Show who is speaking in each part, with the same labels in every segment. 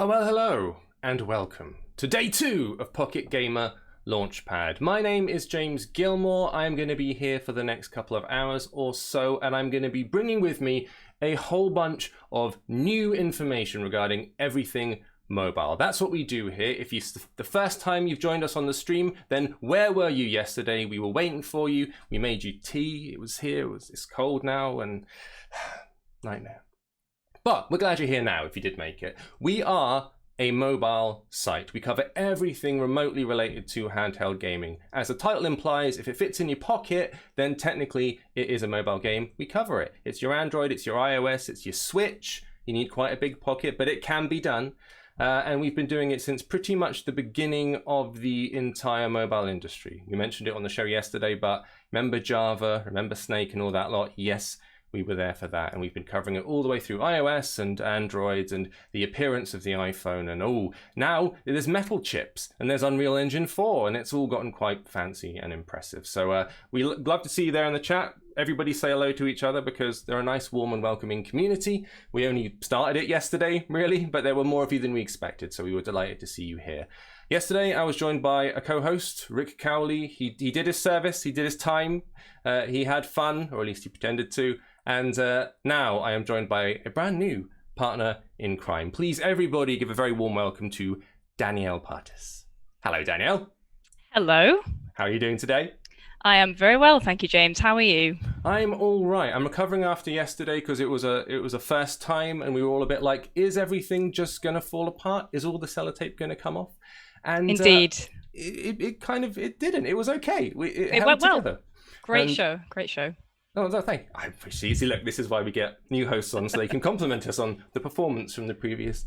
Speaker 1: Well, hello, and welcome to day 2 of Pocket Gamer LaunchPad. My name is James Gilmore. I'm going to be here for the next couple of hours or so, and I'm going to be bringing with me a whole bunch of new information regarding everything mobile. That's what we do here. If it's the first time you've joined us on the stream, then where were you yesterday? We were waiting for you. We made you tea. It was here. It's cold now, and nightmare. But we're glad you're here now if you did make it. We are a mobile site. We cover everything remotely related to handheld gaming. As the title implies, if it fits in your pocket, then technically it is a mobile game. We cover it. It's your Android, it's your iOS, it's your Switch. You need quite a big pocket, but it can be done. And we've been doing it since pretty much the beginning of the entire mobile industry. We mentioned it on the show yesterday, but remember Java, remember Snake and all that lot? Yes, we were there for that, and we've been covering it all the way through iOS and Androids and the appearance of the iPhone, and now there's metal chips and there's Unreal Engine 4, and it's all gotten quite fancy and impressive. So we love to see you there in the chat. Everybody say hello to each other because they're a nice, warm and welcoming community. We only started it yesterday, really, but there were more of you than we expected, so we were delighted to see you here. Yesterday, I was joined by a co-host, Rick Cowley. He did his service, he did his time, he had fun, or at least he pretended to. And now I am joined by a brand new partner in crime. Please, everybody, give a very warm welcome to Danielle Partis. Hello, Danielle.
Speaker 2: Hello.
Speaker 1: How are you doing today?
Speaker 2: I am very well, thank you, James. How are you?
Speaker 1: I'm all right. I'm recovering after yesterday because it was a first time, and we were all a bit like, is everything just going to fall apart? Is all the sellotape going to come off? And
Speaker 2: indeed,
Speaker 1: it didn't. It was okay. It
Speaker 2: went well.
Speaker 1: Together.
Speaker 2: Great show.
Speaker 1: Oh, no, thank you. I appreciate it. See, look, this is why we get new hosts on, so they can compliment us on the performance from the previous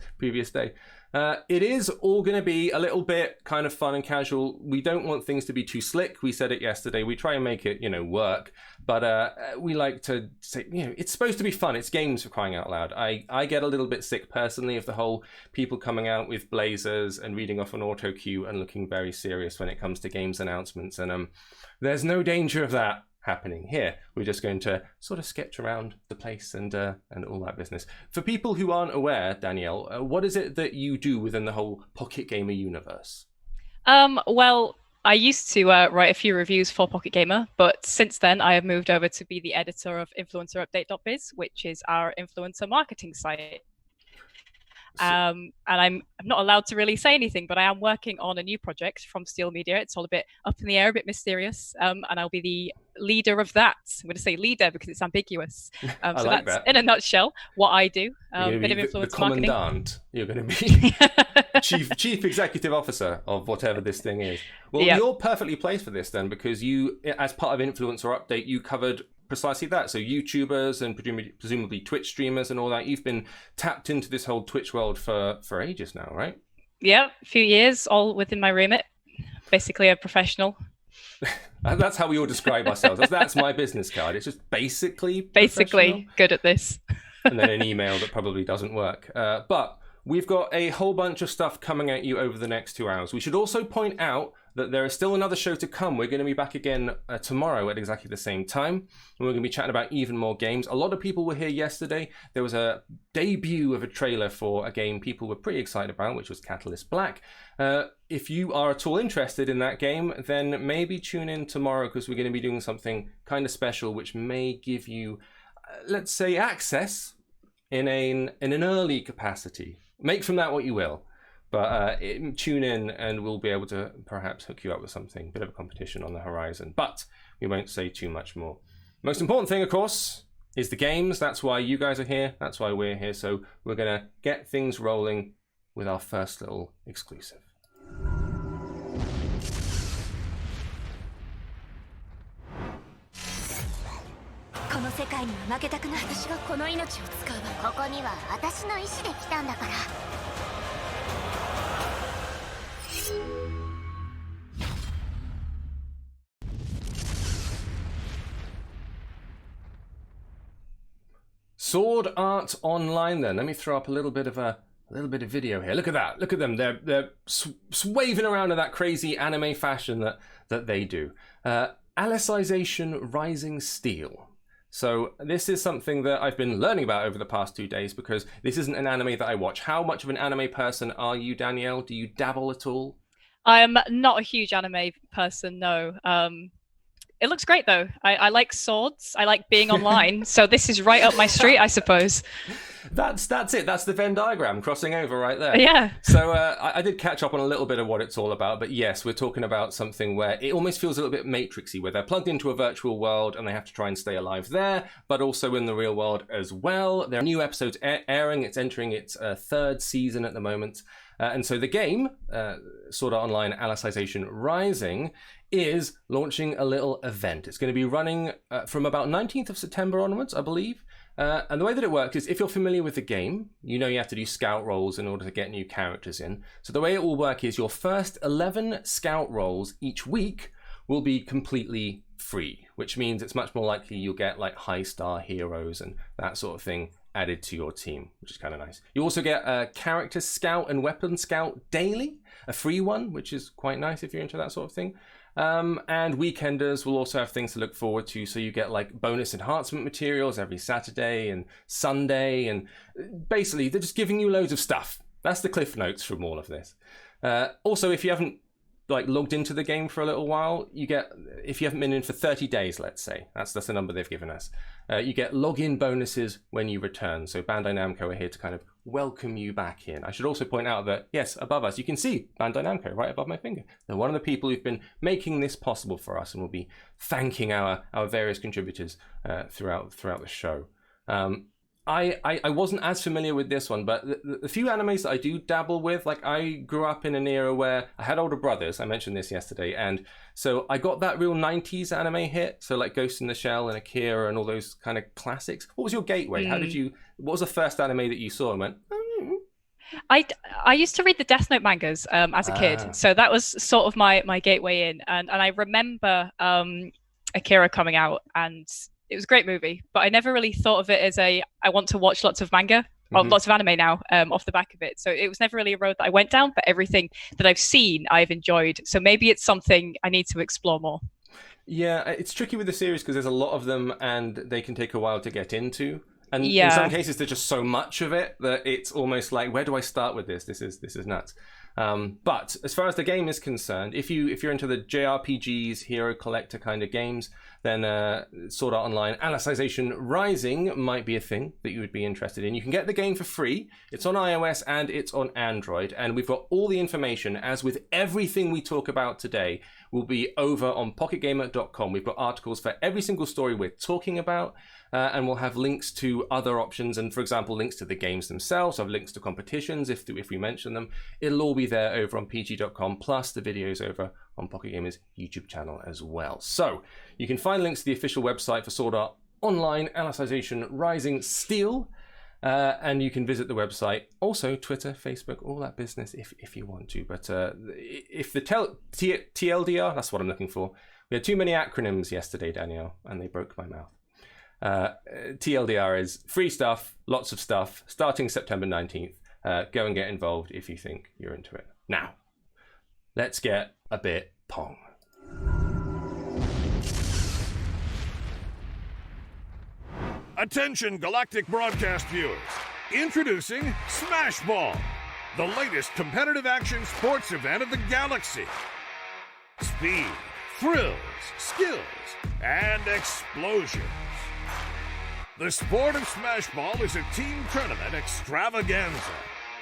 Speaker 1: day. It is all going to be a little bit kind of fun and casual. We don't want things to be too slick. We said it yesterday. We try and make it, work. But we like to say, it's supposed to be fun. It's games, for crying out loud. I get a little bit sick personally of the whole people coming out with blazers and reading off an auto cue and looking very serious when it comes to games announcements. And there's no danger of that happening here. We're just going to sort of sketch around the place and all that business. For people who aren't aware, Danielle, what is it that you do within the whole Pocket Gamer universe?
Speaker 2: Well, I used to write a few reviews for Pocket Gamer, but since then I have moved over to be the editor of InfluencerUpdate.biz, which is our influencer marketing site. And I'm not allowed to really say anything, but I am working on a new project from Steel Media. It's all a bit up in the air, a bit mysterious, and I'll be the leader of that. I'm going to say leader because it's ambiguous. So
Speaker 1: like
Speaker 2: that's
Speaker 1: that.
Speaker 2: In a nutshell what I do. Bit of influence marketing. The
Speaker 1: commandant. You're going to be chief executive officer of whatever this thing is. Well, You're perfectly placed for this then, because you, as part of Influencer Update, you covered precisely that. So YouTubers and presumably Twitch streamers and all that. You've been tapped into this whole Twitch world for ages now, right? Yeah,
Speaker 2: a few years, all within my remit. Basically a professional.
Speaker 1: That's how we all describe ourselves. That's my business card. It's just basically
Speaker 2: good at this.
Speaker 1: And then an email that probably doesn't work. But we've got a whole bunch of stuff coming at you over the next 2 hours. We should also point out that there is still another show to come. We're going to be back again tomorrow at exactly the same time. And we're going to be chatting about even more games. A lot of people were here yesterday. There was a debut of a trailer for a game people were pretty excited about, which was Catalyst Black. If you are at all interested in that game, then maybe tune in tomorrow, because we're going to be doing something kind of special, which may give you, let's say, access in an early capacity. Make from that what you will. But tune in and we'll be able to perhaps hook you up with something, bit of a competition on the horizon. But we won't say too much more. Most important thing, of course, is the games. That's why you guys are here. That's why we're here. So we're going to get things rolling with our first little exclusive.
Speaker 3: この世界には負けたくない。私はこの命を使うわ。ここには私の意志で来たんだから。
Speaker 1: Sword Art Online then. Let me throw up a little bit of video here. Look at that. Look at them. They're waving around in that crazy anime fashion that they do. Alicization Rising Steel. So this is something that I've been learning about over the past 2 days because this isn't an anime that I watch. How much of an anime person are you, Danielle? Do you dabble at all?
Speaker 2: I am not a huge anime person, no. It looks great though. I like swords. I like being online. So this is right up my street, I suppose.
Speaker 1: That's it. That's the Venn diagram crossing over right there.
Speaker 2: Yeah.
Speaker 1: So I did catch up on a little bit of what it's all about. But yes, we're talking about something where it almost feels a little bit Matrixy, where they're plugged into a virtual world and they have to try and stay alive there, but also in the real world as well. There are new episodes airing. It's entering its third season at the moment. And so the game, Sword Art Online Alicization Rising, is launching a little event. It's going to be running from about 19th of September onwards, I believe. And the way that it works is if you're familiar with the game, you know you have to do scout rolls in order to get new characters in. So the way it will work is your first 11 scout rolls each week will be completely free, which means it's much more likely you'll get like high star heroes and that sort of thing added to your team, which is kind of nice. You also get a character scout and weapon scout daily, a free one, which is quite nice if you're into that sort of thing. And weekenders will also have things to look forward to. So you get like bonus enhancement materials every Saturday and Sunday. And basically, they're just giving you loads of stuff. That's the cliff notes from all of this. Also, if you haven't like logged into the game for a little while, you get, if you haven't been in for 30 days, let's say, that's the number they've given us, you get login bonuses when you return. So Bandai Namco are here to kind of welcome you back in. I should also point out that, yes, above us, you can see Bandai Namco right above my finger. They're one of the people who've been making this possible for us, and we'll be thanking our various contributors throughout the show. I wasn't as familiar with this one, but the few animes that I do dabble with, like I grew up in an era where I had older brothers, I mentioned this yesterday, and so I got that real 90s anime hit, so like Ghost in the Shell and Akira and all those kind of classics. What was your gateway? What was the first anime that you saw and went,
Speaker 2: I used to read the Death Note mangas as a kid, so that was sort of my gateway in, and I remember Akira coming out, and it was a great movie, but I never really thought of it as I want to watch lots of manga, or lots of anime now, off the back of it. So it was never really a road that I went down, but everything that I've seen, I've enjoyed. So maybe it's something I need to explore more. Yeah,
Speaker 1: it's tricky with the series because there's a lot of them and they can take a while to get into. And in some cases, there's just so much of it that it's almost like, where do I start with this? This is nuts. But as far as the game is concerned, if you're into the JRPGs, hero collector kind of games, then Sword Art Online Alicization Rising might be a thing that you would be interested in. You can get the game for free. It's on iOS and it's on Android. And we've got all the information, as with everything we talk about today, will be over on pocketgamer.com. We've got articles for every single story we're talking about. And we'll have links to other options, and for example, links to the games themselves. I'll have links to competitions if we mention them. It'll all be there over on pg.com, plus the videos over on Pocket Gamer's YouTube channel as well. So you can find links to the official website for Sword Art Online Alicization Rising Steel, and you can visit the website. Also, Twitter, Facebook, all that business if you want to. But if the TLDR, that's what I'm looking for. We had too many acronyms yesterday, Danielle, and they broke my mouth. TLDR is free stuff, lots of stuff, starting September 19th. Go and get involved if you think you're into it. Now, let's get a bit Pong.
Speaker 4: Attention galactic broadcast viewers. Introducing Smash Ball, the latest competitive action sports event of the galaxy. Speed, thrills, skills, and explosions. The sport of Smash Ball is a team tournament extravaganza,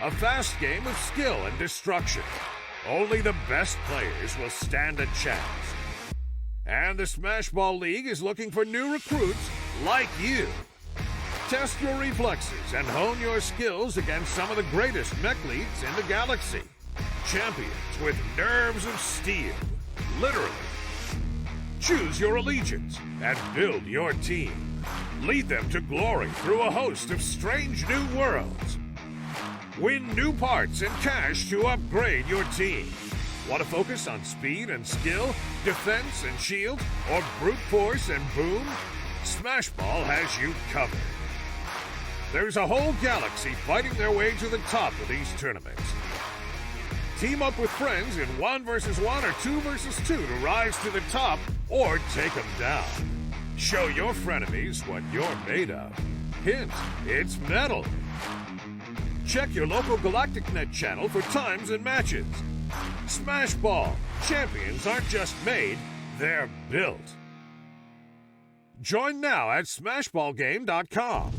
Speaker 4: a fast game of skill and destruction. Only the best players will stand a chance. And the Smash Ball League is looking for new recruits like you. Test your reflexes and hone your skills against some of the greatest mech leagues in the galaxy. Champions with nerves of steel, literally. Choose your allegiance and build your team. Lead them to glory through a host of strange new worlds. Win new parts and cash to upgrade your team. Want to focus on speed and skill, defense and shield, or brute force and boom? Smash Ball has you covered. There's a whole galaxy fighting their way to the top of these tournaments. Team up with friends in 1 versus 1 or 2 versus 2 to rise to the top or take them down. Show your frenemies what you're made of. Hint, it's metal. Check your local GalacticNet channel for times and matches. Smash Ball. Champions aren't just made, they're built. Join now at smashballgame.com.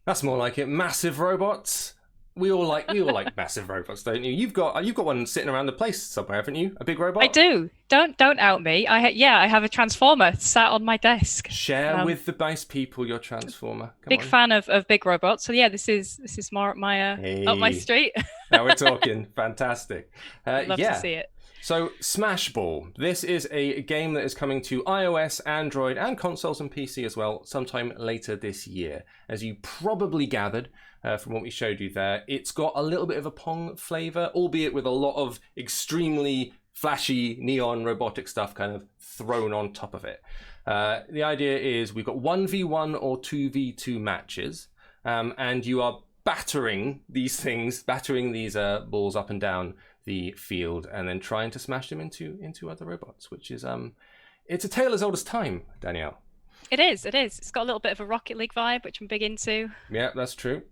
Speaker 1: That's more like it. Massive robots. We all like massive robots, don't you? You've got one sitting around the place somewhere, haven't you? A big robot.
Speaker 2: I do. Don't out me. I have a transformer sat on my desk.
Speaker 1: Share with the nice people your transformer. Come
Speaker 2: big
Speaker 1: on.
Speaker 2: fan of big robots. So yeah, this is more up my street.
Speaker 1: Now we're talking. Fantastic.
Speaker 2: Love to see it.
Speaker 1: So Smash Ball. This is a game that is coming to iOS, Android, and consoles and PC as well sometime later this year. As you probably gathered from what we showed you there, it's got a little bit of a Pong flavor, albeit with a lot of extremely flashy neon robotic stuff kind of thrown on top of it. The idea is we've got 1v1 or 2v2 matches, and you are battering these balls up and down the field and then trying to smash them into other robots, which is it's a tale as old as time, Danielle.
Speaker 2: It is. It's got a little bit of a Rocket League vibe, which I'm big into.
Speaker 1: Yeah, that's true.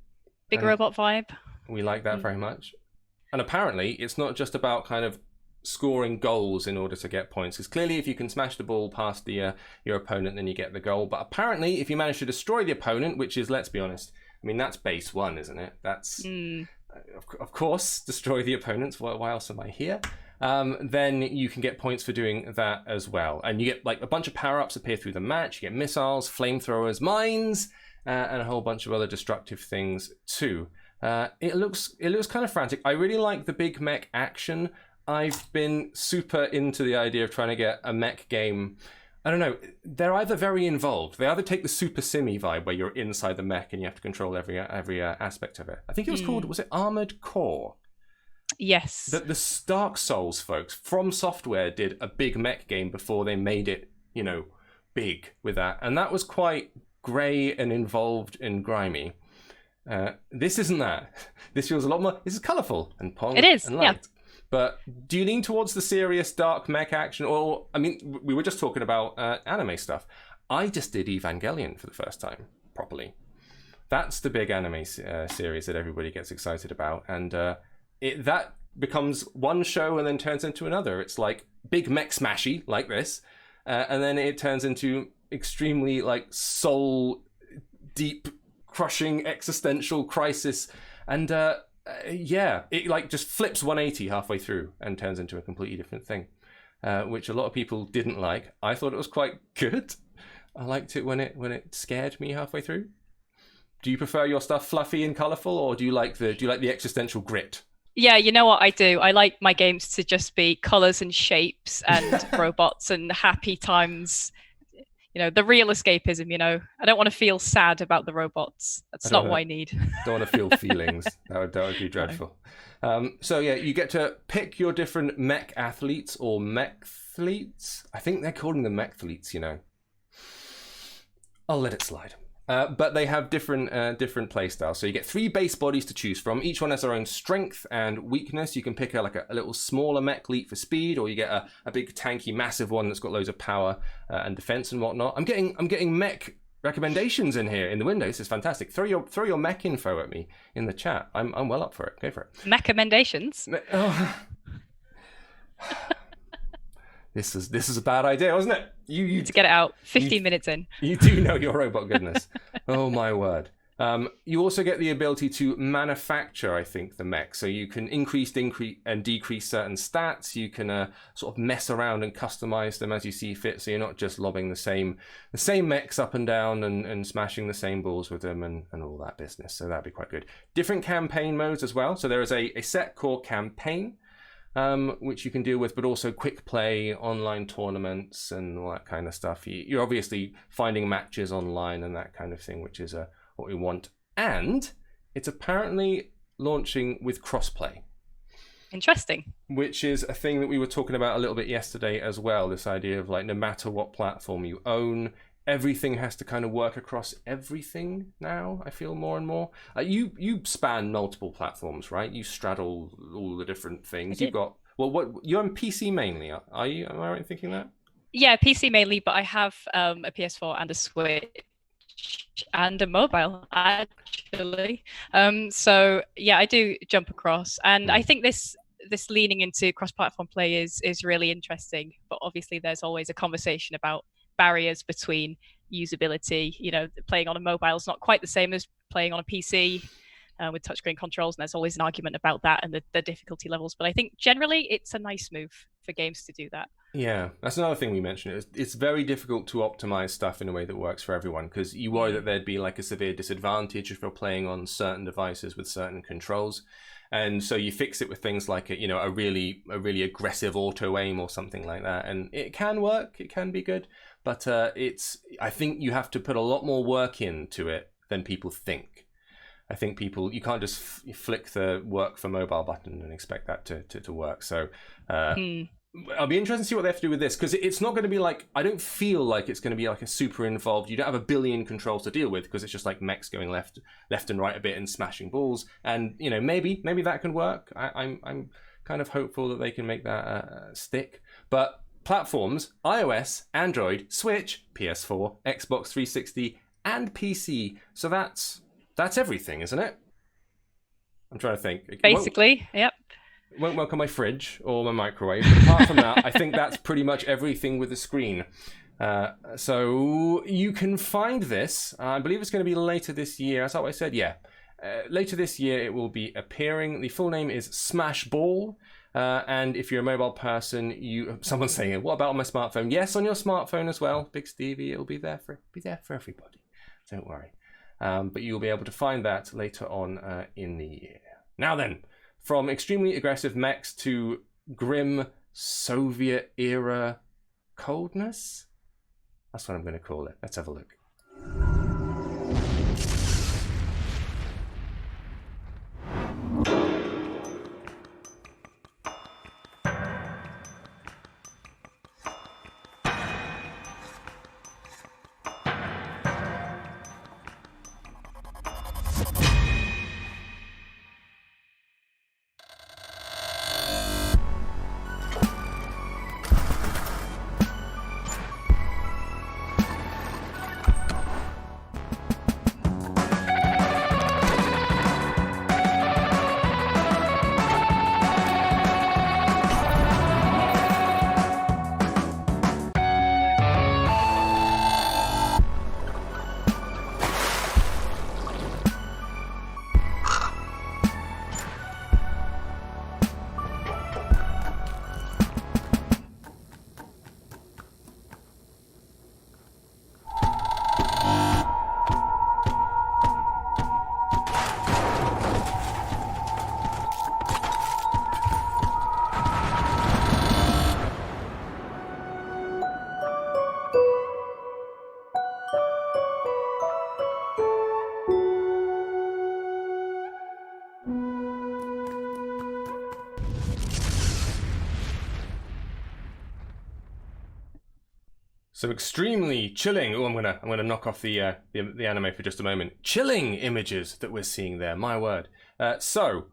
Speaker 2: Big robot vibe.
Speaker 1: We like that very much. And apparently it's not just about kind of scoring goals in order to get points, because clearly if you can smash the ball past your opponent, then you get the goal. But apparently if you manage to destroy the opponent, which is, let's be honest, I mean, that's base one, isn't it? That's of course, destroy the opponents. Why else am I here? Then you can get points for doing that as well. And you get like a bunch of power-ups appear through the match. You get missiles, flamethrowers, mines, and a whole bunch of other destructive things too. It looks kind of frantic. I really like the big mech action. I've been super into the idea of trying to get a mech game. I don't know. They're either very involved. They either take the Super Simi vibe where you're inside the mech and you have to control every aspect of it. I think it was called, was it Armored Core?
Speaker 2: Yes.
Speaker 1: The Dark Souls folks from Software did a big mech game before they made it, big with that. And that was quite grey and involved and grimy. This isn't that. This feels a lot more, this is colourful and pong
Speaker 2: it is,
Speaker 1: and light. Yeah. But do you lean towards the serious dark mech action? Or, I mean, we were just talking about anime stuff. I just did Evangelion for the first time, properly. That's the big anime series that everybody gets excited about. And that becomes one show and then turns into another. It's like big mech smashy, like this. And then it turns into extremely, like, soul deep, crushing, existential crisis. And it like just flips 180 halfway through and turns into a completely different thing, which a lot of people didn't like. I thought it was quite good. I liked it when it scared me halfway through. Do you prefer your stuff fluffy and colourful, or do you like the existential grit?
Speaker 2: Yeah, you know what I do? I like my games to just be colours and shapes and robots and happy times. The real escapism, I don't want to feel sad about the robots. That's not what I need.
Speaker 1: Don't want to feel feelings. That would be dreadful. So yeah, you get to pick your different mech athletes or mechthletes. I think they're calling them mechthletes, I'll let it slide. But they have different play styles. So you get 3 base bodies to choose from. Each one has their own strength and weakness. You can pick a little smaller mech-lete for speed, or you get a big tanky massive one that's got loads of power and defense and whatnot. I'm getting mech recommendations in here in the window. This is fantastic. Throw your mech info at me in the chat. I'm well up for it. Go for it.
Speaker 2: Mech recommendations.
Speaker 1: This is a bad idea, wasn't it? You
Speaker 2: to get it out 15 minutes in.
Speaker 1: You do know your robot goodness. Oh my word. You also get the ability to manufacture, I think, the mech. So you can increase and decrease certain stats. You can sort of mess around and customize them as you see fit. So you're not just lobbing the same mechs up and down and smashing the same balls with them and all that business. So that'd be quite good. Different campaign modes as well. So there is a set core campaign, which you can deal with, but also quick play, online tournaments, and all that kind of stuff. You're obviously finding matches online and that kind of thing, which is what we want. And it's apparently launching with crossplay.
Speaker 2: Interesting.
Speaker 1: Which is a thing that we were talking about a little bit yesterday as well. This idea of like, no matter what platform you own, everything has to kind of work across everything now, I feel more and more. You span multiple platforms, right? You straddle all the different things. You've got Well, what you're on PC mainly, are you? Am I right in thinking that?
Speaker 2: Yeah, PC mainly, but I have a PS4 and a Switch and a mobile actually. So yeah, I do jump across, and I think this leaning into cross-platform play is really interesting. But obviously, there's always a conversation about barriers between usability. You know, playing on a mobile is not quite the same as playing on a PC. With touchscreen controls, and there's always an argument about that and the difficulty levels. But I think generally it's a nice move for games to do that.
Speaker 1: Yeah, that's another thing we mentioned. It's very difficult to optimize stuff in a way that works for everyone, because you worry that there'd be like a severe disadvantage if you're playing on certain devices with certain controls. And so you fix it with things like a really aggressive auto aim or something like that, and it can work. It can be good, but I think you have to put a lot more work into it than people think. I think you can't just flick the work for mobile button and expect that to work. So I'll be interested to see what they have to do with this, because it's not going to be like, I don't feel like it's going to be like a super involved, you don't have a billion controls to deal with, because it's just like mechs going left and right a bit and smashing balls. And maybe that can work. I'm kind of hopeful that they can make that stick. But platforms: iOS, Android, Switch, PS4, Xbox 360, and PC. So that's everything, isn't it? I'm trying to think.
Speaker 2: Basically, yep.
Speaker 1: Won't work on my fridge or my microwave. But apart from that, I think that's pretty much everything with the screen. So you can find this. I believe it's going to be later this year. That's what I said. Yeah. Later this year, it will be appearing. The full name is Smash Ball. And if you're a mobile person, someone's saying, what about on my smartphone? Yes, on your smartphone as well. Big Stevie, it'll be there for everybody. Don't worry. But you'll be able to find that later on in the year. Now then, from extremely aggressive mechs to grim Soviet-era coldness? That's what I'm going to call it. Let's have a look. So extremely chilling. Oh, I'm gonna knock off the anime for just a moment. Chilling images that we're seeing there. My word. So,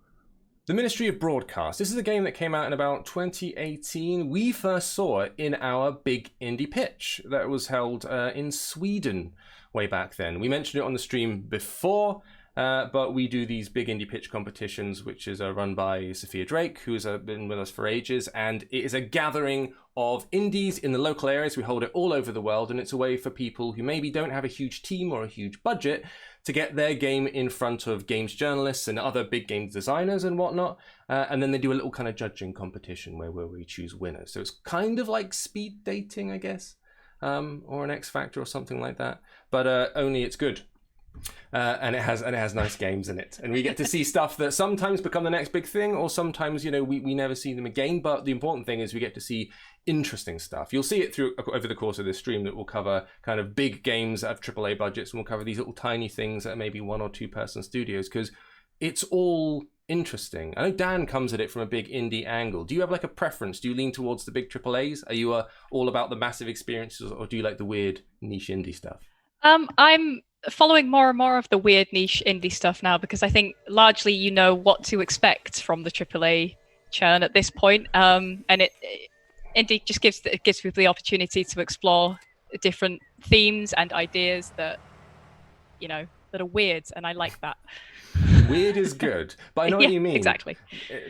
Speaker 1: the Ministry of Broadcast. This is a game that came out in about 2018. We first saw it in our big indie pitch that was held in Sweden way back then. We mentioned it on the stream before. But we do these big indie pitch competitions, which is run by Sophia Drake, who's been with us for ages, and it is a gathering of indies in the local areas. We hold it all over the world, and it's a way for people who maybe don't have a huge team or a huge budget to get their game in front of games journalists and other big game designers and whatnot. And then they do a little kind of judging competition where we choose winners. So it's kind of like speed dating, I guess, or an X Factor or something like that. But only it's good. And it has nice games in it, and we get to see stuff that sometimes become the next big thing, or sometimes we never see them again. But the important thing is we get to see interesting stuff. You'll see it over the course of this stream that will cover kind of big games that have AAA budgets, and we'll cover these little tiny things that are maybe 1 or 2 person studios, because it's all interesting. I know Dan comes at it from a big indie angle. Do you have like a preference? Do you lean towards the big AAAs? Are you all about the massive experiences, or do you like the weird niche indie stuff?
Speaker 2: I'm following more and more of the weird niche indie stuff now, because I think largely you know what to expect from the AAA churn at this point, and it indeed just gives people the opportunity to explore different themes and ideas that that are weird, and I like that.
Speaker 1: Weird is good, but I know what you mean.
Speaker 2: Exactly.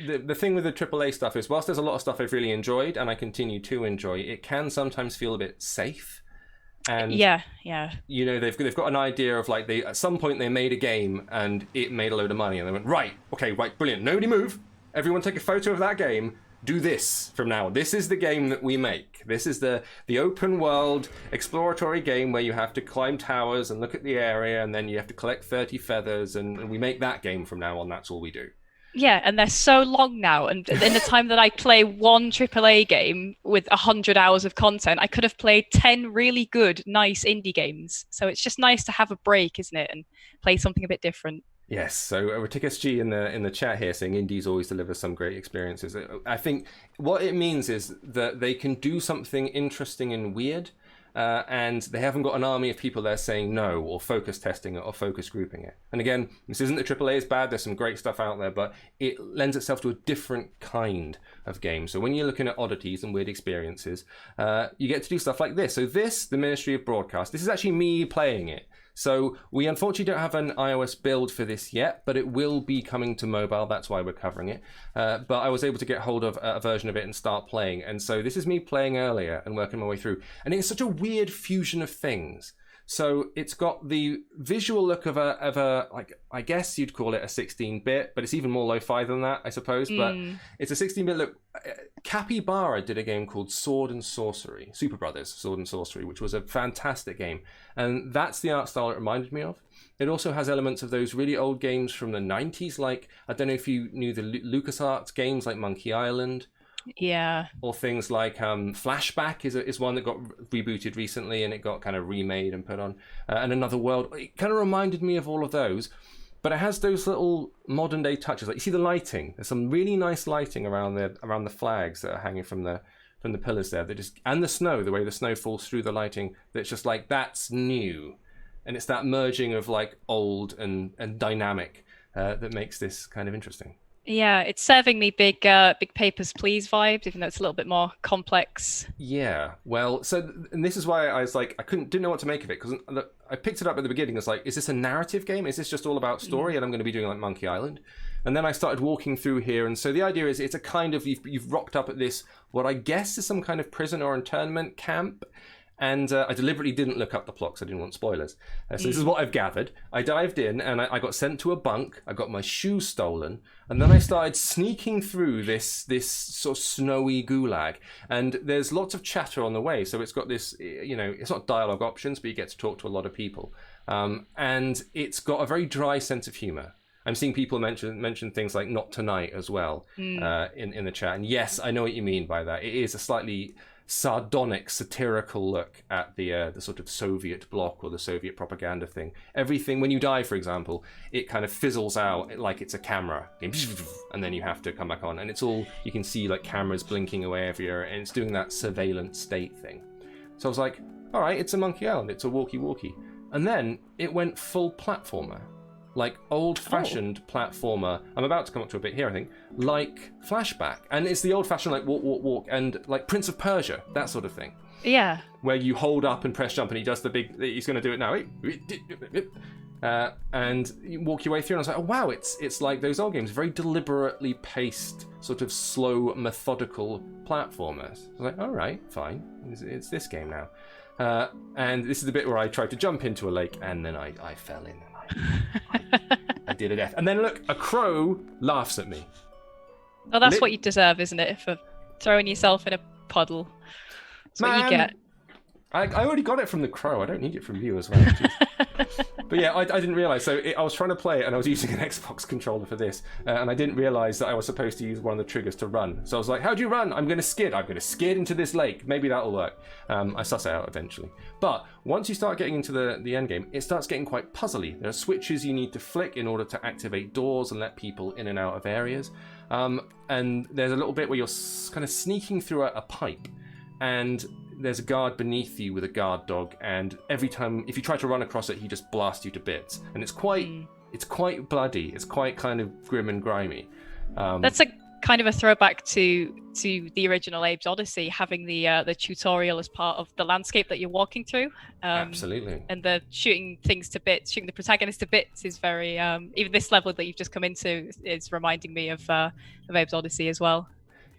Speaker 1: The thing with the AAA stuff is, whilst there's a lot of stuff I've really enjoyed and I continue to enjoy, it can sometimes feel a bit safe. And
Speaker 2: yeah.
Speaker 1: They've got an idea of like at some point they made a game and it made a load of money and they went right, brilliant. Nobody move. Everyone take a photo of that game. Do this from now on. This is the game that we make. This is the open world exploratory game where you have to climb towers and look at the area and then you have to collect 30 feathers and we make that game from now on. That's all we do.
Speaker 2: Yeah, and they're so long now. And in the time that I play one AAA game with 100 hours of content, I could have played 10 really good, nice indie games. So it's just nice to have a break, isn't it? And play something a bit different.
Speaker 1: Yes, so Ratikasg in the chat here saying indies always deliver some great experiences. I think what it means is that they can do something interesting and weird, and they haven't got an army of people there saying no, or focus testing it, or focus grouping it. And again, this isn't that AAA is bad, there's some great stuff out there, but it lends itself to a different kind of game. So when you're looking at oddities and weird experiences, you get to do stuff like this. So this, the Ministry of Broadcast, this is actually me playing it. So we unfortunately don't have an iOS build for this yet, but it will be coming to mobile. That's why we're covering it. But I was able to get hold of a version of it and start playing. And so this is me playing earlier and working my way through. And it's such a weird fusion of things. So it's got the visual look of a like, I guess you'd call it a 16-bit, but it's even more lo-fi than that, I suppose. But it's a 16-bit look. Capybara did a game called Sword and Sorcery, Super Brothers Sword and Sorcery, which was a fantastic game. And that's the art style it reminded me of. It also has elements of those really old games from the 90s, like, I don't know if you knew the LucasArts games like Monkey Island.
Speaker 2: Yeah.
Speaker 1: Or things like Flashback is one that got rebooted recently and it got kind of remade and put on. And Another World. It kind of reminded me of all of those. But it has those little modern day touches. Like you see the lighting. There's some really nice lighting around the flags that are hanging from the pillars there. And the snow, the way the snow falls through the lighting. That's just like, that's new. And it's that merging of like old and dynamic that makes this kind of interesting.
Speaker 2: Yeah, it's serving me big Papers, Please vibes, even though it's a little bit more complex.
Speaker 1: Yeah, well, and this is why I was like, didn't know what to make of it, because I picked it up at the beginning. It's like, is this a narrative game? Is this just all about story? And I'm going to be doing like Monkey Island. And then I started walking through here, and so the idea is it's a kind of, you've rocked up at this, what I guess is some kind of prison or internment camp. And I deliberately didn't look up the plot because I didn't want spoilers. So this is what I've gathered. I dived in and I got sent to a bunk. I got my shoes stolen. And then I started sneaking through this sort of snowy gulag. And there's lots of chatter on the way. So it's got this, it's not dialogue options, but you get to talk to a lot of people. And it's got a very dry sense of humor. I'm seeing people mention things like Not Tonight as well in the chat. And yes, I know what you mean by that. It is a slightly sardonic, satirical look at the sort of Soviet bloc or the Soviet propaganda thing. Everything, when you die, for example, it kind of fizzles out like it's a camera, and then you have to come back on. And it's all, you can see like cameras blinking away everywhere, and it's doing that surveillance state thing. So I was like, all right, it's a Monkey Island, it's a walkie-walkie. And then it went full platformer. Like old-fashioned platformer. I'm about to come up to a bit here, I think. Like Flashback. And it's the old-fashioned like walk, walk, walk, and like Prince of Persia, that sort of thing.
Speaker 2: Yeah. Where
Speaker 1: you hold up and press jump and he does the big, he's going to do it now. And you walk your way through and I was like, oh wow, it's like those old games, very deliberately paced, sort of slow, methodical platformers. I was like, all right, fine. It's this game now. And this is the bit where I tried to jump into a lake and then I fell in. I did a death. And then look, a crow laughs at me.
Speaker 2: Well, that's what you deserve, isn't it? For throwing yourself in a puddle. That's what you get.
Speaker 1: I already got it from the crow. I don't need it from you as well. But yeah, I didn't realise. So I was trying to play it and I was using an Xbox controller for this. And I didn't realise that I was supposed to use one of the triggers to run. So I was like, how do you run? I'm going to skid. I'm going to skid into this lake. Maybe that'll work. I suss it out eventually. But once you start getting into the end game, it starts getting quite puzzly. There are switches you need to flick in order to activate doors and let people in and out of areas. And there's a little bit where you're kind of sneaking through a pipe. And there's a guard beneath you with a guard dog, and every time if you try to run across it, he just blasts you to bits. And it's quite bloody. It's quite kind of grim and grimy.
Speaker 2: That's a kind of a throwback to the original Abe's Odyssey, having the tutorial as part of the landscape that you're walking through.
Speaker 1: Absolutely.
Speaker 2: And the shooting things to bits, shooting the protagonist to bits is very. Even this level that you've just come into is reminding me of Abe's Odyssey as well.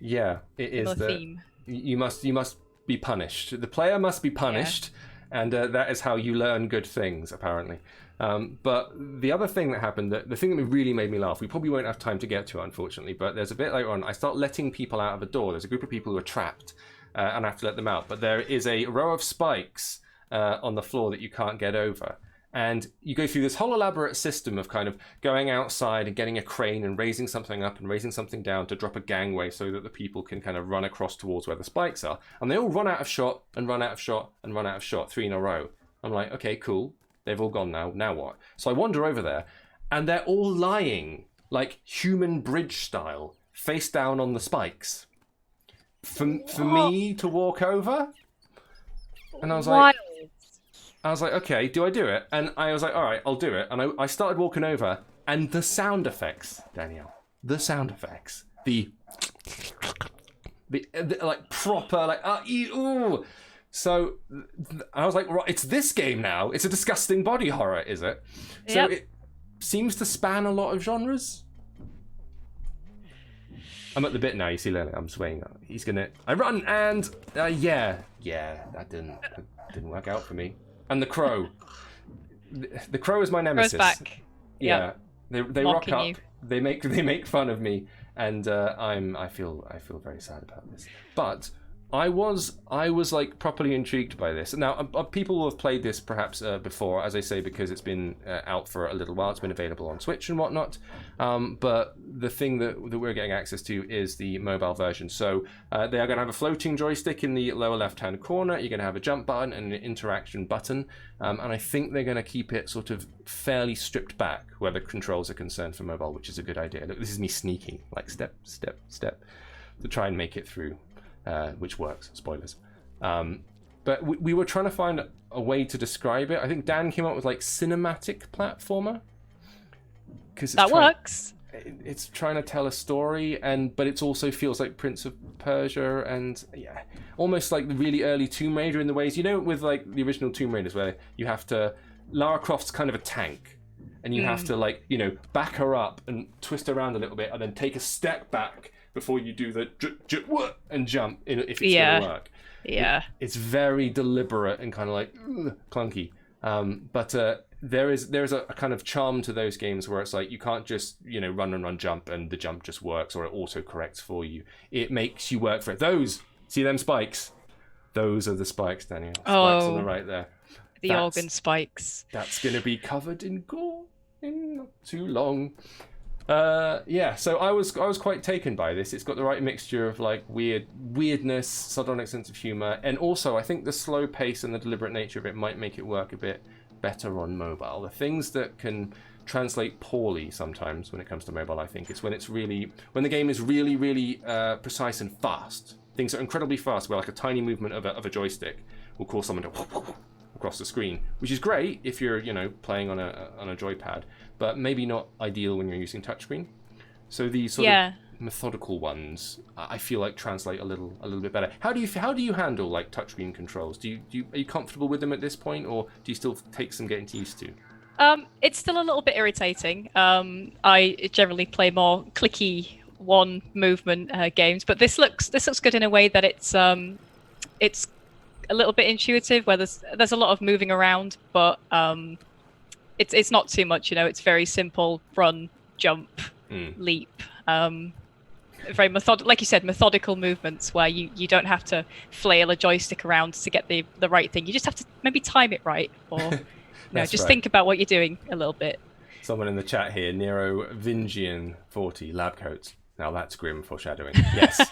Speaker 1: Yeah, it is.
Speaker 2: Similar theme.
Speaker 1: You must be punished. The player must be punished, and that is how you learn good things, apparently. But the other thing that happened, the thing that really made me laugh, we probably won't have time to get to, unfortunately, but there's a bit later on, I start letting people out of a door. There's a group of people who are trapped, and I have to let them out. But there is a row of spikes on the floor that you can't get over. And you go through this whole elaborate system of kind of going outside and getting a crane and raising something up and raising something down to drop a gangway so that the people can kind of run across towards where the spikes are. And they all run out of shot and run out of shot and run out of shot, 3 in a row. I'm like, okay, cool. They've all gone now. Now what? So I wander over there and they're all lying like human bridge style, face down on the spikes. For me to walk over? And I was like... okay, do I do it? And I was like, all right, I'll do it. And I started walking over, and the sound effects, Danielle, the like proper, like, ooh. So I was like, right, it's this game now. It's a disgusting body horror, is it? So it seems to span a lot of genres. I'm at the bit now, you see, Lily, I'm swaying. I run, and yeah, that didn't work out for me. And the crow. The crow is my nemesis.
Speaker 2: Crow's back.
Speaker 1: Yeah. They rock up.
Speaker 2: You.
Speaker 1: They make fun of me, and I feel very sad about this. But I was like properly intrigued by this. Now people will have played this perhaps before, as I say, because it's been out for a little while. It's been available on Switch and whatnot. But the thing that we're getting access to is the mobile version. So they are going to have a floating joystick in the lower left-hand corner. You're going to have a jump button and an interaction button. And I think they're going to keep it sort of fairly stripped back where the controls are concerned for mobile, which is a good idea. Look, this is me sneaking, like step, step, step, to try and make it through. Which works, spoilers. But we were trying to find a way to describe it. I think Dan came up with like cinematic platformer.
Speaker 2: That works.
Speaker 1: It's trying to tell a story, but it also feels like Prince of Persia and almost like the really early Tomb Raider in the ways, with like the original Tomb Raiders where you have to, Lara Croft's kind of a tank. And you have to like, back her up and twist her around a little bit and then take a step back before you do the and jump if it's going to work.
Speaker 2: Yeah.
Speaker 1: It's very deliberate and kind of like clunky. But there is a kind of charm to those games where it's like you can't just, run, jump, and the jump just works or it auto-corrects for you. It makes you work for it. See them spikes? Those are the spikes, Daniel. Spikes on the right there.
Speaker 2: The organ spikes.
Speaker 1: That's going to be covered in gore in not too long. So I was quite taken by this. It's got the right mixture of like weirdness, sardonic sense of humor, and also I think the slow pace and the deliberate nature of it might make it work a bit better on mobile. The things that can translate poorly sometimes when it comes to mobile, I think, it's when the game is really, really precise and fast. Things are incredibly fast, where like a tiny movement of a joystick will cause someone to across the screen, which is great if you're playing on a joypad, but maybe not ideal when you're using touchscreen. So these sort of methodical ones, I feel like translate a little bit better. How do you handle like touchscreen controls? Are you comfortable with them at this point, or do you still take some getting used to?
Speaker 2: It's still a little bit irritating. I generally play more clicky one movement games, but this looks good in a way that it's a little bit intuitive, where there's a lot of moving around, but it's not too much. It's very simple: run, jump, leap. Very like you said, methodical movements where you don't have to flail a joystick around to get the right thing. You just have to maybe time it right, or just think about what you're doing a little bit.
Speaker 1: Someone in the chat here, Nero Vingian 40 lab coats. Now that's grim foreshadowing. Yes.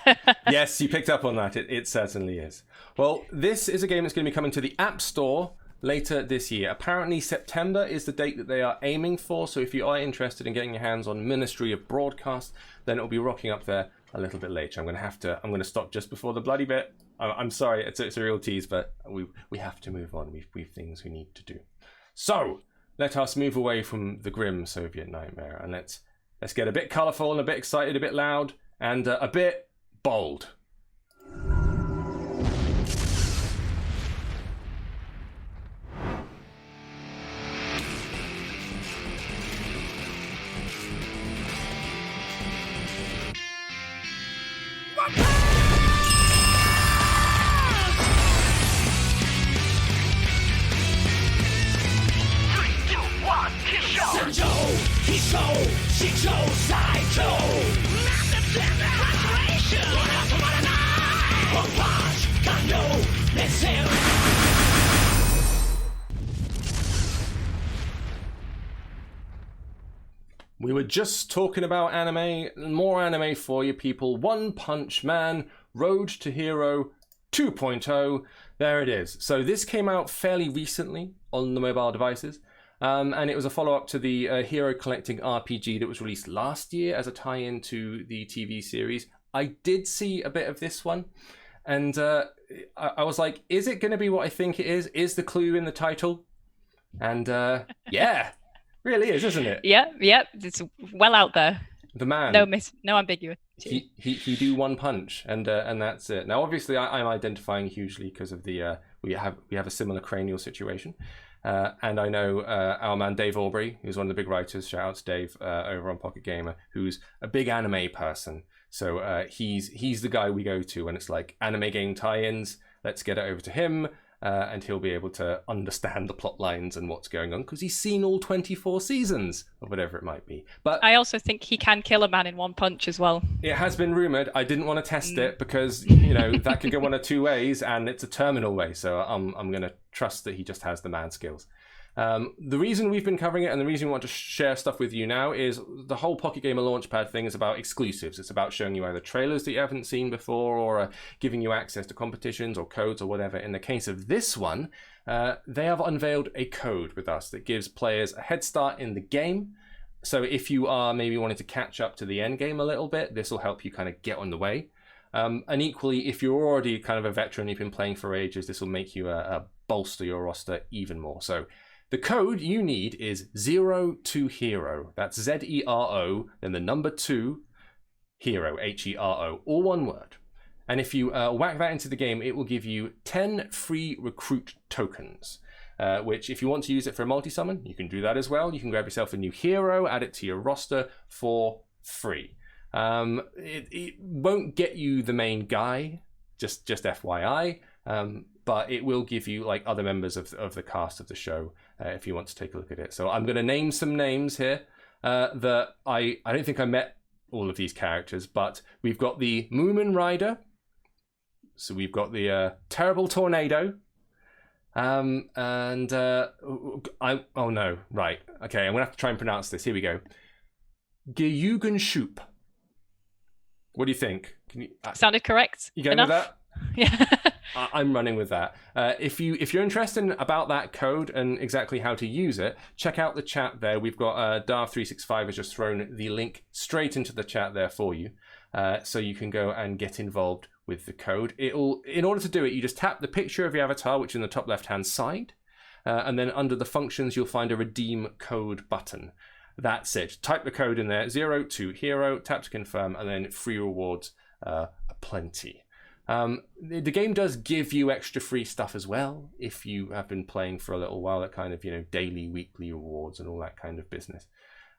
Speaker 1: Yes, you picked up on that. It certainly is. Well, this is a game that's going to be coming to the App Store later this year. Apparently September is the date that they are aiming for. So if you are interested in getting your hands on Ministry of Broadcast, then it'll be rocking up there a little bit later. I'm going to stop just before the bloody bit. I'm sorry, it's a real tease, but we have to move on. We've things we need to do. So let us move away from the grim Soviet nightmare and let's get a bit colourful and a bit excited, a bit loud, and a bit bold. We were just talking about anime, more anime for you people. One Punch Man, Road to Hero 2.0. There it is. So this came out fairly recently on the mobile devices. And it was a follow-up to the hero collecting RPG that was released last year as a tie-in to the TV series. I did see a bit of this one, and I was like, is it going to be what I think it is? Is the clue in the title? And yeah, really is, isn't it?
Speaker 2: Yeah, it's well out there.
Speaker 1: The man.
Speaker 2: No ambiguity.
Speaker 1: He do one punch, and that's it. Now, obviously, I'm identifying hugely because of the we have a similar cranial situation. And I know our man Dave Aubrey, who's one of the big writers, shout out to Dave over on Pocket Gamer, who's a big anime person. So he's the guy we go to when it's like anime game tie-ins. Let's get it over to him, and he'll be able to understand the plot lines and what's going on because he's seen all 24 seasons of whatever it might be. But
Speaker 2: I also think he can kill a man in one punch as well. It
Speaker 1: has been rumored. I didn't want to test it because that could go one of two ways, and it's a terminal way. So I'm going to trust that he just has the man skills. The reason we've been covering it and the reason we want to share stuff with you now is the whole Pocket Gamer Launchpad thing is about exclusives. It's about showing you either trailers that you haven't seen before or giving you access to competitions or codes or whatever. In the case of this one, they have unveiled a code with us that gives players a head start in the game. So if you are maybe wanting to catch up to the end game a little bit, this will help you kind of get on the way. And equally, if you're already kind of a veteran, you've been playing for ages, this will make you bolster your roster even more. So the code you need is 02hero. That's ZERO, then the number 2, hero, HERO, all one word. And if you whack that into the game, it will give you 10 free recruit tokens, which if you want to use it for a multi-summon, you can do that as well. You can grab yourself a new hero, add it to your roster for free. It won't get you the main guy, just FYI, but it will give you like other members of the cast of the show if you want to take a look at it. So I'm going to name some names here that I don't think I met all of these characters, but we've got the Moomin Rider, so we've got the Terrible Tornado, oh no, right, okay, I'm going to have to try and pronounce this. Here we go. Gyugen Shoop. What do you think?
Speaker 2: Sounded correct.
Speaker 1: You going
Speaker 2: enough?
Speaker 1: with that?
Speaker 2: Yeah.
Speaker 1: I'm running with that. If you're interested about that code and exactly how to use it, check out the chat there. We've got Darv365 has just thrown the link straight into the chat there for you, so you can go and get involved with the code. In order to do it, you just tap the picture of your avatar, which is in the top left-hand side, and then under the functions, you'll find a redeem code button. That's it. Type the code in there, 02hero, tap to confirm, and then free rewards aplenty. The game does give you extra free stuff as well if you have been playing for a little while, that kind of daily, weekly rewards and all that kind of business.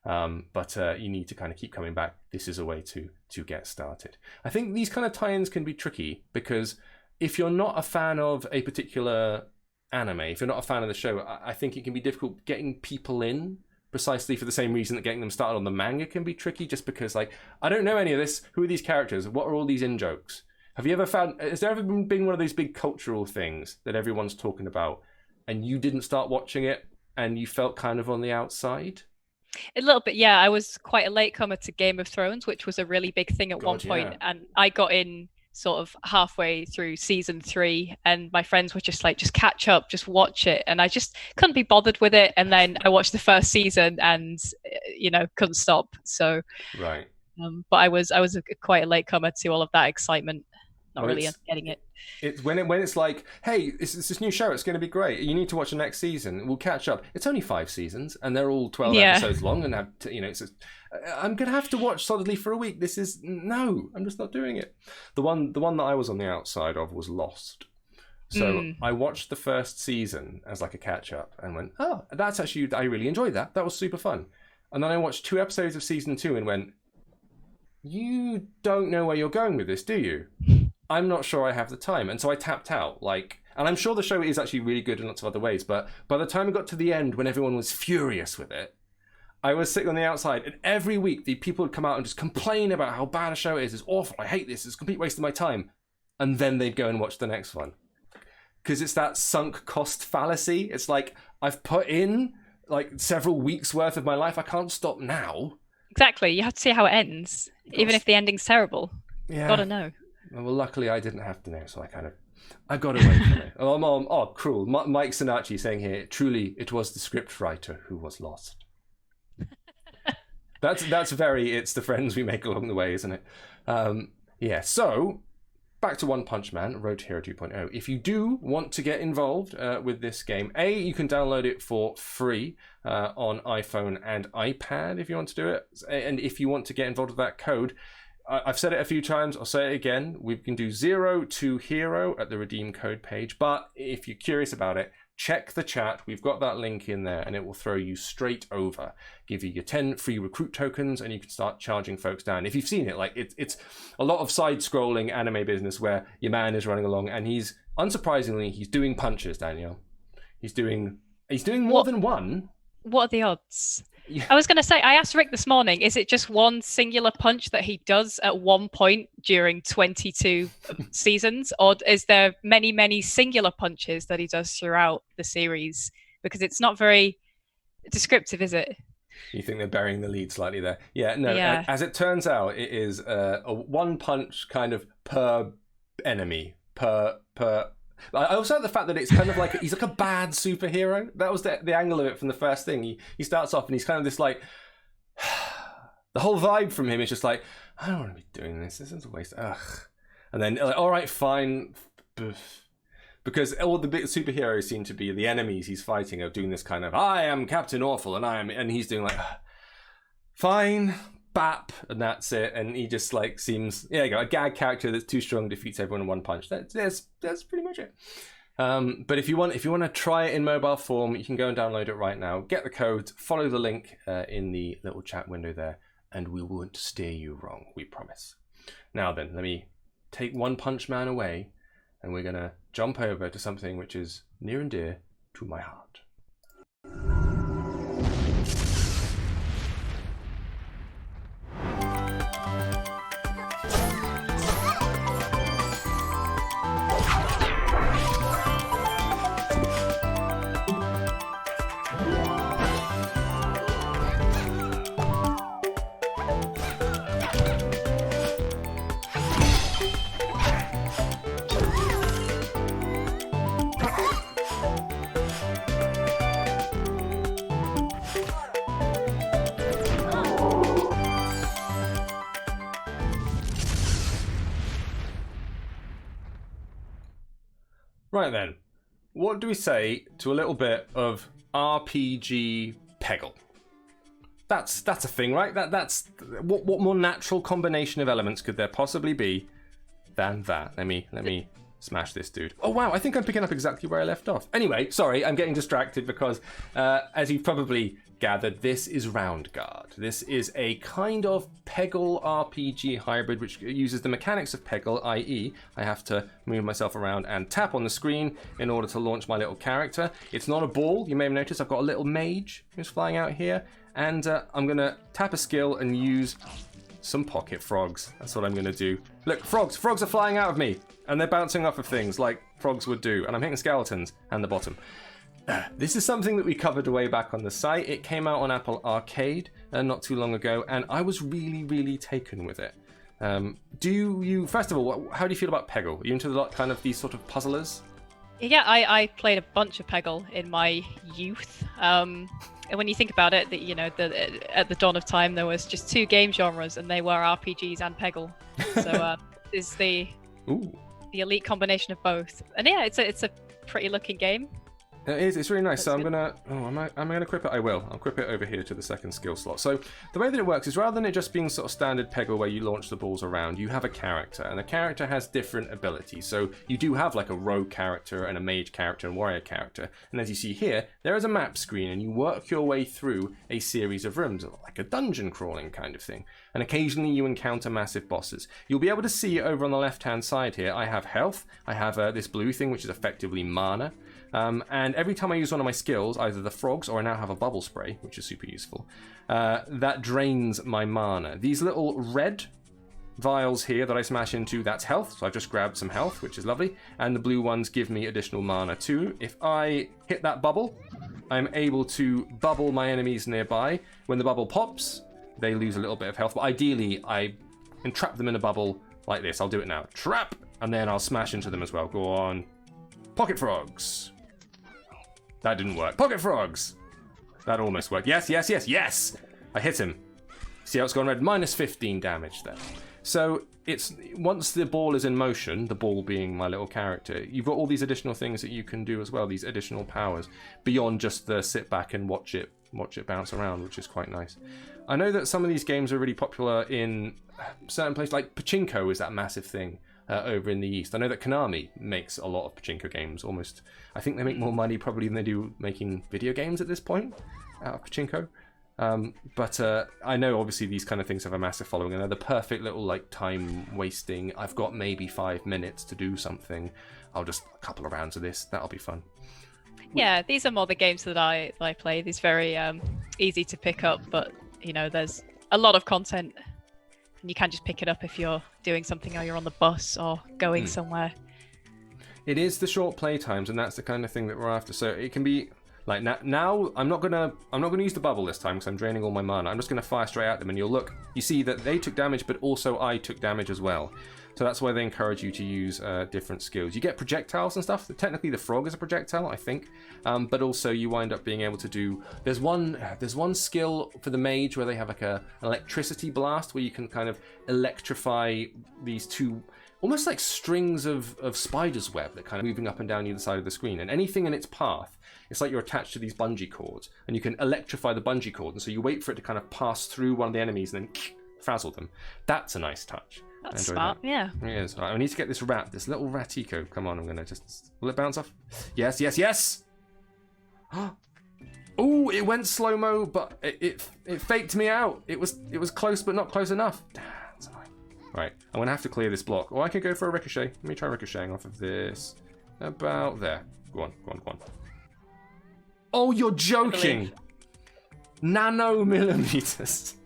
Speaker 1: But you need to kind of keep coming back. This is a way to get started. I think these kind of tie-ins can be tricky because if you're not a fan of a particular anime, if you're not a fan of the show, I think it can be difficult getting people in. Precisely for the same reason that getting them started on the manga can be tricky, just because I don't know any of this. Who are these characters? What are all these in-jokes? Have you ever found, has there ever been one of those big cultural things that everyone's talking about and you didn't start watching it and you felt kind of on the outside?
Speaker 2: A little bit, yeah. I was quite a latecomer to Game of Thrones, which was a really big thing at one point. And I got in sort of halfway through season 3 and my friends were just like, just catch up, just watch it. And I just couldn't be bothered with it. And then I watched the first season and, couldn't stop. So,
Speaker 1: right.
Speaker 2: But I was quite a latecomer to all of that excitement. not really getting it.
Speaker 1: It's when it's like, hey, it's this new show. It's going to be great. You need to watch the next season. We'll catch up. It's only 5 seasons, and they're all 12 episodes long. And I'm going to have to watch solidly for a week. No, I'm just not doing it. The one that I was on the outside of was Lost. So I watched the first season as like a catch up and went, oh, that's actually, I really enjoyed that. That was super fun. And then I watched 2 episodes of season 2 and went, you don't know where you're going with this, do you? I'm not sure I have the time. And so I tapped out. And I'm sure the show is actually really good in lots of other ways, but by the time it got to the end, when everyone was furious with it, I was sitting on the outside, and every week the people would come out and just complain about how bad a show it is. It's awful. I hate this. It's a complete waste of my time. And then they'd go and watch the next one. Because it's that sunk cost fallacy. It's like, I've put in like several weeks worth of my life. I can't stop now.
Speaker 2: Exactly. You have to see how it ends, even if the ending's terrible.
Speaker 1: Yeah.
Speaker 2: Gotta know.
Speaker 1: Well, luckily I didn't have to know, so I got away from it. Oh, cruel. Mike Sinacci saying here, truly, it was the script writer who was lost. That's very, it's the friends we make along the way, isn't it? Yeah, so back to One Punch Man, Road to Hero 2.0. If you do want to get involved with this game, you can download it for free on iPhone and iPad if you want to do it. And if you want to get involved with that code, I've said it a few times, I'll say it again. We can do 0 to Hero at the redeem code page. But if you're curious about it, check the chat. We've got that link in there and it will throw you straight over. Give you your 10 free recruit tokens and you can start charging folks down. If you've seen it, like it's a lot of side-scrolling anime business where your man is running along and he's, unsurprisingly, he's doing punches, Danielle. He's doing more than one.
Speaker 2: What are the odds? Yeah. I was going to say, I asked Rick this morning, is it just one singular punch that he does at one point during 22 seasons? Or is there many, many singular punches that he does throughout the series? Because it's not very descriptive, is it?
Speaker 1: You think they're burying the lead slightly there? Yeah, no, yeah. As it turns out, it is a one punch kind of per enemy, per... I also like the fact that it's kind of like he's like a bad superhero. That was the angle of it from the first thing. He starts off and he's kind of this like the whole vibe from him is just like, I don't want to be doing this. This is a waste. Ugh. And then like, all right, fine, because all the big superheroes seem to be the enemies he's fighting are doing this kind of I am Captain Awful and he's doing like fine. Bap, and that's it. And he just like seems, a gag character that's too strong, defeats everyone in one punch. That's pretty much it. But if you want to try it in mobile form, you can go and download it right now. Get the code, follow the link in the little chat window there, and we won't steer you wrong, we promise. Now then, let me take One Punch Man away, and we're gonna jump over to something which is near and dear to my heart. Right then, what do we say to a little bit of RPG Peggle? That's a thing, right? That's what more natural combination of elements could there possibly be than that? Let me smash this dude. Oh wow, I think I'm picking up exactly where I left off. Anyway, sorry, I'm getting distracted because as you've probably gathered, this is Round Guard. This is a kind of Peggle RPG hybrid which uses the mechanics of Peggle, i.e. I have to move myself around and tap on the screen in order to launch my little character. It's not a ball, you may have noticed I've got a little mage who's flying out here, and I'm going to tap a skill and use some pocket frogs. That's what I'm going to do. Look, frogs are flying out of me, and they're bouncing off of things like frogs would do, and I'm hitting skeletons and the bottom. This is something that we covered way back on the site. It came out on Apple Arcade not too long ago, and I was really, really taken with it. First of all, how do you feel about Peggle? Are you into kind of these sort of puzzlers?
Speaker 2: Yeah, I played a bunch of Peggle in my youth. And when you think about it, at the dawn of time, there was just 2 game genres, and they were RPGs and Peggle. So is the
Speaker 1: Ooh.
Speaker 2: The elite combination of both. And yeah, it's a pretty looking game.
Speaker 1: It is. It's really nice.
Speaker 2: That's
Speaker 1: so I'm
Speaker 2: good.
Speaker 1: gonna. Oh, am I gonna equip it? I will. I'll equip it over here to the second skill slot. So the way that it works is rather than it just being sort of standard Peggle where you launch the balls around, you have a character, and the character has different abilities. So you do have like a rogue character and a mage character and warrior character. And as you see here, there is a map screen, and you work your way through a series of rooms, like a dungeon crawling kind of thing. And occasionally you encounter massive bosses. You'll be able to see over on the left-hand side here. I have health. I have this blue thing, which is effectively mana. And every time I use one of my skills, either the frogs or I now have a bubble spray, which is super useful, that drains my mana. These little red vials here that I smash into, that's health. So I've just grabbed some health, which is lovely. And the blue ones give me additional mana too. If I hit that bubble, I'm able to bubble my enemies nearby. When the bubble pops, they lose a little bit of health. But ideally, I entrap them in a bubble like this. I'll do it now. Trap! And then I'll smash into them as well. Go on. Pocket frogs. That didn't work. Pocket frogs! That almost worked. Yes, yes, yes, yes! I hit him. See how it's gone red? Minus 15 damage there. So it's once the ball is in motion, the ball being my little character, you've got all these additional things that you can do as well, these additional powers, beyond just the sit back and watch it bounce around, which is quite nice. I know that some of these games are really popular in certain places, like Pachinko is that massive thing. Over in the East. I know that Konami makes a lot of pachinko games, almost. I think they make more money probably than they do making video games at this point out of pachinko. But I know obviously these kind of things have a massive following, and they're the perfect little like time wasting. I've got maybe 5 minutes to do something. I'll just a couple of rounds of this. That'll be fun.
Speaker 2: Yeah, these are more the games that I play. These very easy to pick up, but you know, there's a lot of content. And you can just pick it up if you're doing something or you're on the bus or going somewhere.
Speaker 1: It is the short play times, and that's the kind of thing that we're after. So it can be like now I'm not gonna use the bubble this time because I'm draining all my mana. I'm just gonna fire straight at them, and you see that they took damage, but also I took damage as well. So that's why they encourage you to use different skills. You get projectiles and stuff. Technically, the frog is a projectile, I think, but also you wind up being able to do. There's one skill for the mage where they have like an electricity blast where you can kind of electrify these two, almost like strings of spider's web that kind of moving up and down either side of the screen, and anything in its path. It's like you're attached to these bungee cords, and you can electrify the bungee cord, and so you wait for it to kind of pass through one of the enemies and then frazzle them. That's a nice touch.
Speaker 2: That's smart, yeah.
Speaker 1: It is. Right, I need to get this little ratico. Come on, I'm going to just... Will it bounce off? Yes, yes, yes! Oh, it went slow-mo, but it faked me out. It was close, but not close enough. That's annoying. Right, I'm going to have to clear this block. Or I could go for a ricochet. Let me try ricocheting off of this. About there. Go on, go on, go on. Oh, you're joking! Nanomillimeters.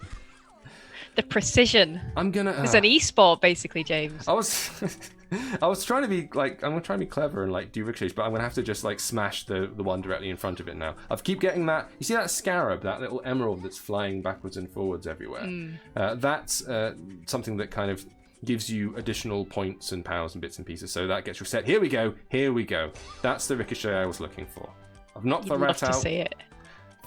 Speaker 2: The precision.
Speaker 1: I'm gonna.
Speaker 2: It's an e-sport, basically, James.
Speaker 1: I was trying to be like, I'm gonna try and be clever and like do ricochets, but I'm gonna have to just like smash the one directly in front of it now. I keep getting that. You see that scarab, that little emerald that's flying backwards and forwards everywhere. That's something that kind of gives you additional points and powers and bits and pieces. So that gets reset. Here we go. Here we go. That's the ricochet I was looking for. I've knocked the rat out.
Speaker 2: You'd love to see it.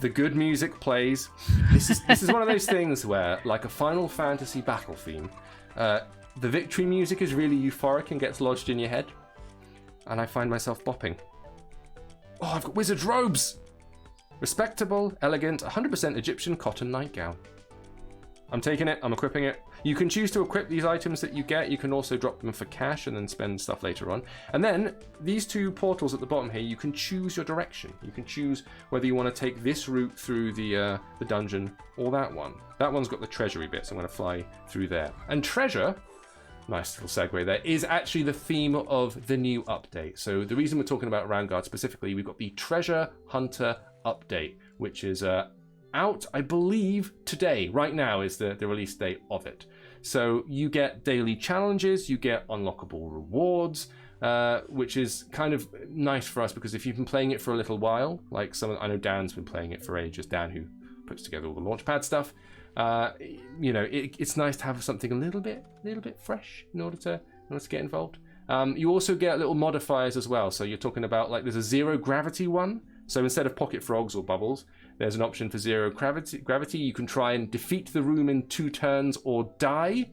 Speaker 1: The good music plays. This is one of those things where, like a Final Fantasy battle theme, the victory music is really euphoric and gets lodged in your head, and I find myself bopping. Oh, I've got wizard's robes! Respectable, elegant, 100% Egyptian cotton nightgown. I'm taking it, I'm equipping it. You can choose to equip these items that you get. You can also drop them for cash and then spend stuff later on. And then these two portals at the bottom here, you can choose your direction. You can choose whether you want to take this route through the dungeon or that one. That one's got the treasury bits. I'm going to fly through there. And treasure, nice little segue there, is actually the theme of the new update. So the reason we're talking about Roundguard specifically, we've got the Treasure Hunter update, which is out, I believe, today. Right now is the release date of it. So you get daily challenges, you get unlockable rewards, which is kind of nice for us because if you've been playing it for a little while, like I know Dan's been playing it for ages, Dan who puts together all the LaunchPad stuff, you know, it's nice to have something a little bit fresh in order to get involved. You also get little modifiers as well. So you're talking about like there's a zero gravity one. So instead of pocket frogs or bubbles, there's an option for zero gravity. You can try and defeat the room in 2 turns or die.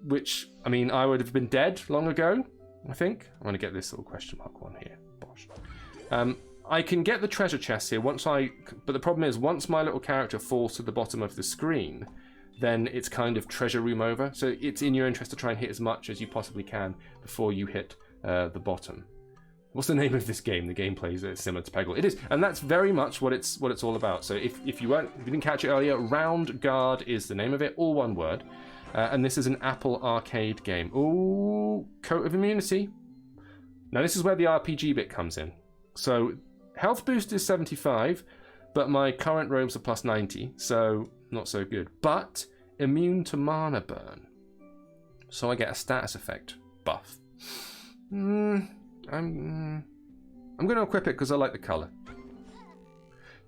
Speaker 1: which, I mean, I would have been dead long ago, I think. I'm going to get this little question mark one here. Bosh. I can get the treasure chest here but the problem is once my little character falls to the bottom of the screen, then it's kind of treasure room over. So it's in your interest to try and hit as much as you possibly can before you hit the bottom. What's the name of this game? The gameplay is similar to Peggle. It is, and that's very much what it's all about. So if you didn't catch it earlier, Round Guard is the name of it, all one word. And this is an Apple Arcade game. Ooh, Coat of Immunity. Now this is where the RPG bit comes in. So health boost is 75, but my current robes are plus 90, so not so good. But immune to mana burn. So I get a status effect buff. I'm going to equip it because I like the color.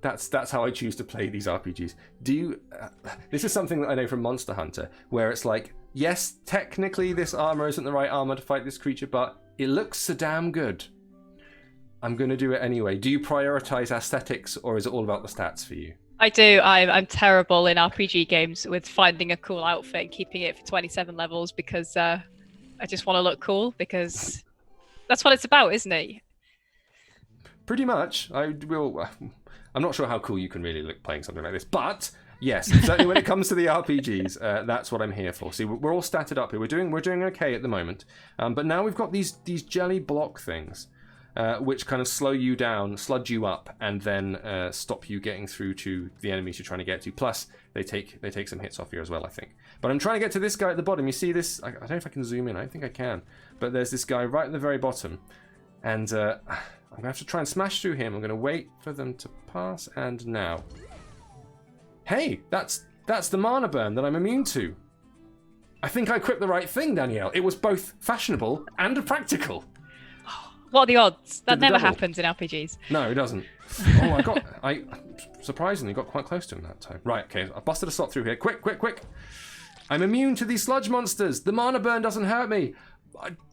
Speaker 1: That's how I choose to play these RPGs. This is something that I know from Monster Hunter, where it's like, yes, technically this armor isn't the right armor to fight this creature, but it looks so damn good. I'm going to do it anyway. Do you prioritize aesthetics, or is it all about the stats for you?
Speaker 2: I do. I'm terrible in RPG games with finding a cool outfit and keeping it for 27 levels because I just want to look cool, because that's what it's about, isn't it?
Speaker 1: Pretty much. I'm not sure how cool you can really look playing something like this, but yes, certainly when it comes to the RPGs, that's what I'm here for. See, we're all statted up here. We're doing okay at the moment, but now we've got these jelly block things, which kind of slow you down, sludge you up, and then stop you getting through to the enemies you're trying to get to. Plus, they take some hits off you as well, I think. But I'm trying to get to this guy at the bottom. You see this? I don't know if I can zoom in. I don't think I can. But there's this guy right at the very bottom, and I'm going to have to try and smash through him. I'm going to wait for them to pass, and now. Hey, that's the mana burn that I'm immune to. I think I equipped the right thing, Danielle. It was both fashionable and practical.
Speaker 2: What are the odds? That never
Speaker 1: double.
Speaker 2: happens in RPGs.
Speaker 1: No, it doesn't. I surprisingly got quite close to him that time. Right, okay, I busted a slot through here. Quick. I'm immune to these sludge monsters. The mana burn doesn't hurt me.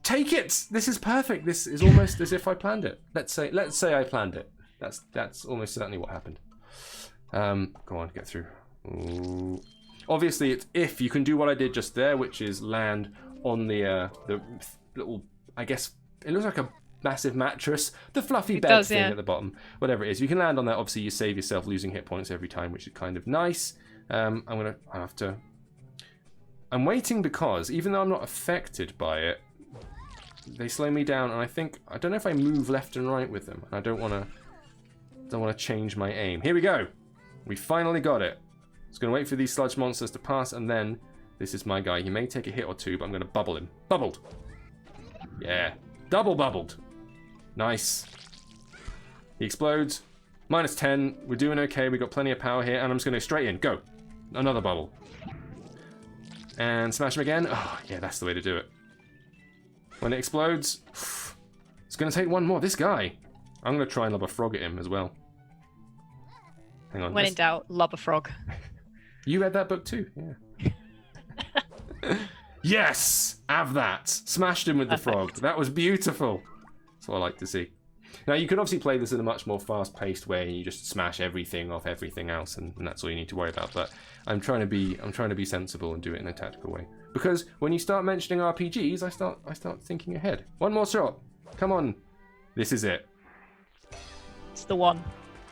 Speaker 1: Take it. This is perfect. This is almost as if I planned it. Let's say I planned it. That's almost certainly what happened. Go on, get through. Ooh. Obviously, it's if you can do what I did just there, which is land on the little. I guess it looks like a massive mattress, the fluffy bed thing at the bottom. Whatever it is, you can land on that. Obviously, you save yourself losing hit points every time, which is kind of nice. I have to. I'm waiting because even though I'm not affected by it, they slow me down, and I don't know if I move left and right with them. I don't want to change my aim. Here we go. We finally got it. I was going to wait for these sludge monsters to pass, and then this is my guy. He may take a hit or two, but I'm going to bubble him. Bubbled. Yeah. Double bubbled. Nice. He explodes. Minus 10. We're doing okay. We've got plenty of power here, and I'm just going to go straight in. Go. Another bubble. And smash him again. Oh, yeah, that's the way to do it. When it explodes, it's going to take one more. This guy. I'm going to try and lob a frog at him as well. Hang on.
Speaker 2: When in doubt, lob a frog.
Speaker 1: You read that book too? Yeah. Yes! Have that. Smashed him with the frog. That was beautiful. That's what I like to see. Now, you could obviously play this in a much more fast-paced way, and you just smash everything off everything else, and that's all you need to worry about. But I'm trying to be sensible and do it in a tactical way. Because when you start mentioning RPGs, I start thinking ahead. One more shot. Come on. This is it.
Speaker 2: It's the one.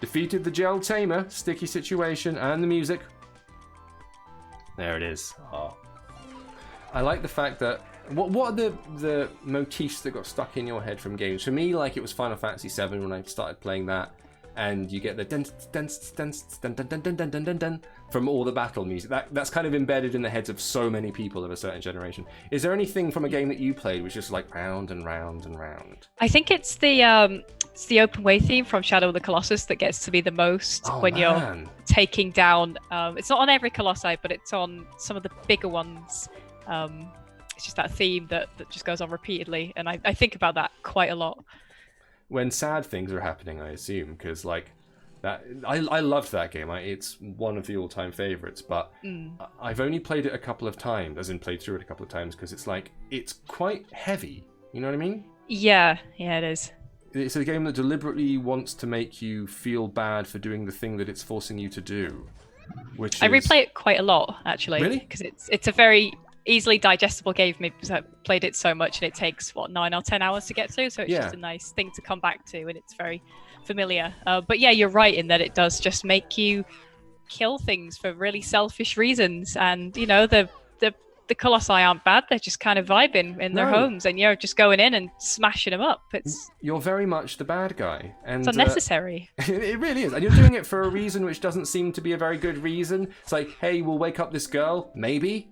Speaker 1: Defeated the gel tamer, sticky situation, and the music. There it is. Oh. I like the fact that what are the motifs that got stuck in your head from games? For me, like it was Final Fantasy VII when I started playing that, and you get the dun dun dun dun dun dun dun dun dun dun from all the battle music. That's kind of embedded in the heads of so many people of a certain generation. Is there anything from a game that you played which is like round and round and round?
Speaker 2: I think it's the open way theme from Shadow of the Colossus that gets to be the most when you're taking down. It's not on every Colossi, but it's on some of the bigger ones. It's just that theme that just goes on repeatedly, and I think about that quite a lot.
Speaker 1: When sad things are happening, I assume, because like that, I loved that game. It's one of the all-time favorites, but I've only played it a couple of times, as in played through it a couple of times, because it's quite heavy. You know what I mean?
Speaker 2: Yeah, it is.
Speaker 1: It's a game that deliberately wants to make you feel bad for doing the thing that it's forcing you to do. I
Speaker 2: replay it quite a lot, actually.
Speaker 1: Really?
Speaker 2: Because it's a very easily digestible game because I've played it so much, and it takes 9 or 10 hours to get through, so it's just a nice thing to come back to, and it's very familiar. But yeah, you're right in that it does just make you kill things for really selfish reasons, and you know the colossi aren't bad, they're just kind of vibing in their homes, and you're just going in and smashing them up.
Speaker 1: You're very much the bad guy, and
Speaker 2: it's unnecessary.
Speaker 1: It really is, and you're doing it for a reason which doesn't seem to be a very good reason. It's like, hey, we'll wake up this girl, maybe,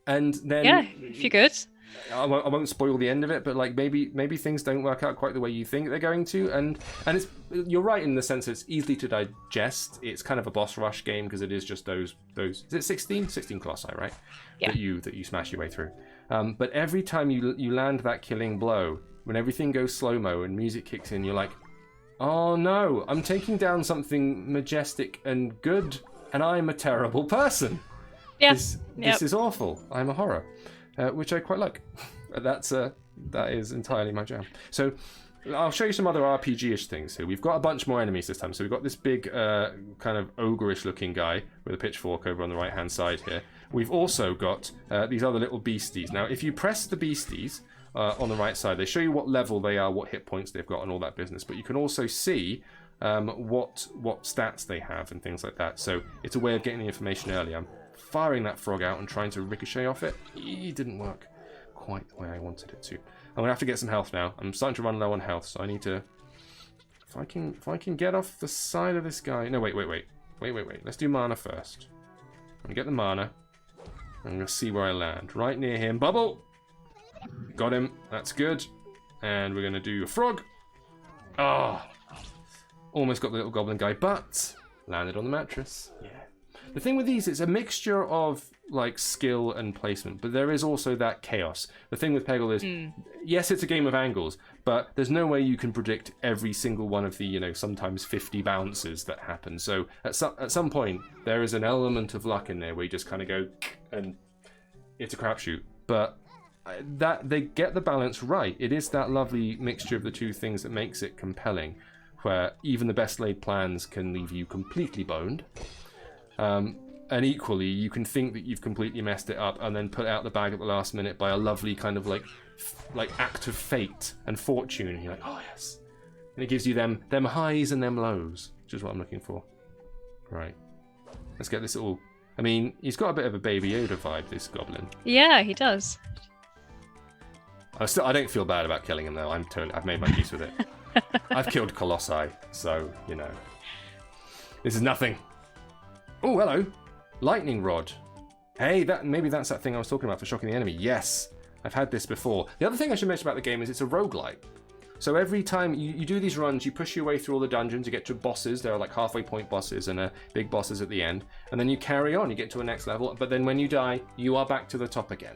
Speaker 1: and then
Speaker 2: if you're good.
Speaker 1: I won't spoil the end of it, but like maybe things don't work out quite the way you think they're going to, and you're right in the sense that it's easily to digest. It's kind of a boss rush game because it is just those is it 16 colossi, right?
Speaker 2: Yeah.
Speaker 1: That you smash your way through. But every time you land that killing blow, when everything goes slow-mo and music kicks in, you're like, oh no, I'm taking down something majestic and good, and I'm a terrible person.
Speaker 2: Yeah.
Speaker 1: This is awful. I'm a horror. Which I quite like. That is entirely my jam. So I'll show you some other RPG-ish things here. We've got a bunch more enemies this time. So we've got this big kind of ogre-ish looking guy with a pitchfork over on the right-hand side here. We've also got these other little beasties. Now, if you press the beasties on the right side, they show you what level they are, what hit points they've got, and all that business. But you can also see what stats they have and things like that. So it's a way of getting the information early. I'm firing that frog out and trying to ricochet off it. It didn't work quite the way I wanted it to. I'm gonna have to get some health now. I'm starting to run low on health, so I need to. If I can get off the side of this guy. No, wait. Let's do mana first. I'm gonna get the mana. I'm gonna see where I land. Right near him. Bubble. Got him. That's good. And we're gonna do a frog. Oh, almost got the little goblin guy, but landed on the mattress. Yeah. The thing with these, it's a mixture of like skill and placement, but there is also that chaos. The thing with Peggle is, yes, it's a game of angles, but there's no way you can predict every single one of the, sometimes 50 bounces that happen. So at some point, there is an element of luck in there where you just kind of go, and it's a crapshoot. But that they get the balance right. It is that lovely mixture of the two things that makes it compelling, where even the best laid plans can leave you completely boned. And equally, you can think that you've completely messed it up and then put out the bag at the last minute by a lovely kind of like act of fate and fortune. And you're like, oh yes. And it gives you them highs and them lows, which is what I'm looking for. Right. Let's get this all. I mean, he's got a bit of a Baby Yoda vibe, this goblin.
Speaker 2: Yeah, he does.
Speaker 1: I don't feel bad about killing him though. I've made my peace with it. I've killed Colossi, so this is nothing. Oh, hello. Lightning Rod. Hey, maybe that's that thing I was talking about for shocking the enemy. Yes, I've had this before. The other thing I should mention about the game is it's a roguelike. So every time you do these runs, you push your way through all the dungeons, you get to bosses. There are like halfway point bosses and big bosses at the end. And then you carry on, you get to a next level. But then when you die, you are back to the top again.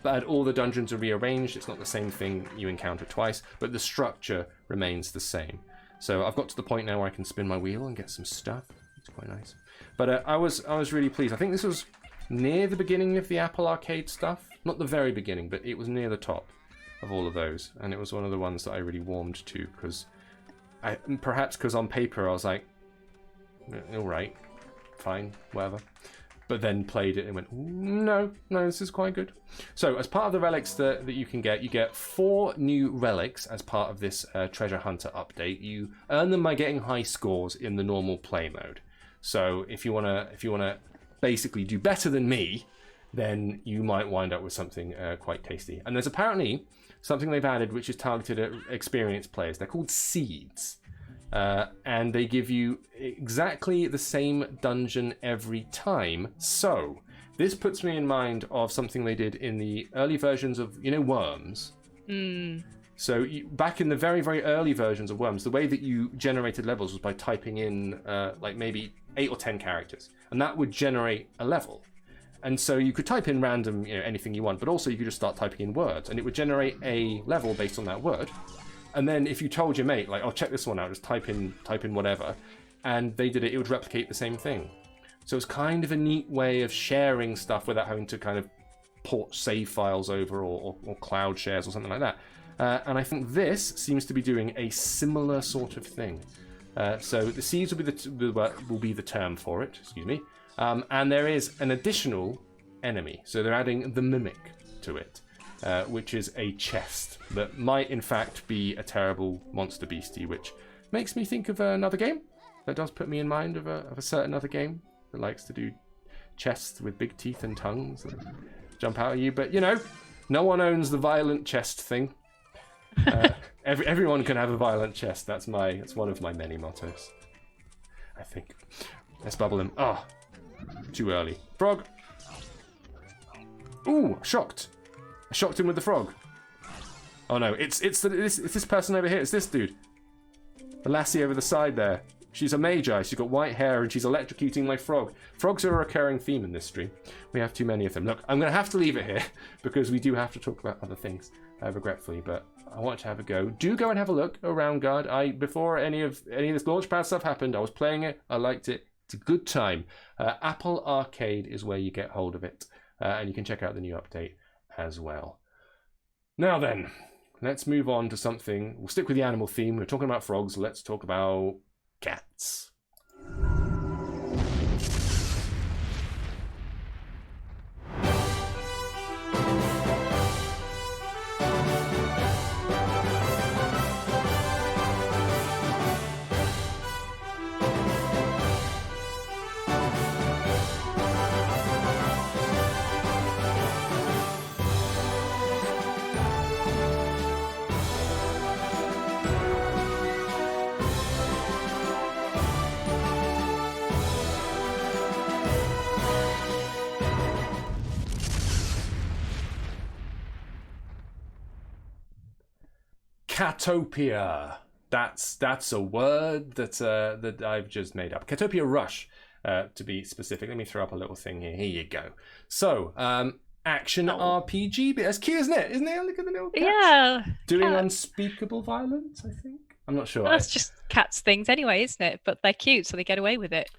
Speaker 1: But all the dungeons are rearranged. It's not the same thing you encounter twice, but the structure remains the same. So I've got to the point now where I can spin my wheel and get some stuff. It's quite nice. But I was really pleased. I think this was near the beginning of the Apple Arcade stuff. Not the very beginning, but it was near the top of all of those. And it was one of the ones that I really warmed to, because perhaps because on paper I was like, all right, fine, whatever. But then played it and went, no, this is quite good. So as part of the relics that you can get, you get 4 new relics as part of this treasure hunter update. You earn them by getting high scores in the normal play mode. So if you wanna basically do better than me, then you might wind up with something quite tasty. And there's apparently something they've added which is targeted at experienced players. They're called seeds. And they give you exactly the same dungeon every time. So this puts me in mind of something they did in the early versions of, Worms. So back in the very, very early versions of Worms, the way that you generated levels was by typing in like maybe 8 or 10 characters, and that would generate a level. And so you could type in random, anything you want, but also you could just start typing in words, and it would generate a level based on that word. And then if you told your mate, like, oh, check this one out, just type in whatever, and they did it, it would replicate the same thing. So it's kind of a neat way of sharing stuff without having to kind of port save files over or cloud shares or something like that. And I think this seems to be doing a similar sort of thing. So the seeds will be the term for it, excuse me. And there is an additional enemy. So they're adding the Mimic to it, which is a chest that might in fact be a terrible monster beastie, which makes me think of another game. That does put me in mind of a certain other game that likes to do chests with big teeth and tongues that jump out at you. But, you know, no one owns the violent chest thing. Everyone can have a violent chest. That's one of my many mottos, I think. Let's bubble him. Oh, too early. Frog. Ooh, shocked. I shocked him with the frog. Oh no, it's this person over here. It's this dude. The lassie over the side there. She's a magi. She's got white hair and she's electrocuting my frog. Frogs are a recurring theme in this stream. We have too many of them. Look, I'm going to have to leave it here because we do have to talk about other things, regretfully, but I want to have a go. Do go and have a look around Guard. Before any of this Launchpad stuff happened, I was playing it. I liked it. It's a good time. Apple Arcade is where you get hold of it, and you can check out the new update as well. Now then, let's move on to something. We'll stick with the animal theme. We're talking about frogs. Let's talk about cats. Catopia. That's a word that I've just made up. Catopia Rush, to be specific. Let me throw up a little thing here. Here you go. So, action RPG. But that's cute, isn't it? Isn't it? Look at the little cats.
Speaker 2: Yeah.
Speaker 1: Doing unspeakable violence, I think. I'm not sure.
Speaker 2: Well, that's just cats things anyway, isn't it? But they're cute, so they get away with it.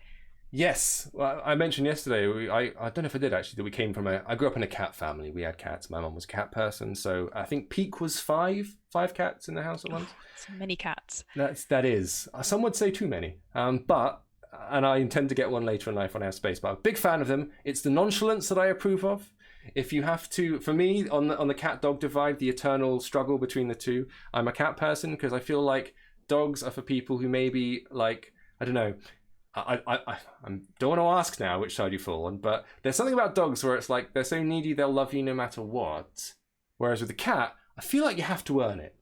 Speaker 1: Yes, well, I mentioned yesterday. I don't know if I did actually that we came from I grew up in a cat family. We had cats. My mum was a cat person, so I think peak was five cats in the house at once.
Speaker 2: So many cats.
Speaker 1: That is. Some would say too many. But I intend to get one later in life when I have space. But I'm a big fan of them. It's the nonchalance that I approve of. If you have to, for me, on the cat dog divide, the eternal struggle between the two. I'm a cat person because I feel like dogs are for people who maybe like, I don't know. I don't want to ask now which side you fall on, but there's something about dogs where it's like they're so needy they'll love you no matter what. Whereas with a cat, I feel like you have to earn it.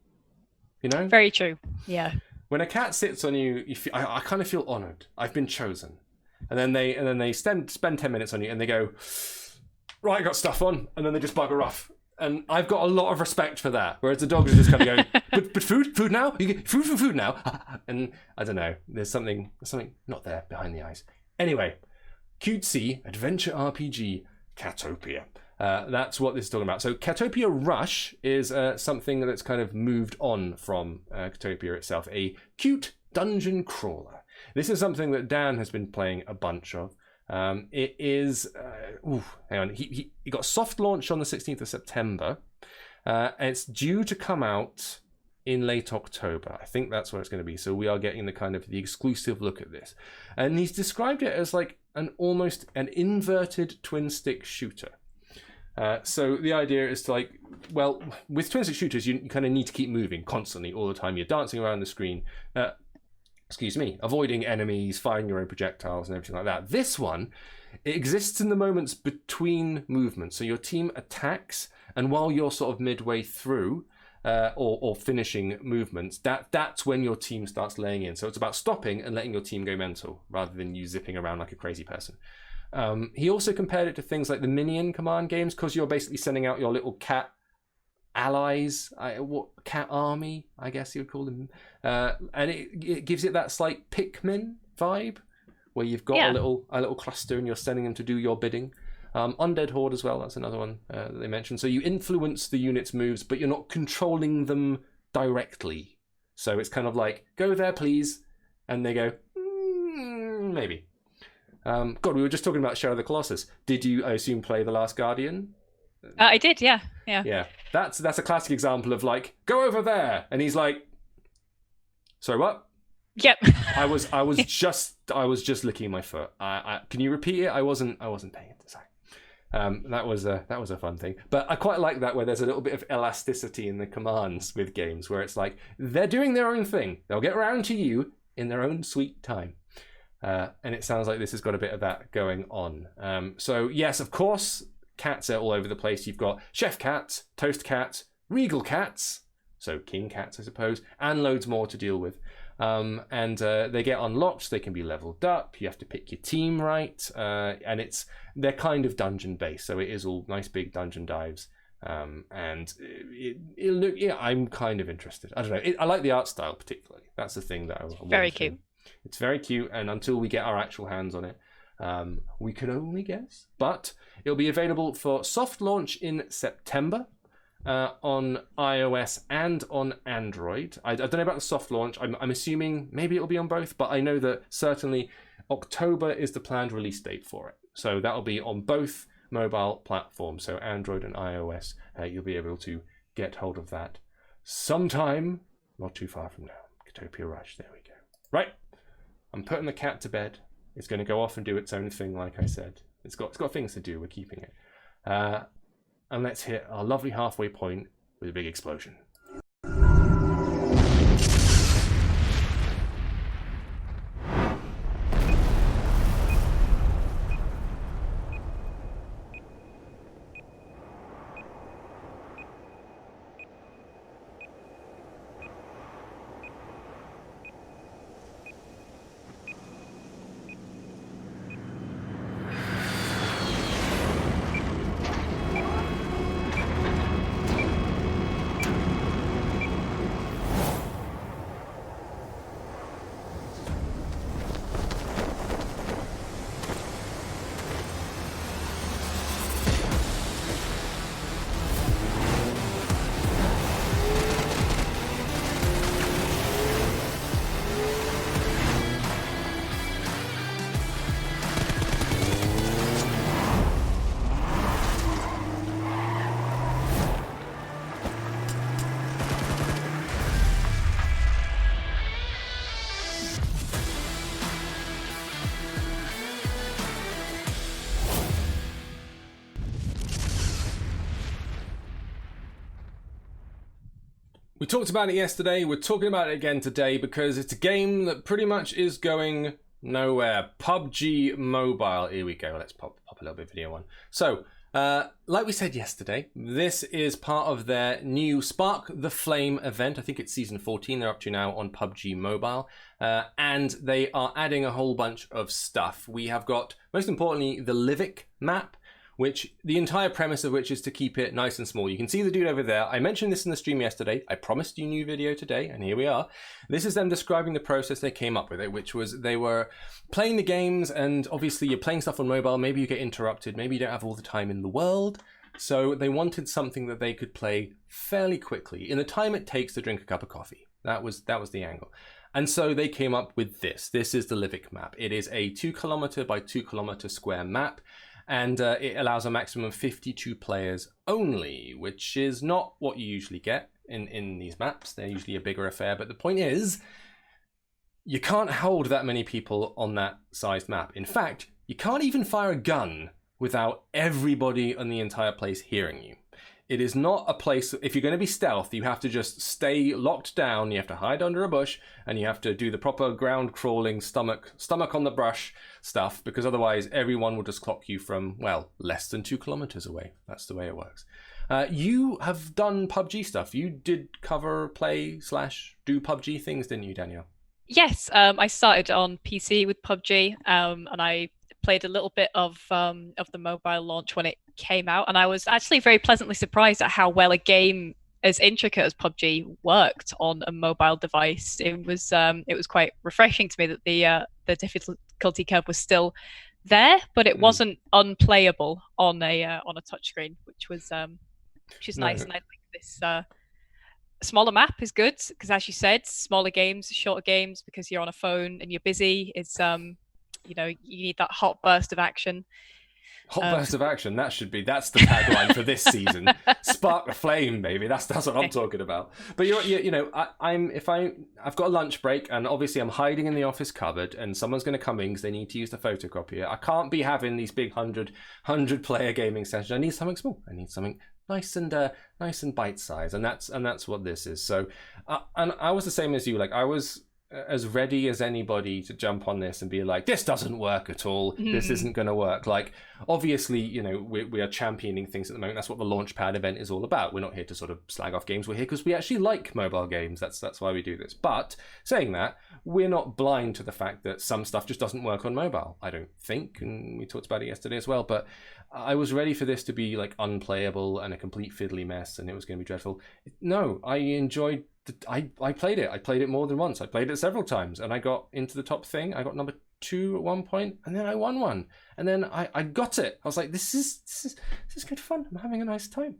Speaker 1: You know? Very
Speaker 2: true. Yeah.
Speaker 1: When a cat sits on you, I kind of feel honoured. I've been chosen. And then they spend 10 minutes on you and they go, right, I got stuff on, and then they just bugger off. And I've got a lot of respect for that. Whereas the dog is just kind of going, but food now? You get food now? And I don't know. There's something not there behind the eyes. Anyway, cutesy adventure RPG Catopia. That's what this is talking about. So Catopia Rush is something that's kind of moved on from Catopia itself. A cute dungeon crawler. This is something that Dan has been playing a bunch of. It is hang on, he got soft launch on the 16th of September, and it's due to come out in late October. I think that's where it's going to be, so we are getting the exclusive look at this, and he's described it as like almost an inverted twin stick shooter. So the idea is to with twin stick shooters you kind of need to keep moving constantly all the time. You're dancing around the screen, avoiding enemies, firing your own projectiles and everything like that. This one, it exists in the moments between movements. So your team attacks, and while you're sort of midway through or finishing movements, that's when your team starts laying in. So it's about stopping and letting your team go mental rather than you zipping around like a crazy person. He also compared it to things like the Minion command games, because you're basically sending out your little cat allies, cat army, I guess you would call them, and it gives it that slight Pikmin vibe, where you've got a little cluster and you're sending them to do your bidding. Undead Horde as well, that's another one that they mentioned. So you influence the unit's moves, but you're not controlling them directly. So it's kind of like, go there please, and they go, maybe. God, we were just talking about Shadow of the Colossus. Did you, I assume, play The Last Guardian?
Speaker 2: I did, yeah.
Speaker 1: That's a classic example of like, go over there, and he's like, sorry, what?
Speaker 2: Yep.
Speaker 1: I was just licking my foot. Can you repeat it? I wasn't paying attention. Sorry. That was a fun thing. But I quite like that where there's a little bit of elasticity in the commands with games where it's like they're doing their own thing. They'll get around to you in their own sweet time. And it sounds like this has got a bit of that going on. So yes, of course, cats are all over the place. You've got chef cats, toast cats, regal cats, so king cats, I suppose, and loads more to deal with. And they get unlocked. They can be leveled up. You have to pick your team right, and they're kind of dungeon based, so it is all nice big dungeon dives. And I'm kind of interested. I don't know. I like the art style particularly. That's the thing that I want.
Speaker 2: Very cute.
Speaker 1: It's very cute, and until we get our actual hands on it, we can only guess. But it'll be available for soft launch in September. On iOS and on Android. I don't know about the soft launch. I'm assuming maybe it'll be on both, but I know that certainly October is the planned release date for it. So that'll be on both mobile platforms, so Android and iOS. You'll be able to get hold of that sometime not too far from now. Catopia Rush, there we go. Right, I'm putting the cat to bed. It's going to go off and do its own thing, like I said. It's got things to do. We're keeping it. And let's hit our lovely halfway point with a big explosion. We talked about it yesterday, we're talking about it again today because it's a game that pretty much is going nowhere. PUBG Mobile. Here we go, let's pop a little bit of video on. So, like we said yesterday, this is part of their new Spark the Flame event. I think it's season 14 they're up to now on PUBG Mobile. And they are adding a whole bunch of stuff. We have got, most importantly, the Livik map, which the entire premise of which is to keep it nice and small. You can see the dude over there. I mentioned this in the stream yesterday. I promised you a new video today, and here we are. This is them describing the process they came up with it, which was they were playing the games, and obviously you're playing stuff on mobile. Maybe you get interrupted. Maybe you don't have all the time in the world. So they wanted something that they could play fairly quickly in the time it takes to drink a cup of coffee. That was the angle. And so they came up with this. This is the Livik map. It is a 2 kilometer by 2 kilometer square map. And it allows a maximum of 52 players only, which is not what you usually get in these maps. They're usually a bigger affair. But the point is, you can't hold that many people on that sized map. In fact, you can't even fire a gun without everybody on the entire place hearing you. It is not a place, if you're going to be stealth, you have to just stay locked down, you have to hide under a bush, and you have to do the proper ground crawling, stomach on the brush stuff, because otherwise everyone will just clock you from, well, less than 2 kilometers away. That's the way it works. You have done PUBG stuff. You did cover, play, / do PUBG things, didn't you, Danielle?
Speaker 2: Yes, I started on PC with PUBG, and I played a little bit of the mobile launch when it came out, and I was actually very pleasantly surprised at how well a game as intricate as PUBG worked on a mobile device. It was quite refreshing to me that the difficulty curve was still there, but it wasn't unplayable on a touchscreen, which is nice. And I think this smaller map is good because, as you said, smaller games, shorter games, because you're on a phone and you're busy. It's you need that hot burst of action.
Speaker 1: Hot burst of action. That's the tagline for this season. Spark the flame, baby. That's what I'm talking about. But I've got a lunch break, and obviously I'm hiding in the office cupboard, and someone's going to come in because they need to use the photocopier. I can't be having these big 100 player gaming sessions. I need something small. I need something nice and bite size, and that's what this is. So, and I was the same as you. Like, I was as ready as anybody to jump on this and be like, this doesn't work at all. This isn't going to work. Like, obviously, we are championing things at the moment. That's what the LaunchPad event is all about. We're not here to sort of slag off games. We're here because we actually like mobile games. That's why we do this. But saying that, we're not blind to the fact that some stuff just doesn't work on mobile, I don't think. And we talked about it yesterday as well. But I was ready for this to be like unplayable and a complete fiddly mess, and it was going to be dreadful. No, I enjoyed I played it. I played it more than once. I played it several times, and I got into the top thing. I got number 2 at one point, and then I won one, and then I got it. I was like, this is good fun. I'm having a nice time.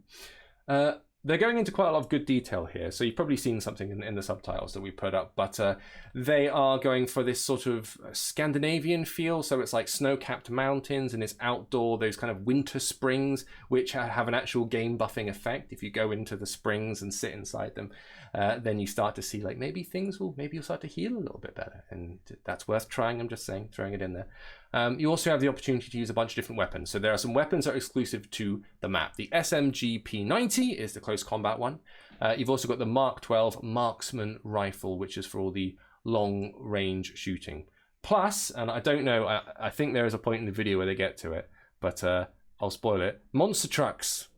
Speaker 1: They're going into quite a lot of good detail here, so you've probably seen something in the subtitles that we put up, but they are going for this sort of Scandinavian feel, so it's like snow-capped mountains, and it's outdoor, those kind of winter springs, which have an actual game buffing effect. If you go into the springs and sit inside them, then you start to see, like, maybe you'll start to heal a little bit better, and that's worth trying. I'm just saying, throwing it in there. You also have the opportunity to use a bunch of different weapons. So there are some weapons that are exclusive to the map. The SMG P90 is the close combat one. You've also got the Mark 12 Marksman Rifle, which is for all the long range shooting. Plus, and I don't know, I think there is a point in the video where they get to it, but I'll spoil it. Monster trucks.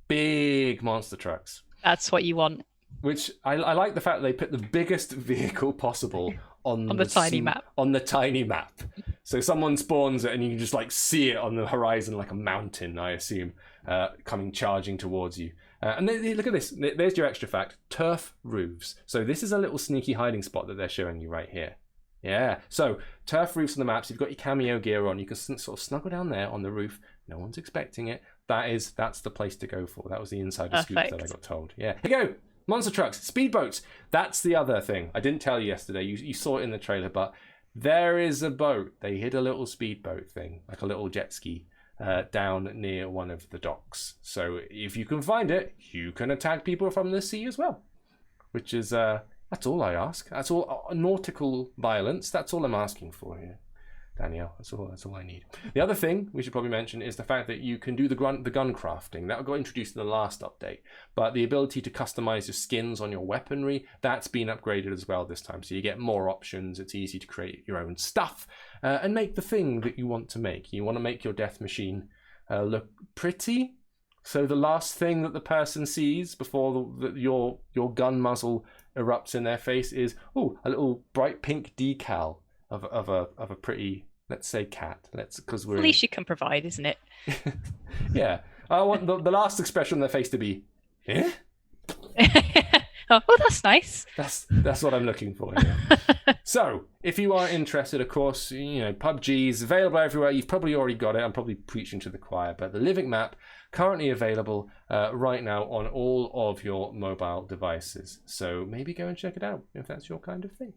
Speaker 1: Big monster trucks.
Speaker 2: That's what you want.
Speaker 1: Which I like the fact that they put the biggest vehicle possible on the tiny map. On the tiny map. So someone spawns it and you can just like see it on the horizon like a mountain, I assume, coming charging towards you. And look at this. There's your extra fact. Turf roofs. So this is a little sneaky hiding spot that they're showing you right here. Yeah. So turf roofs on the maps. You've got your cameo gear on. You can sort of snuggle down there on the roof. No one's expecting it. That's the place to go for. That was the insider scoop that I got told. Yeah. Here you go. Monster trucks, speedboats. That's the other thing. I didn't tell you yesterday. You saw it in the trailer, but there is a boat. They hid a little speedboat thing, like a little jet ski, down near one of the docks. So if you can find it, you can attack people from the sea as well. Which is, that's all I ask. That's all nautical violence. That's all I'm asking for here, Danielle. That's all I need. The other thing we should probably mention is the fact that you can do the gun crafting. That got introduced in the last update, but the ability to customize your skins on your weaponry, that's been upgraded as well this time. So you get more options. It's easy to create your own stuff and make the thing that you want to make. You want to make your death machine look pretty. So the last thing that the person sees before your gun muzzle erupts in their face is a little bright pink decal of a pretty, let's say, cat. Because we're
Speaker 2: at least you can provide, isn't it?
Speaker 1: Yeah. I want the last expression on their face to be, eh?
Speaker 2: Oh, that's nice.
Speaker 1: That's what I'm looking for here. So, if you are interested, of course, PUBG is available everywhere. You've probably already got it. I'm probably preaching to the choir, but the Livik map currently available right now on all of your mobile devices. So maybe go and check it out if that's your kind of thing.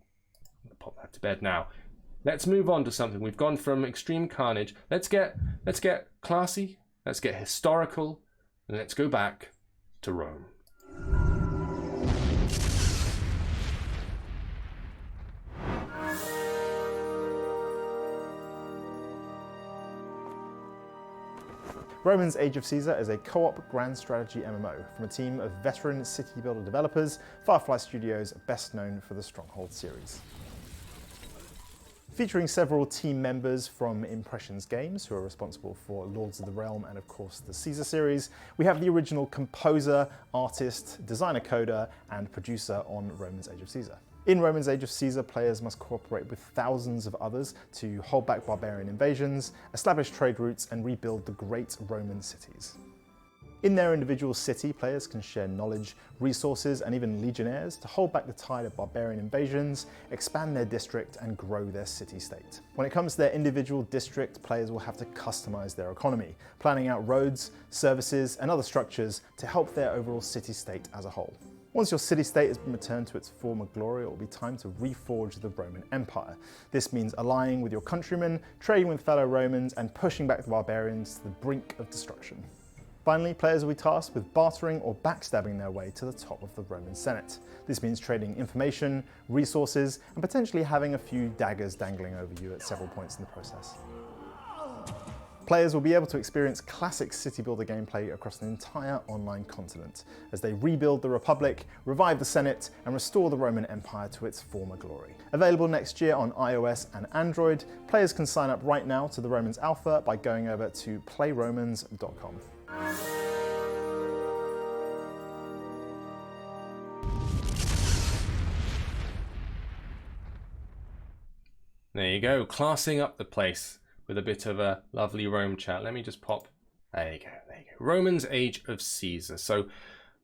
Speaker 1: I'm gonna pop that to bed now. Let's move on to something. We've gone from extreme carnage. Let's get classy. Let's get historical. And let's go back to Rome.
Speaker 5: Roman's Age of Caesar is a co-op grand strategy MMO from a team of veteran city builder developers, Firefly Studios, best known for the Stronghold series. Featuring several team members from Impressions Games, who are responsible for Lords of the Realm and of course the Caesar series, we have the original composer, artist, designer, coder, and producer on Roman's Age of Caesar. In Roman's Age of Caesar, players must cooperate with thousands of others to hold back barbarian invasions, establish trade routes, and rebuild the great Roman cities. In their individual city, players can share knowledge, resources, and even legionnaires to hold back the tide of barbarian invasions, expand their district, and grow their city-state. When it comes to their individual district, players will have to customize their economy, planning out roads, services, and other structures to help their overall city-state as a whole. Once your city-state has been returned to its former glory, it will be time to reforge the Roman Empire. This means allying with your countrymen, trading with fellow Romans, and pushing back the barbarians to the brink of destruction. Finally, players will be tasked with bartering or backstabbing their way to the top of the Roman Senate. This means trading information, resources, and potentially having a few daggers dangling over you at several points in the process. Players will be able to experience classic city builder gameplay across the entire online continent as they rebuild the Republic, revive the Senate, and restore the Roman Empire to its former glory. Available next year on iOS and Android, players can sign up right now to the Romans Alpha by going over to playromans.com.
Speaker 1: There you go, classing up the place with a bit of a lovely Rome chat. Let me just pop. There you go, there you go. Romans Age of Caesar. So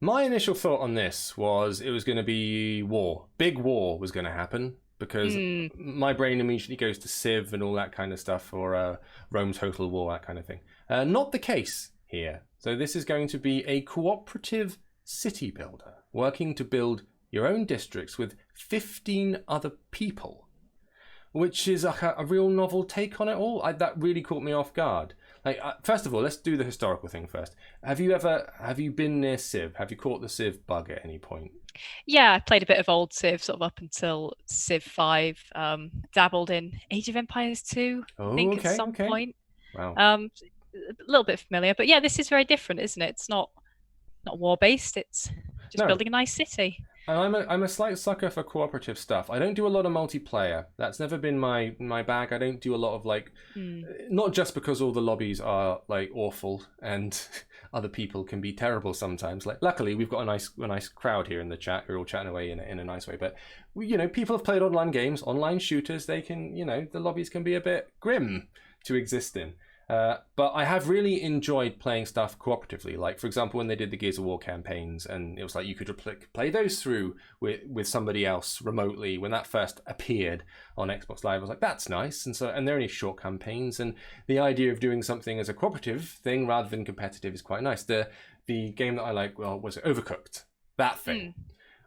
Speaker 1: my initial thought on this was it was going to be war. Big war was going to happen because my brain immediately goes to Civ and all that kind of stuff, or Rome Total War, that kind of thing. Not the case here. So this is going to be a cooperative city builder working to build your own districts with 15 other people, which is a real novel take on it all. That really caught me off guard. Like, first of all, let's do the historical thing first. Have you been near Civ? Have you caught the Civ bug at any point?
Speaker 2: Yeah, I played a bit of old Civ sort of up until Civ 5. Dabbled in Age of Empires 2, I think, at some point.
Speaker 1: Wow.
Speaker 2: A little bit familiar, but yeah, this is very different, isn't it? It's not war-based. It's just building a nice city.
Speaker 1: And I'm a slight sucker for cooperative stuff. I don't do a lot of multiplayer. That's never been my bag. I don't do a lot of not just because all the lobbies are like awful and other people can be terrible sometimes. Like, luckily we've got a nice crowd here in the chat who are all chatting away in a nice way. But people have played online games, online shooters. They can, the lobbies can be a bit grim to exist in. But I have really enjoyed playing stuff cooperatively. Like, for example, when they did the Gears of War campaigns, and it was like you could play those through with somebody else remotely. When that first appeared on Xbox Live, I was like, that's nice. And they're only short campaigns, and the idea of doing something as a cooperative thing rather than competitive is quite nice. The game that I like, was it Overcooked? That thing,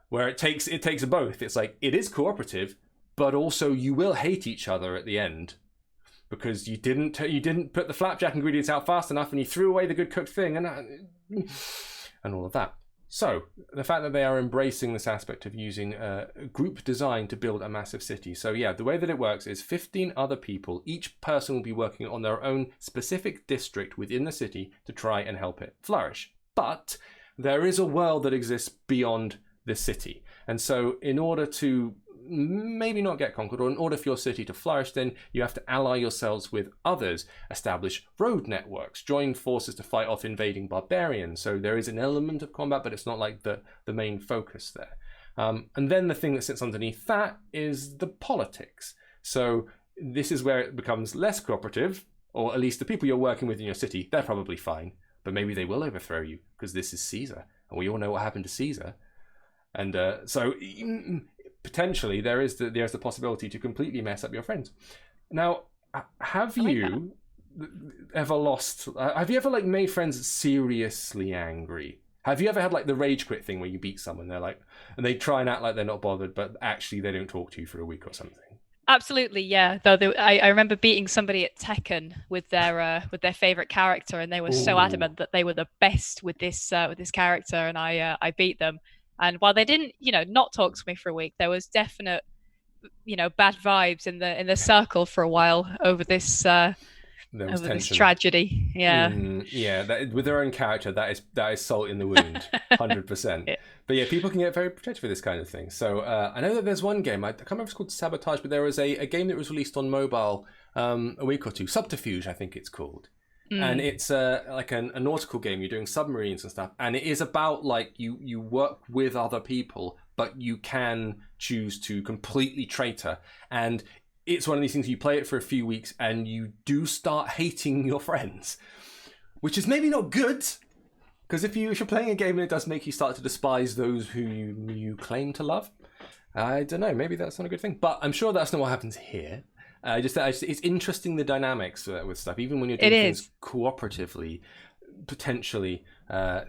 Speaker 1: where it takes both. It's like, it is cooperative, but also you will hate each other at the end, because you didn't put the flapjack ingredients out fast enough, and you threw away the good cooked thing, and all of that. So the fact that they are embracing this aspect of using group design to build a massive city. So yeah, the way that it works is 15 other people. Each person will be working on their own specific district within the city to try and help it flourish. But there is a world that exists beyond the city, and so in order to maybe not get conquered, or in order for your city to flourish, then you have to ally yourselves with others, establish road networks, join forces to fight off invading barbarians. So there is an element of combat, but it's not like the main focus there. And then the thing that sits underneath that is the politics. So this is where it becomes less cooperative, or at least the people you're working with in your city, they're probably fine, but maybe they will overthrow you because this is Caesar, and we all know what happened to Caesar. And so potentially there's the possibility to completely mess up your friends. Now, have you ever made friends seriously angry? Have you ever had the rage quit thing where you beat someone, and they try and act like they're not bothered, but actually they don't talk to you for a week or something? Absolutely,
Speaker 2: yeah. Though I remember beating somebody at Tekken with their favorite character, and they were so adamant that they were the best with this character, and I beat them. And while they didn't, not talk to me for a week, there was definite, bad vibes in the circle for a while over this this tragedy. Yeah,
Speaker 1: with their own character, that is salt in the wound, 100%. Yeah. But yeah, people can get very protective of this kind of thing. So I know that there's one game, I can't remember if it's called Sabotage, but there was a game that was released on mobile a week or two, Subterfuge, I think it's called. And it's like a nautical game. You're doing submarines and stuff, and it is about you work with other people, but you can choose to completely traitor. And it's one of these things, you play it for a few weeks and you do start hating your friends, which is maybe not good, because if you're playing a game and it does make you start to despise those who you claim to love, I don't know, maybe that's not a good thing. But I'm sure that's not what happens here. It's interesting, the dynamics with stuff. Even when you're doing things cooperatively, potentially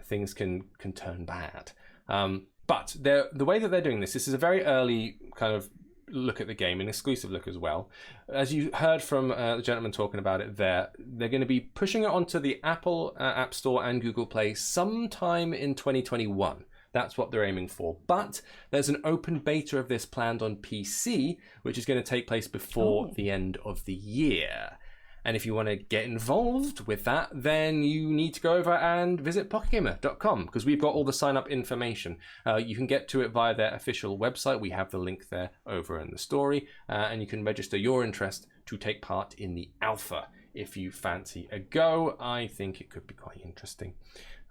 Speaker 1: things can turn bad. But the way that they're doing this is a very early kind of look at the game, an exclusive look as well. As you heard from the gentleman talking about it there, they're going to be pushing it onto the Apple App Store and Google Play sometime in 2021. That's what they're aiming for. But there's an open beta of this planned on PC, which is going to take place before the end of the year. And if you want to get involved with that, then you need to go over and visit pocketgamer.com, because we've got all the sign-up information. You can get to it via their official website. We have the link there over in the story, and you can register your interest to take part in the alpha. If you fancy a go, I think it could be quite interesting.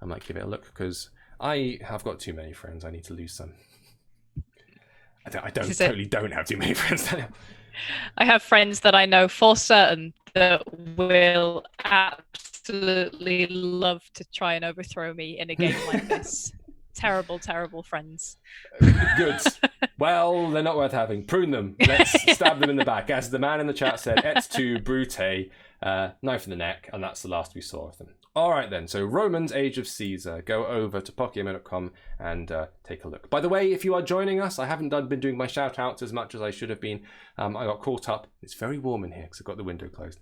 Speaker 1: I might give it a look, because I have got too many friends. I need to lose some. I totally don't have too many friends.
Speaker 2: I have friends that I know for certain that will absolutely love to try and overthrow me in a game like this. Terrible, terrible friends.
Speaker 1: Good. Well, they're not worth having. Prune them. Let's stab them in the back. As the man in the chat said, et tu, brute, knife in the neck, and that's the last we saw of them. All right, then. So Romans Age of Caesar. Go over to pocketgamer.com and take a look. By the way, if you are joining us, I haven't been doing my shout-outs as much as I should have been. I got caught up. It's very warm in here because I've got the window closed.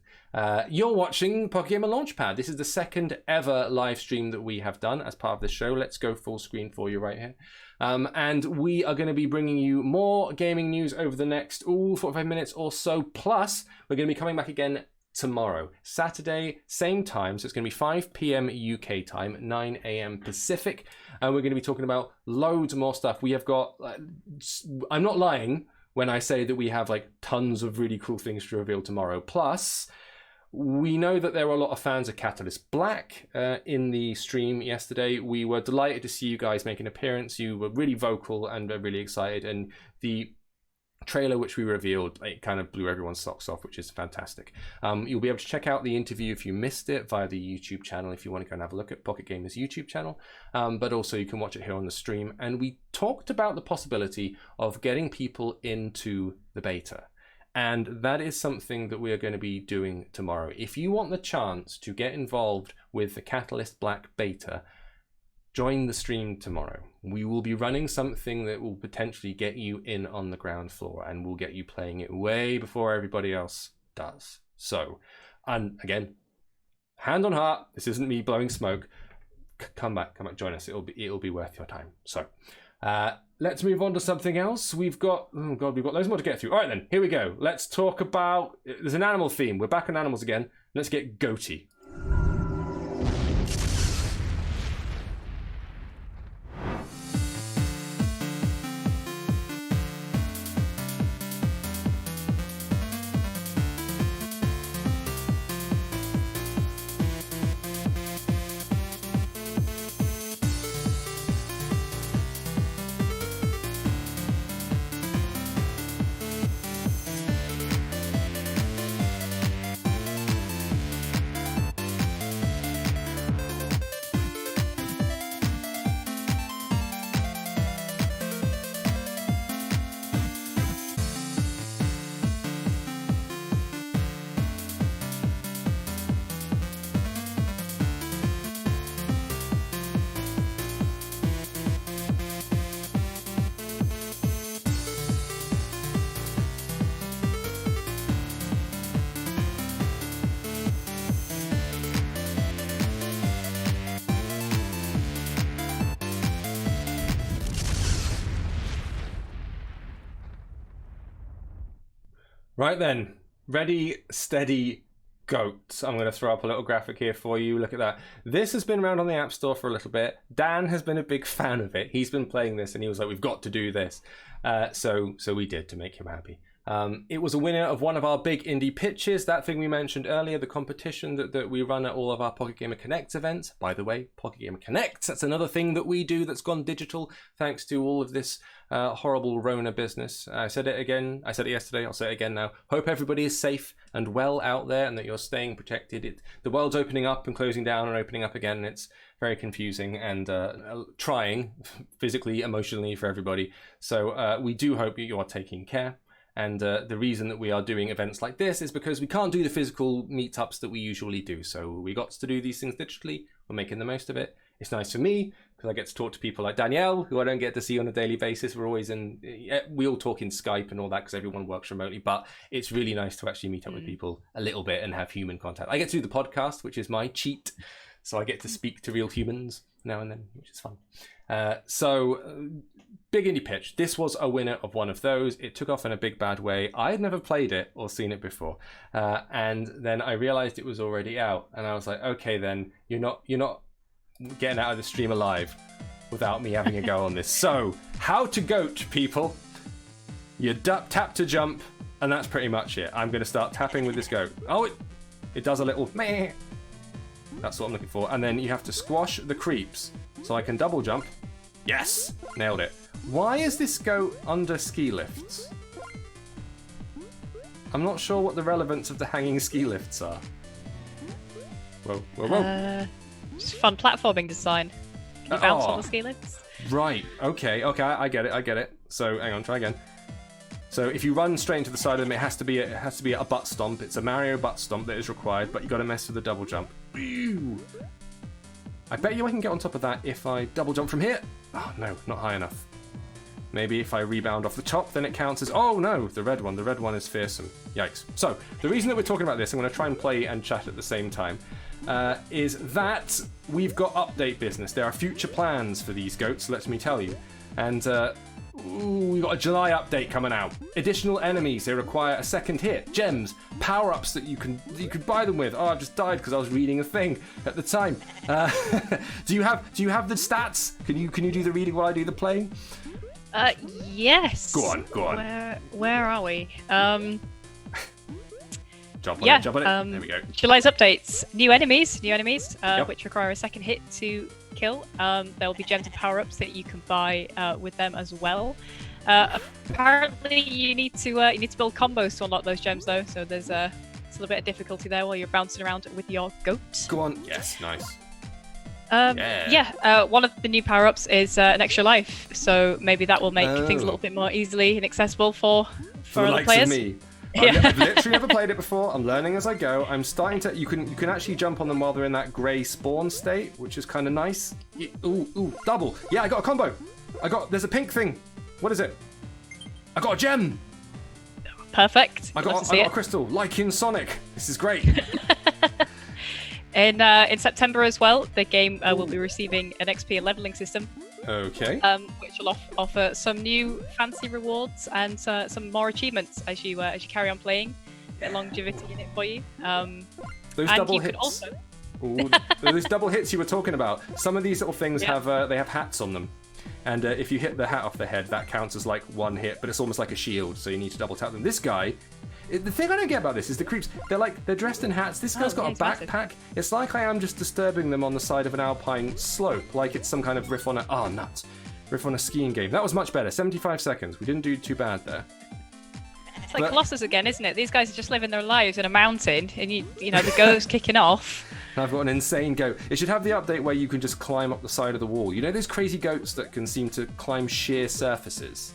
Speaker 1: You're watching Pocket Gamer LaunchPad. This is the second ever live stream that we have done as part of the show. Let's go full screen for you right here. And we are going to be bringing you more gaming news over the next 45 minutes or so. Plus, we're going to be coming back again tomorrow, Saturday, same time. So it's going to be 5 p.m. UK time, 9 a.m. Pacific. And we're going to be talking about loads more stuff. We have got, I'm not lying when I say that we have like tons of really cool things to reveal tomorrow. Plus, we know that there are a lot of fans of Catalyst Black in the stream yesterday. We were delighted to see you guys make an appearance. You were really vocal and really excited. And the trailer which we revealed, it kind of blew everyone's socks off, which is fantastic. You'll be able to check out the interview if you missed it via the YouTube channel, if you want to go and have a look at Pocket Gamer's YouTube channel, but also you can watch it here on the stream. And we talked about the possibility of getting people into the beta, and that is something that we are going to be doing tomorrow. If you want the chance to get involved with the Catalyst Black beta, join the stream tomorrow. We will be running something that will potentially get you in on the ground floor, and we'll get you playing it way before everybody else does. So, and again, hand on heart, this isn't me blowing smoke. Come back, join us. It'll be worth your time. So, let's move on to something else. We've got loads more to get through. All right then, here we go. Let's talk about, there's an animal theme. We're back on animals again. Let's get goaty. Right then, ready, steady, goat. I'm going to throw up a little graphic here for you. Look at that. This has been around on the App Store for a little bit. Dan has been a big fan of it. He's been playing this and he was like, we've got to do this. So we did, to make him happy. It was a winner of one of our big indie pitches, that thing we mentioned earlier, the competition that we run at all of our Pocket Gamer Connect events. By the way, Pocket Gamer Connect, that's another thing that we do that's gone digital thanks to all of this horrible Rona business. I said it again, I said it yesterday, I'll say it again now. Hope everybody is safe and well out there and that you're staying protected. The world's opening up and closing down and opening up again, and it's very confusing and trying physically, emotionally for everybody. So we do hope that you are taking care. And the reason that we are doing events like this is because we can't do the physical meetups that we usually do. So we got to do these things digitally. We're making the most of it. It's nice for me because I get to talk to people like Danielle, who I don't get to see on a daily basis. We all talk in Skype and all that because everyone works remotely, but it's really nice to actually meet up with people a little bit and have human contact. I get to do the podcast, which is my cheat, so I get to speak to real humans now and then, which is fun. Big indie pitch. This was a winner of one of those. It took off in a big bad way. I had never played it or seen it before, and then I realized it was already out, and I was like, okay, then you're not getting out of the stream alive without me having a go on this. So, how to goat, people? You tap to jump, and that's pretty much it. I'm going to start tapping with this goat. Oh, it does a little meh. That's what I'm looking for. And then you have to squash the creeps. So I can double jump. Yes! Nailed it. Why is this goat under ski lifts? I'm not sure what the relevance of the hanging ski lifts are. Whoa.
Speaker 2: Just fun platforming design. You bounce on the ski lifts.
Speaker 1: Right. Okay, I get it. So, hang on, try again. So if you run straight into the side of them, it has to be a butt stomp. It's a Mario butt stomp that is required, but you got to mess with the double jump. I bet you I can get on top of that if I double jump from here. Oh no, not high enough. Maybe if I rebound off the top, then it counts as... Oh no, the red one. The red one is fearsome. Yikes. So the reason that we're talking about this, I'm going to try and play and chat at the same time, is that we've got update business. There are future plans for these goats, let me tell you. And we've got a July update coming out. Additional enemies, they require a second hit. Gems, power-ups that you can buy them with. Oh, I've just died because I was reading a thing at the time. Do you have the stats? Can you do the reading while I do the playing?
Speaker 2: Yes.
Speaker 1: Go on.
Speaker 2: Where are we?
Speaker 1: Jump on it. There we go.
Speaker 2: July's updates. New enemies, which require a second hit to kill. There will be gems and power-ups that you can buy with them as well. Apparently, you need to build combos to unlock those gems, though. So there's a little bit of difficulty there while you're bouncing around with your goat.
Speaker 1: Go on. Yes, nice.
Speaker 2: One of the new power-ups is an extra life, so maybe that will make things a little bit more easily and accessible for other
Speaker 1: likes
Speaker 2: players.
Speaker 1: Of me. I've literally never played it before. I'm learning as I go. I'm starting to... You can actually jump on them while they're in that grey spawn state, which is kind of nice. Ooh, double. Yeah, I got a combo. There's a pink thing. What is it? I got a gem.
Speaker 2: Perfect.
Speaker 1: I got a crystal, like in Sonic. This is great.
Speaker 2: In September as well, the game will be receiving an XP and leveling system.
Speaker 1: Okay.
Speaker 2: Which will offer some new fancy rewards and some more achievements as you carry on playing. A bit of longevity in it for you.
Speaker 1: Those double hits. Those double hits you were talking about. Some of these little things have hats on them, and if you hit the hat off the head, that counts as like one hit, but it's almost like a shield, so you need to double tap them. This guy. The thing I don't get about this is the creeps. They're dressed in hats. This guy's got a backpack. It's like I am just disturbing them on the side of an alpine slope, like it's some kind of riff on a skiing game. That was much better. 75 seconds. We didn't do too bad there.
Speaker 2: It's like Colossus again, isn't it? These guys are just living their lives in a mountain, and you know the goat's kicking off.
Speaker 1: I've got an insane goat. It should have the update where you can just climb up the side of the wall. You know those crazy goats that can seem to climb sheer surfaces?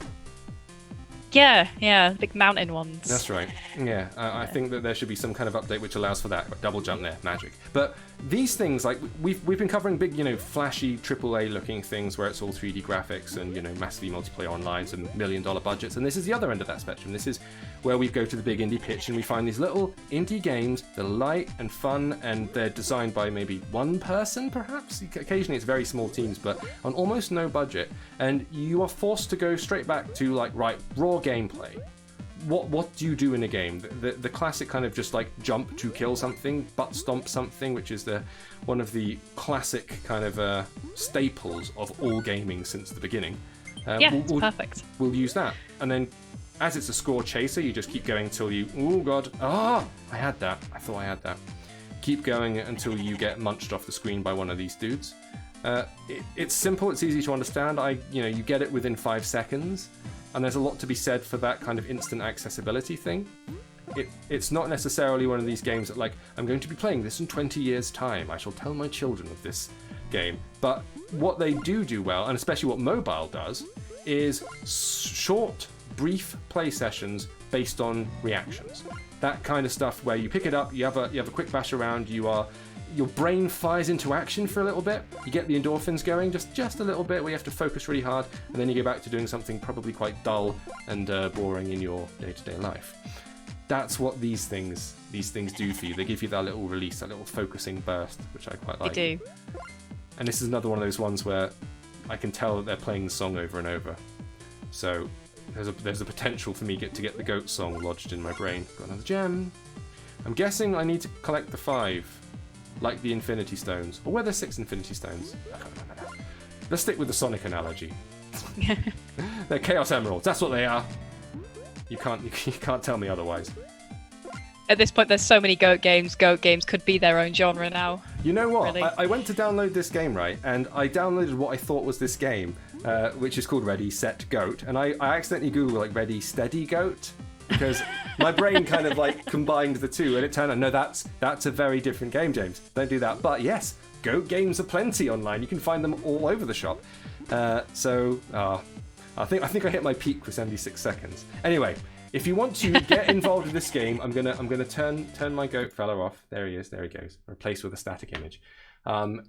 Speaker 2: Yeah, big mountain ones.
Speaker 1: That's right. Yeah, I think that there should be some kind of update which allows for that. Double jump there, magic. But these things, like we've been covering big, flashy AAA looking things where it's all 3D graphics and massively multiplayer online and $1 million budgets. And this is the other end of that spectrum. This is where we go to the big indie pitch and we find these little indie games that are light and fun, and they're designed by maybe one person, perhaps. Occasionally it's very small teams, but on almost no budget. And you are forced to go straight back to raw gameplay. What do you do in a game? The classic kind of just like jump to kill something, butt stomp something, which is one of the classic kind of staples of all gaming since the beginning.
Speaker 2: It's perfect.
Speaker 1: We'll use that, and then as it's a score chaser, you just keep going until you... Oh god! I had that. I thought I had that. Keep going until you get munched off the screen by one of these dudes. It's simple. It's easy to understand. You get it within 5 seconds. And there's a lot to be said for that kind of instant accessibility thing. It's not necessarily one of these games that I'm going to be playing this in 20 years' time. I shall tell my children of this game. But what they do well, and especially what mobile does, is short, brief play sessions based on reactions. That kind of stuff where you pick it up, you have a quick bash around, you are your brain fires into action for a little bit. You get the endorphins going, just a little bit, where you have to focus really hard, and then you go back to doing something probably quite dull and boring in your day-to-day life. That's what these things do for you. They give you that little release, that little focusing burst, which I quite like.
Speaker 2: They do.
Speaker 1: And this is another one of those ones where I can tell that they're playing the song over and over. So there's a potential for me to get the goat song lodged in my brain. Got another gem. I'm guessing I need to collect the 5, like the Infinity Stones. Or were there 6 Infinity Stones? I can't remember now. Let's stick with the Sonic analogy. They're Chaos Emeralds. That's what they are. You can't tell me otherwise.
Speaker 2: At this point, there's so many goat games. Goat games could be their own genre now.
Speaker 1: You know what?
Speaker 2: Really?
Speaker 1: I went to download this game, right? And I downloaded what I thought was this game, which is called Ready, Set, Goat. And I accidentally Googled like Ready, Steady, Goat. Because my brain kind of like combined the two, and it turned out, no, that's a very different game, James. Don't do that. But yes, goat games are plenty online. You can find them all over the shop. I think I hit my peak with 76 seconds. Anyway, if you want to get involved with this game, I'm gonna turn my goat fella off. There he is. There he goes. Replaced with a static image.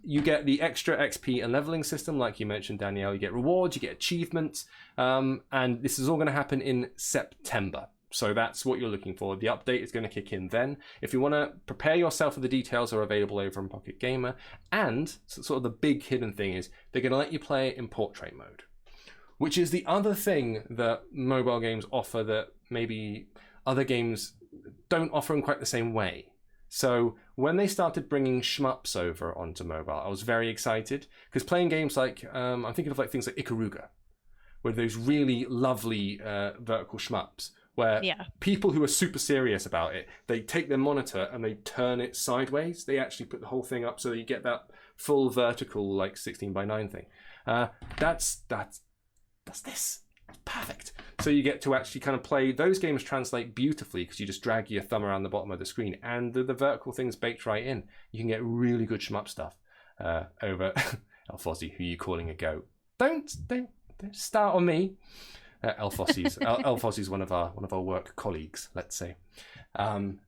Speaker 1: You get the extra XP and leveling system, like you mentioned, Danielle. You get rewards, you get achievements, and this is all going to happen in September. So that's what you're looking for. The update is going to kick in then. If you want to prepare yourself, the details are available over on Pocket Gamer. And sort of the big hidden thing is they're going to let you play it in portrait mode, which is the other thing that mobile games offer that maybe other games don't offer in quite the same way. So when they started bringing shmups over onto mobile, I was very excited because playing games like, I'm thinking of like things like Ikaruga, where those really lovely vertical shmups, where people who are super serious about it, they take their monitor and they turn it sideways. They actually put the whole thing up so that you get that full vertical, like 16:9 thing. That's this. It's perfect. So you get to actually kind of play. Those games translate beautifully because you just drag your thumb around the bottom of the screen, and the vertical thing's baked right in. You can get really good shmup stuff over El Fozzie, who you calling a goat. Don't start on me. El Fozzie's one of our work colleagues, let's say, and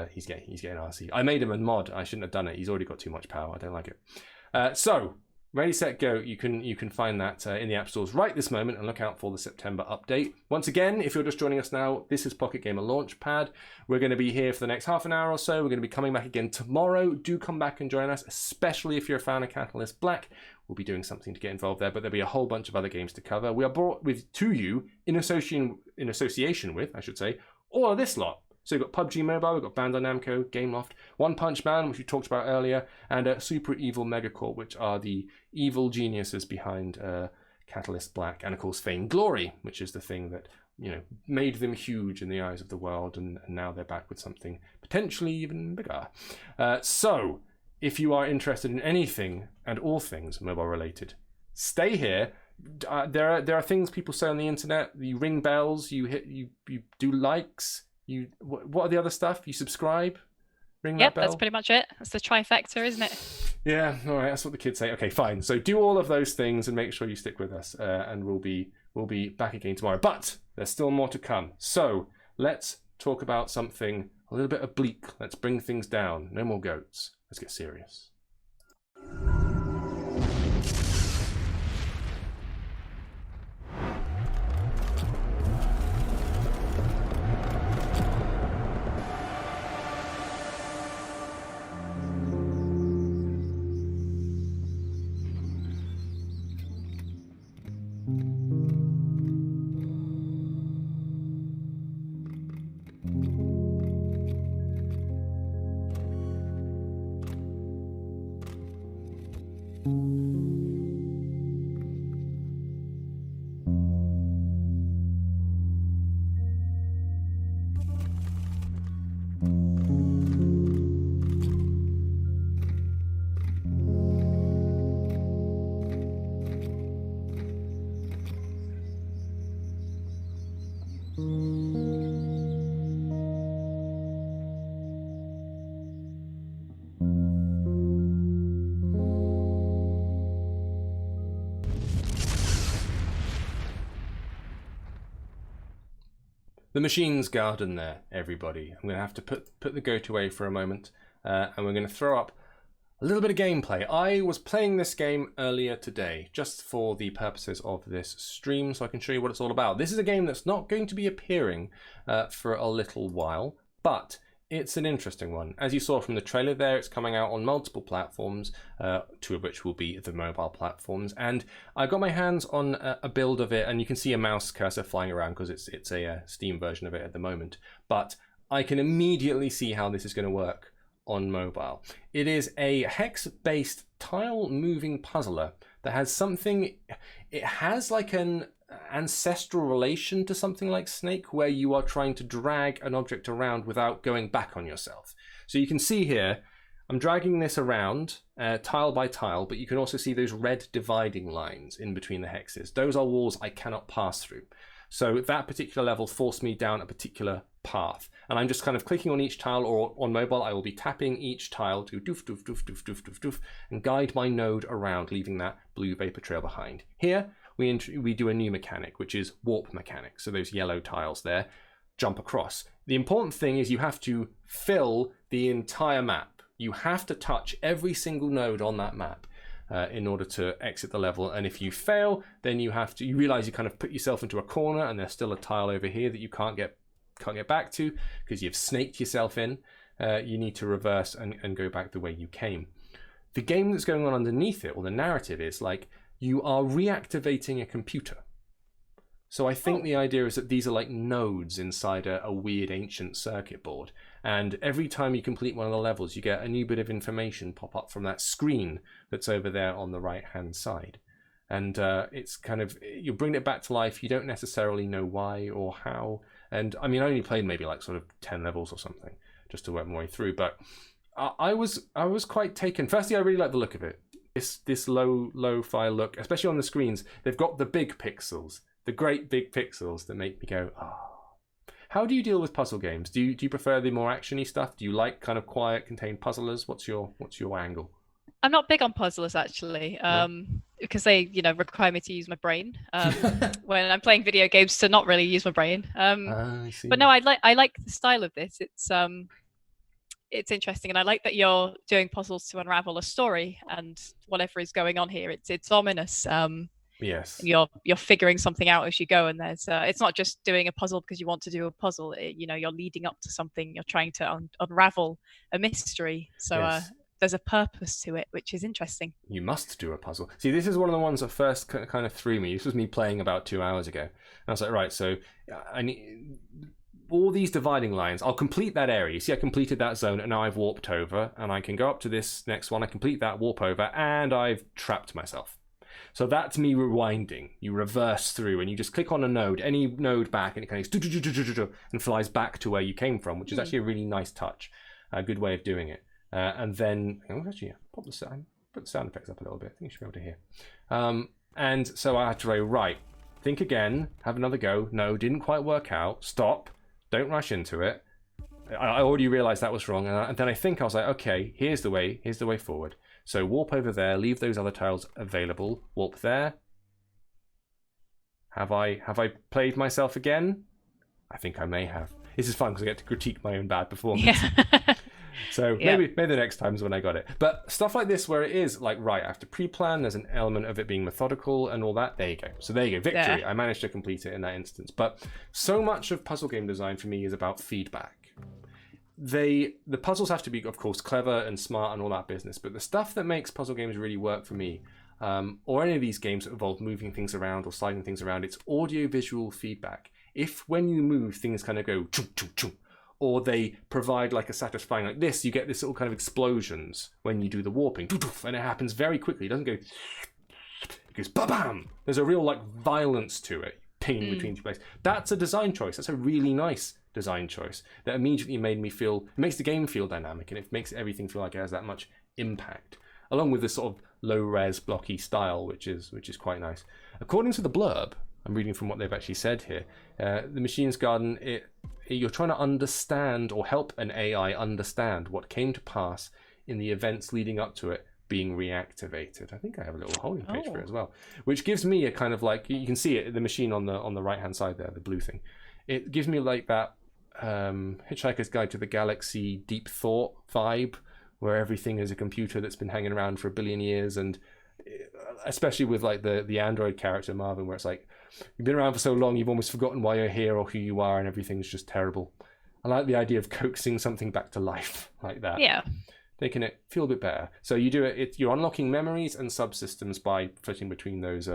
Speaker 1: he's getting RC. I made him a mod. I shouldn't have done it. He's already got too much power. I don't like it. So Ready, Set, Go. You can find that in the app stores right this moment, and look out for the September update. Once again, if you're just joining us now, this is Pocket Gamer Launchpad. We're going to be here for the next half an hour or so. We're going to be coming back again tomorrow. Do come back and join us, especially if you're a fan of Catalyst Black. We'll be doing something to get involved there, but there'll be a whole bunch of other games to cover. We are brought to you in association with, I should say, all of this lot. So we've got PUBG Mobile, we've got Bandai Namco, Gameloft, One Punch Man, which we talked about earlier, and Super Evil Megacorp, which are the evil geniuses behind Catalyst Black, and of course Fame Glory, which is the thing that made them huge in the eyes of the world, and now they're back with something potentially even bigger. So if you are interested in anything and all things mobile related, stay here. There are things people say on the internet. You ring bells, you do likes. What are the other stuff? You subscribe, ring that bell.
Speaker 2: That's pretty much it. That's the trifecta, isn't it?
Speaker 1: Yeah, all right. That's what the kids say. Okay, fine. So do all of those things and make sure you stick with us, and we'll be back again tomorrow. But there's still more to come. So let's talk about something a little bit oblique. Let's bring things down. No more goats. Let's get serious. The machine's garden there, everybody. I'm going to have to put the goat away for a moment, and we're going to throw up A little bit of gameplay. I was playing this game earlier today, just for the purposes of this stream, so I can show you what it's all about. This is a game that's not going to be appearing for a little while, but it's an interesting one. As you saw from the trailer there, it's coming out on multiple platforms, two of which will be the mobile platforms. And I got my hands on a build of it, and you can see a mouse cursor flying around because it's a Steam version of it at the moment. But I can immediately see how this is going to work on mobile. It is a hex-based tile-moving puzzler that has something. It has like an ancestral relation to something like Snake, where you are trying to drag an object around without going back on yourself. So you can see here, I'm dragging this around tile by tile, but you can also see those red dividing lines in between the hexes. Those are walls I cannot pass through. So that particular level forced me down a particular path. And I'm just kind of clicking on each tile, or on mobile, I will be tapping each tile to doof, doof, doof, doof, doof, doof, doof, and guide my node around, leaving that blue vapor trail behind. Here, we do a new mechanic, which is warp mechanic. So those yellow tiles there jump across. The important thing is you have to fill the entire map. You have to touch every single node on that map in order to exit the level. And if you fail, then you realize you kind of put yourself into a corner, and there's still a tile over here that you can't get back to because you've snaked yourself in. You need to reverse and go back the way you came. The game that's going on underneath it, or the narrative, is like you are reactivating a computer. So I think the idea is that these are like nodes inside a weird ancient circuit board, and every time you complete one of the levels, you get a new bit of information pop up from that screen that's over there on the right hand side. And it's kind of, you bring it back to life. You don't necessarily know why or how. And I mean, I only played maybe like sort of 10 levels or something just to work my way through, but I was quite taken. Firstly, I really like the look of it. This lo-fi look, especially on the screens. They've got the big pixels, the great big pixels that make me go, oh. How do you deal with puzzle games? Do you prefer the more actiony stuff? Do you like kind of quiet, contained puzzlers? What's your angle?
Speaker 2: I'm not big on puzzlers actually, because they, require me to use my brain when I'm playing video games, to not really use my brain.
Speaker 1: I see.
Speaker 2: But no, I like the style of this. It's interesting, and I like that you're doing puzzles to unravel a story, and whatever is going on here, it's ominous.
Speaker 1: Yes.
Speaker 2: You're figuring something out as you go, and there's it's not just doing a puzzle because you want to do a puzzle. You're leading up to something. You're trying to unravel a mystery. So yes. There's a purpose to it, which is interesting.
Speaker 1: You must do a puzzle. See, this is one of the ones that first kind of threw me. This was me playing about 2 hours ago. And I was like, right, so I need all these dividing lines. I'll complete that area. You see, I completed that zone, and now I've warped over, and I can go up to this next one. I complete that, warp over, and I've trapped myself. So that's me rewinding. You reverse through, and you just click on a node, any node back, and it kind of and flies back to where you came from, which is actually a really nice touch. A good way of doing it. And then, actually, put the sound effects up a little bit. I think you should be able to hear. And so I had to go, right, think again, have another go. No, didn't quite work out. Stop. Don't rush into it. I already realized that was wrong. And then I was like, okay, here's the way forward. So warp over there, leave those other tiles available. Warp there. Have I played myself again? I think I may have. This is fun because I get to critique my own bad performance.
Speaker 2: Yeah.
Speaker 1: So maybe the next time's when I got it. But stuff like this where it is like, right, I have to pre-plan, there's an element of it being methodical and all that. There you go. So there you go. Victory. Yeah. I managed to complete it in that instance. But so much of puzzle game design for me is about feedback. The puzzles have to be, of course, clever and smart and all that business. But the stuff that makes puzzle games really work for me, or any of these games that involve moving things around or sliding things around, it's audio-visual feedback. If when you move, things kind of go chum, chum, chum, or they provide like a satisfying, like this, you get this little kind of explosions when you do the warping, and it happens very quickly. It doesn't go, it goes ba-bam. There's a real like violence to it, pinging between two places. That's a design choice. That's a really nice design choice that immediately made me feel, it makes the game feel dynamic, and it makes everything feel like it has that much impact, along with this sort of low-res blocky style, which is quite nice. According to the blurb, I'm reading from what they've actually said here, the Machine's Garden, you're trying to understand or help an AI understand what came to pass in the events leading up to it being reactivated. I think I have a little holding page for it as well, which gives me a kind of like, you can see it, the machine on the right hand side there, the blue thing. It gives me like that Hitchhiker's Guide to the Galaxy deep thought vibe, where everything is a computer that's been hanging around for a billion years, and especially with like the Android character Marvin, where it's like, you've been around for so long, you've almost forgotten why you're here or who you are, and everything's just terrible. I like the idea of coaxing something back to life like that.
Speaker 2: Yeah.
Speaker 1: Making it feel a bit better. So you do it. You're unlocking memories and subsystems by flitting between those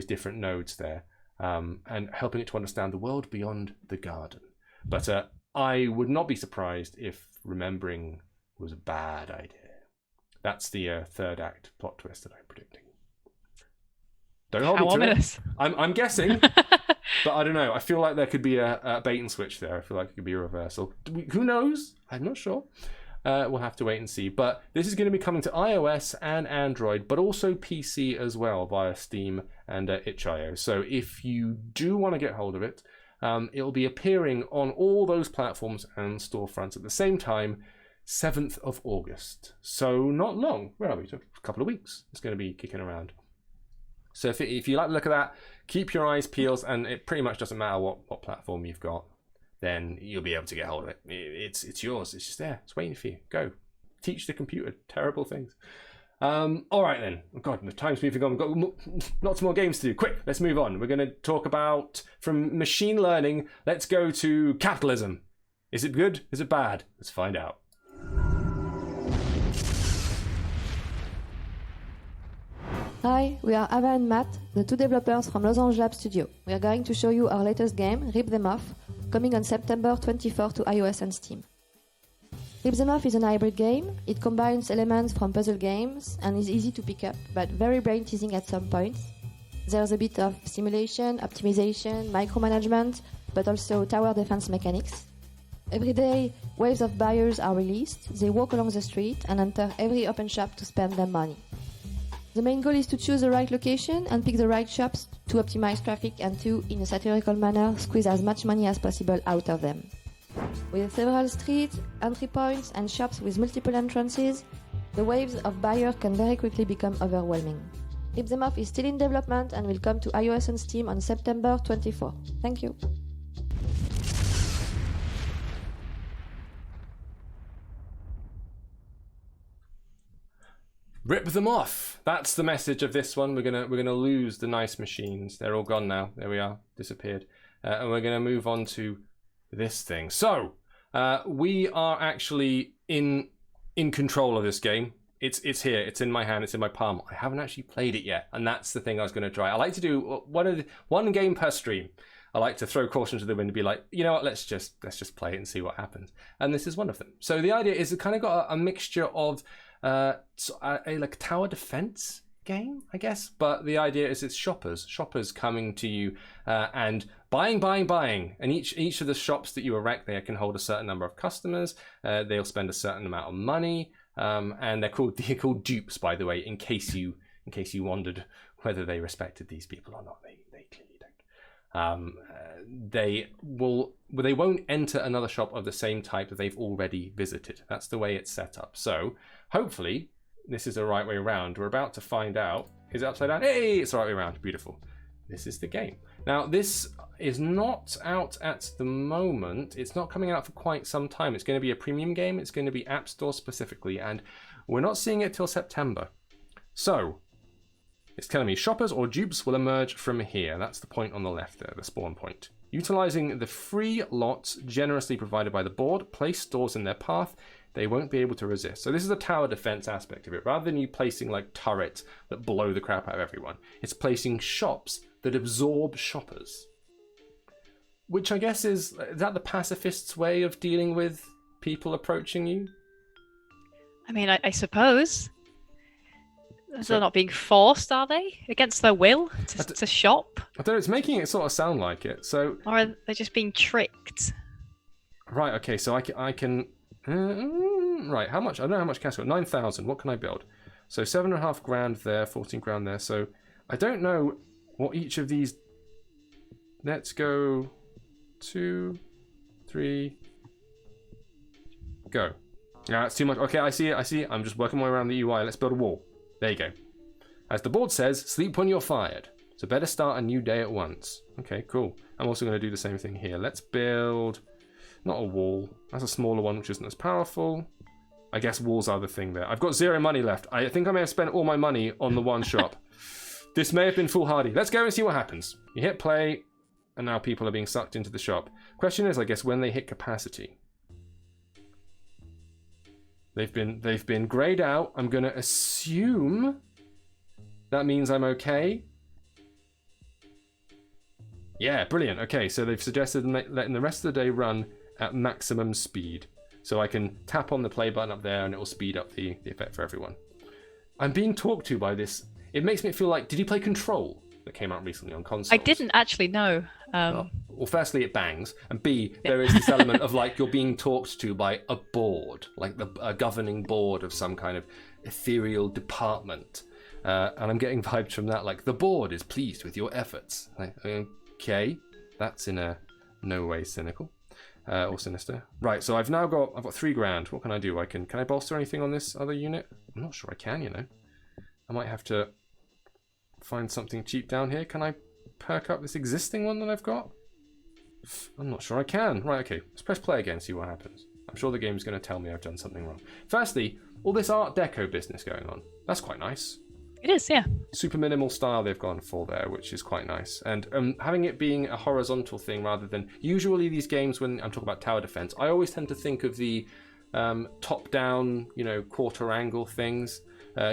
Speaker 1: different nodes there, and helping it to understand the world beyond the garden. But I would not be surprised if remembering was a bad idea. That's the third act plot twist that I'm predicting. Don't hold me to
Speaker 2: ominous.
Speaker 1: it. I'm guessing, but I don't know. I feel like there could be a bait and switch there. I feel like it could be a reversal. Who knows? I'm not sure. We'll have to wait and see. But this is going to be coming to iOS and Android, but also PC as well via Steam and itch.io. So if you do want to get hold of it, it'll be appearing on all those platforms and storefronts at the same time, 7th of August. So not long. Where are we? A couple of weeks. It's going to be kicking around. So if you like the look of that, keep your eyes peeled, and it pretty much doesn't matter what platform you've got, then you'll be able to get hold of it. It's yours. It's just there. It's waiting for you. Go. Teach the computer terrible things. All right then. Oh God, the time's moving on. We've got lots more games to do. Quick, let's move on. We're going to talk about, from machine learning, let's go to capitalism. Is it good? Is it bad? Let's find out.
Speaker 6: Hi, we are Ava and Matt, the two developers from Lounge Lab Studio. We are going to show you our latest game, Rip Them Off, coming on September 24 to iOS and Steam. Rip Them Off is an hybrid game. It combines elements from puzzle games and is easy to pick up, but very brain-teasing at some points. There's a bit of simulation, optimization, micromanagement, but also tower defense mechanics. Every day, waves of buyers are released. They walk along the street and enter every open shop to spend their money. The main goal is to choose the right location and pick the right shops to optimize traffic and to, in a satirical manner, squeeze as much money as possible out of them. With several streets, entry points, and shops with multiple entrances, the waves of buyers can very quickly become overwhelming. Rip Them Off is still in development and will come to iOS and Steam on September 24. Thank you.
Speaker 1: Rip them off. That's the message of this one. We're gonna lose the nice machines. They're all gone now. There we are, disappeared. And we're gonna move on to this thing. So we are actually in control of this game. It's here. It's in my hand. It's in my palm. I haven't actually played it yet, and that's the thing I was going to try. I like to do one game per stream. I like to throw caution to the wind and be like, you know what? Let's just play it and see what happens. And this is one of them. So the idea is it kind of got a mixture of a like tower defense game, I guess, but the idea is it's shoppers coming to you and buying, and each of the shops that you erect there can hold a certain number of customers. They'll spend a certain amount of money, and they're called dupes, by the way, in case you wondered whether they respected these people or not. They clearly don't. They won't enter another shop of the same type that they've already visited. That's the way it's set up. So hopefully this is the right way around. We're about to find out. Is it upside down? Hey, it's the right way around. Beautiful. This is the game. Now, this is not out at the moment. It's not coming out for quite some time. It's going to be a premium game. It's going to be App Store specifically, and we're not seeing it till September. So it's telling me shoppers or dupes will emerge from here. That's the point on the left there, the spawn point. Utilizing the free lots generously provided by the board, place stores in their path. They won't be able to resist. So this is the tower defense aspect of it. Rather than you placing like turrets that blow the crap out of everyone, it's placing shops that absorb shoppers. Which I guess is that the pacifist's way of dealing with people approaching you?
Speaker 2: I mean, I suppose. They're not being forced, are they? Against their will to shop?
Speaker 1: I don't know, it's making it sort of sound like it. So,
Speaker 2: or are they just being tricked?
Speaker 1: Right, okay, so I can right, how much? I don't know how much cash I got. 9,000. What can I build? So 7.5 grand there, 14 grand there. So I don't know what each of these. Let's go 2, 3, go. Yeah, that's too much. Okay, I see it. I'm just working my way around the UI. Let's build a wall. There you go. As the board says, sleep when you're fired. So better start a new day at once. Okay, cool. I'm also going to do the same thing here. Let's build, not a wall. That's a smaller one, which isn't as powerful. I guess walls are the thing there. I've got 0 money left. I think I may have spent all my money on the one shop. This may have been foolhardy. Let's go and see what happens. You hit play, and now people are being sucked into the shop. Question is, I guess, when they hit capacity. They've been grayed out. I'm going to assume that means I'm okay. Yeah, brilliant. Okay, so they've suggested letting the rest of the day run at maximum speed. So I can tap on the play button up there and it will speed up the effect for everyone. I'm being talked to by this. It makes me feel like, did you play Control that came out recently on consoles?
Speaker 2: I didn't actually know.
Speaker 1: Well, firstly, it bangs. And B, there is this element of like you're being talked to by a board, like a governing board of some kind of ethereal department. And I'm getting vibes from that, like the board is pleased with your efforts. Like, okay, that's in a no way cynical. Or sinister. Right, so I've got 3 grand. What can I do? Can I bolster anything on this other unit? I'm not sure I can, you know. I might have to find something cheap down here. Can I perk up this existing one that I've got? I'm not sure I can. Right, okay. Let's press play again, see what happens. I'm sure the game's going to tell me I've done something wrong. Firstly, all this Art Deco business going on. That's quite nice.
Speaker 2: It is, yeah.
Speaker 1: Super minimal style they've gone for there, which is quite nice. And having it being a horizontal thing rather than... Usually these games, when I'm talking about tower defense, I always tend to think of the top-down, you know, quarter angle things.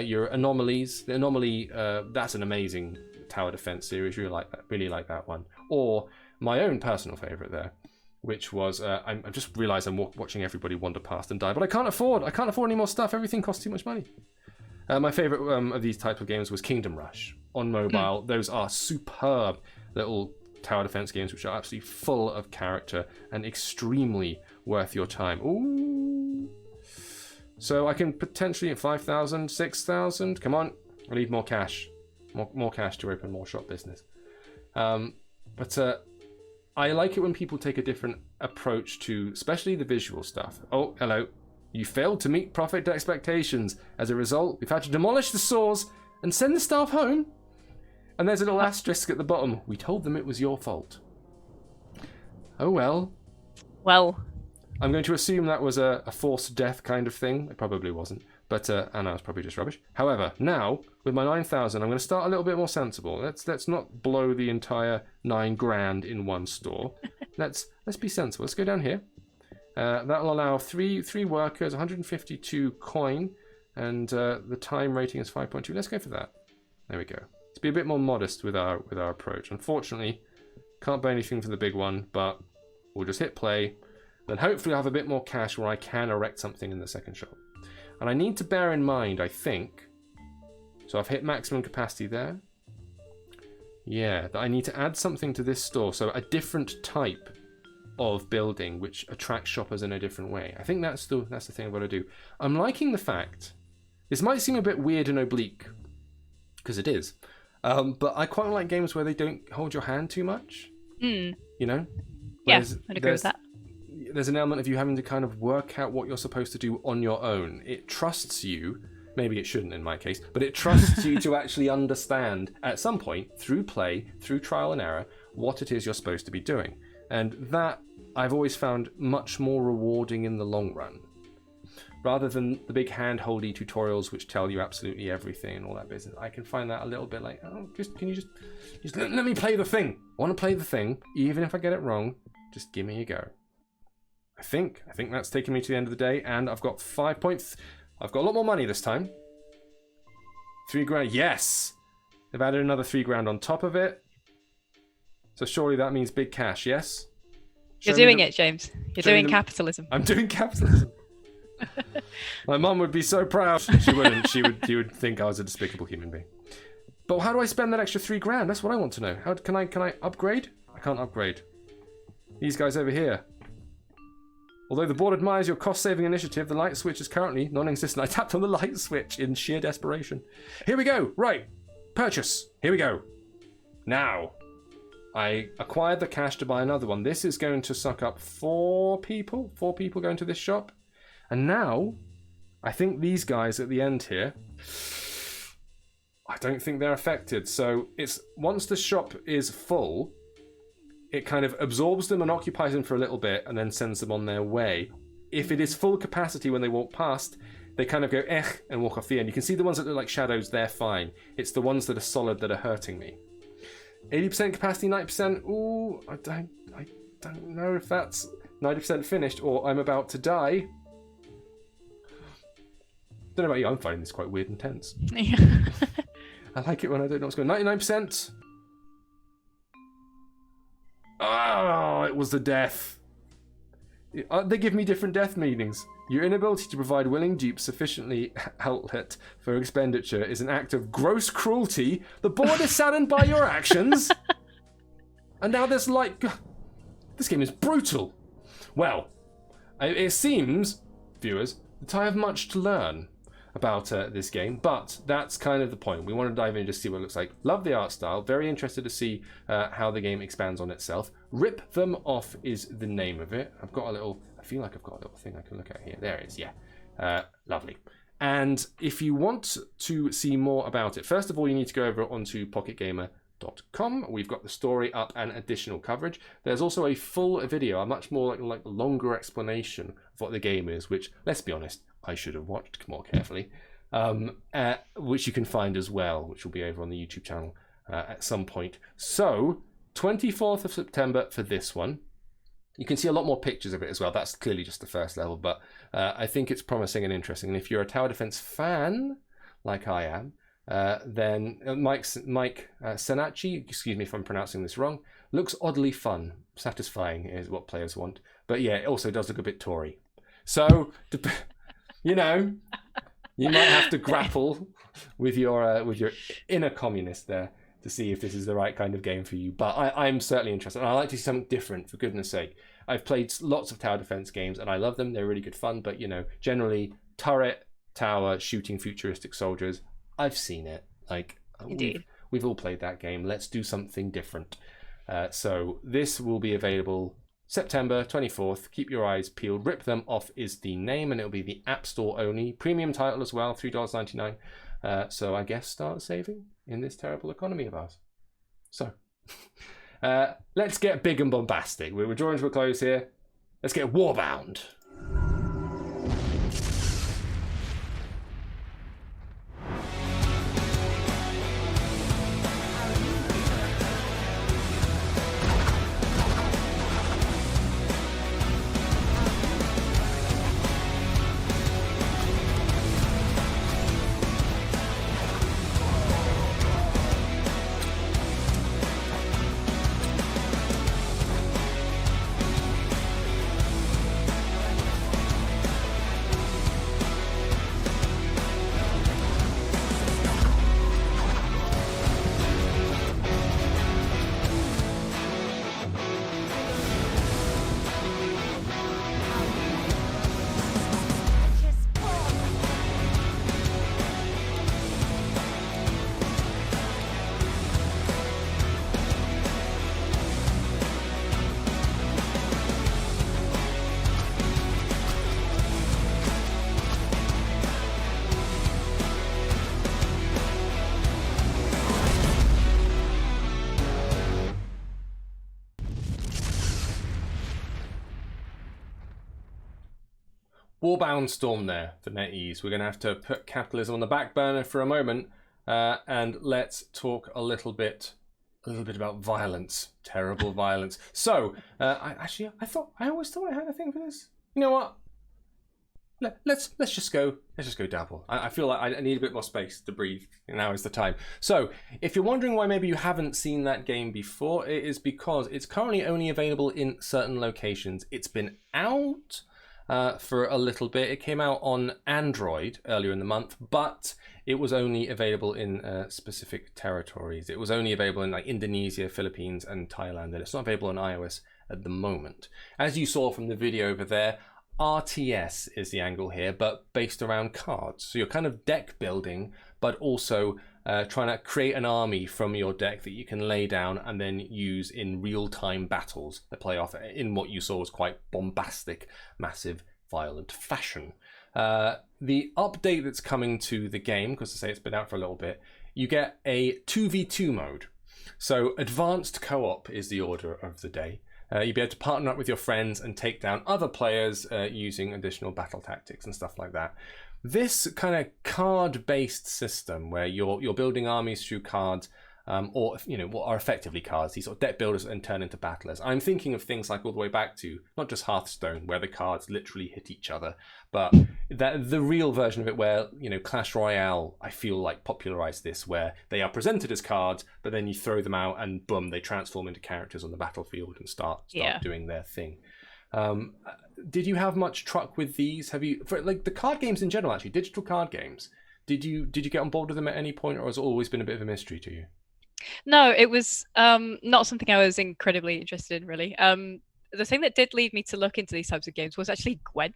Speaker 1: Your anomalies. The anomaly, that's an amazing tower defense series. Really like that one. Or my own personal favourite there, which was... I just realised I'm watching everybody wander past and die, but I can't afford any more stuff. Everything costs too much money. My favourite of these types of games was Kingdom Rush on mobile. Those are superb little tower defense games which are absolutely full of character and extremely worth your time. Ooh. So I can potentially at 5,000, 6,000. Come on, I need more cash. More cash to open more shop business. But I like it when people take a different approach to, especially the visual stuff. Oh, hello. You failed to meet profit expectations. As a result, we've had to demolish the stores and send the staff home. And there's a little asterisk at the bottom. We told them it was your fault. Oh well. Well. I'm going to assume that was a forced death kind of thing. It probably wasn't. But, and that was probably just rubbish. However, now, with my 9,000, I'm going to start a little bit more sensible. Let's not blow the entire 9 grand in one store. Let's be sensible. Let's go down here. That'll allow three workers, 152 coin, and the time rating is 5.2. Let's go for that. There we go. Let's be a bit more modest with our approach. Unfortunately, can't buy anything for the big one, but we'll just hit play. Then hopefully I'll have a bit more cash where I can erect something in the second shop. And I need to bear in mind, I think, so I've hit maximum capacity there. Yeah, that I need to add something to this store, so a different type of building which attracts shoppers in a different way. I think that's the thing I've got to do. I'm liking the fact, this might seem a bit weird and oblique, because it is, but I quite like games where they don't hold your hand too much. You know?
Speaker 2: Yeah, I'd agree with that.
Speaker 1: There's an element of you having to kind of work out what you're supposed to do on your own. It trusts you, maybe it shouldn't in my case, but it trusts you to actually understand at some point, through play, through trial and error, what it is you're supposed to be doing. And that I've always found much more rewarding in the long run, rather than the big hand-holdy tutorials which tell you absolutely everything and all that business. I can find that a little bit like, oh, can you just let me play the thing. I want to play the thing, even if I get it wrong. Just give me a go. I think that's taken me to the end of the day, and I've got 5 points. I've got a lot more money this time. 3 grand. Yes, they've added another 3 grand on top of it. So surely that means big cash, yes?
Speaker 2: You're doing it, James. You're doing capitalism.
Speaker 1: I'm doing capitalism. My mum would be so proud. She wouldn't. She would think I was a despicable human being. But how do I spend that extra 3 grand? That's what I want to know. How can I upgrade? I can't upgrade. These guys over here. Although the board admires your cost-saving initiative, the light switch is currently non-existent. I tapped on the light switch in sheer desperation. Here we go. Right. Purchase. Here we go. Now. I acquired the cash to buy another one. This is going to suck up 4 people. 4 people going to this shop. And now, I think these guys at the end here, I don't think they're affected. So it's once the shop is full, it kind of absorbs them and occupies them for a little bit and then sends them on their way. if it is full capacity when they walk past, they kind of go and walk off the end. You can see the ones that look like shadows, they're fine. It's the ones that are solid that are hurting me. 80% capacity, 90%. Ooh, I don't know if that's 90% finished or I'm about to die. Don't know about you, I'm finding this quite weird and tense. I like it when I don't know what's going on. 99%. Oh, it was the death. They give me different death meanings. Your inability to provide willing dupes sufficiently outlet for expenditure is an act of gross cruelty. The board is saddened by your actions. And now there's like... This game is brutal. Well, it seems, viewers, that I have much to learn about this game, but that's kind of the point. We want to dive in and just see what it looks like. Love the art style. Very interested to see how the game expands on itself. Rip Them Off is the name of it. I've got a little... I feel like I've got a little thing I can look at here. There it is, yeah. Lovely. And if you want to see more about it, first of all, you need to go over onto pocketgamer.com. We've got the story up and additional coverage. There's also a full video, a much more like longer explanation of what the game is, which, let's be honest, I should have watched more carefully, which you can find as well, which will be over on the YouTube channel at some point. So, 24th of September for this one. You can see a lot more pictures of it as well. That's clearly just the first level, but I think it's promising and interesting. And if you're a tower defense fan, like I am, then Mike Senacci, excuse me if I'm pronouncing this wrong, looks oddly fun. Satisfying is what players want. But yeah, it also does look a bit Tory. So, you know, you might have to grapple with your inner communist there to see if this is the right kind of game for you. But I'm certainly interested. And I like to see something different, for goodness sake. I've played lots of tower defense games and I love them. They're really good fun. But, you know, generally, turret, tower, shooting futuristic soldiers, I've seen it. Like, we've all played that game. Let's do something different. So this will be available September 24th. Keep your eyes peeled. Rip Them Off is the name, and it'll be the App Store only. Premium title as well, $3.99. So I guess start saving in this terrible economy of ours. So, let's get big and bombastic. We're drawing to a close here. Let's get warbound. Warbound Storm there for NetEase. We're going to have to put capitalism on the back burner for a moment, and let's talk a little bit about violence, terrible violence. So, I always thought I had a thing for this. You know what? Let's just go dabble. I feel like I need a bit more space to breathe. Now is the time. So, if you're wondering why maybe you haven't seen that game before, it is because it's currently only available in certain locations. It's been out for a little bit. It came out on Android earlier in the month, but it was only available in specific territories. It was only available in like Indonesia, Philippines, and Thailand, and it's not available on iOS at the moment. As you saw from the video over there, RTS is the angle here, but based around cards. So you're kind of deck building, but also trying to create an army from your deck that you can lay down and then use in real-time battles that play off in what you saw was quite bombastic, massive, violent fashion. The update that's coming to the game, because I say it's been out for a little bit, you get a 2v2 mode. So advanced co-op is the order of the day. You'd be able to partner up with your friends and take down other players using additional battle tactics and stuff like that. This kind of card-based system where you're building armies through cards, or what are effectively cards, these sort of deck builders and turn into battlers. I'm thinking of things like all the way back to not just Hearthstone, where the cards literally hit each other, but the real version of it where Clash Royale, I feel like, popularized this, where they are presented as cards, but then you throw them out and boom, they transform into characters on the battlefield and start doing their thing. Did you have much truck with these? Have you, for like the card games in general, actually, digital card games? Did you get on board with them at any point, or has it always been a bit of a mystery to you?
Speaker 2: No, it was not something I was incredibly interested in, really. The thing that did lead me to look into these types of games was actually Gwent.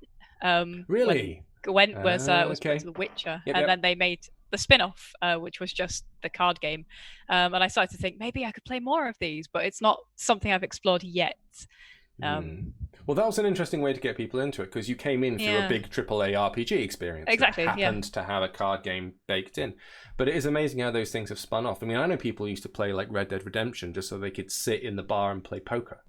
Speaker 1: Really?
Speaker 2: Gwent was
Speaker 1: okay.
Speaker 2: The Witcher,
Speaker 1: Yep.
Speaker 2: then they made the spin-off, which was just the card game. And I started to think maybe I could play more of these, but it's not something I've explored yet.
Speaker 1: Well, that was an interesting way to get people into it, because you came in through a big AAA RPG experience.
Speaker 2: Exactly,
Speaker 1: that happened to have a card game baked in. But it is amazing how those things have spun off. I mean, I know people used to play like Red Dead Redemption just so they could sit in the bar and play poker.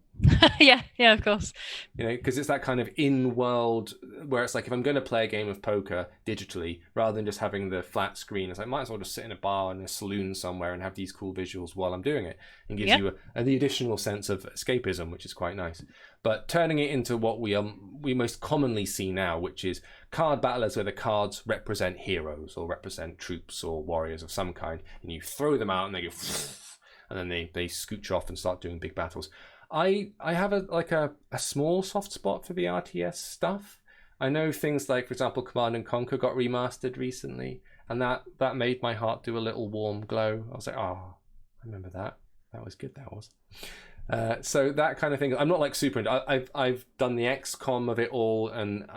Speaker 2: yeah, of course.
Speaker 1: Because it's that kind of in-world where it's like, if I'm going to play a game of poker digitally, rather than just having the flat screen, it's like, might as well just sit in a bar in a saloon somewhere and have these cool visuals while I'm doing it. And gives you the additional sense of escapism, which is quite nice. But turning it into what we most commonly see now, which is card battlers where the cards represent heroes or represent troops or warriors of some kind, and you throw them out and they go, and then they scooch off and start doing big battles. I have a small soft spot for the RTS stuff. I know things like, for example, Command and Conquer got remastered recently, and that made my heart do a little warm glow. I was like, oh, I remember that. That was good. That was. So that kind of thing. I'm not like super. I've done the XCOM of it all, and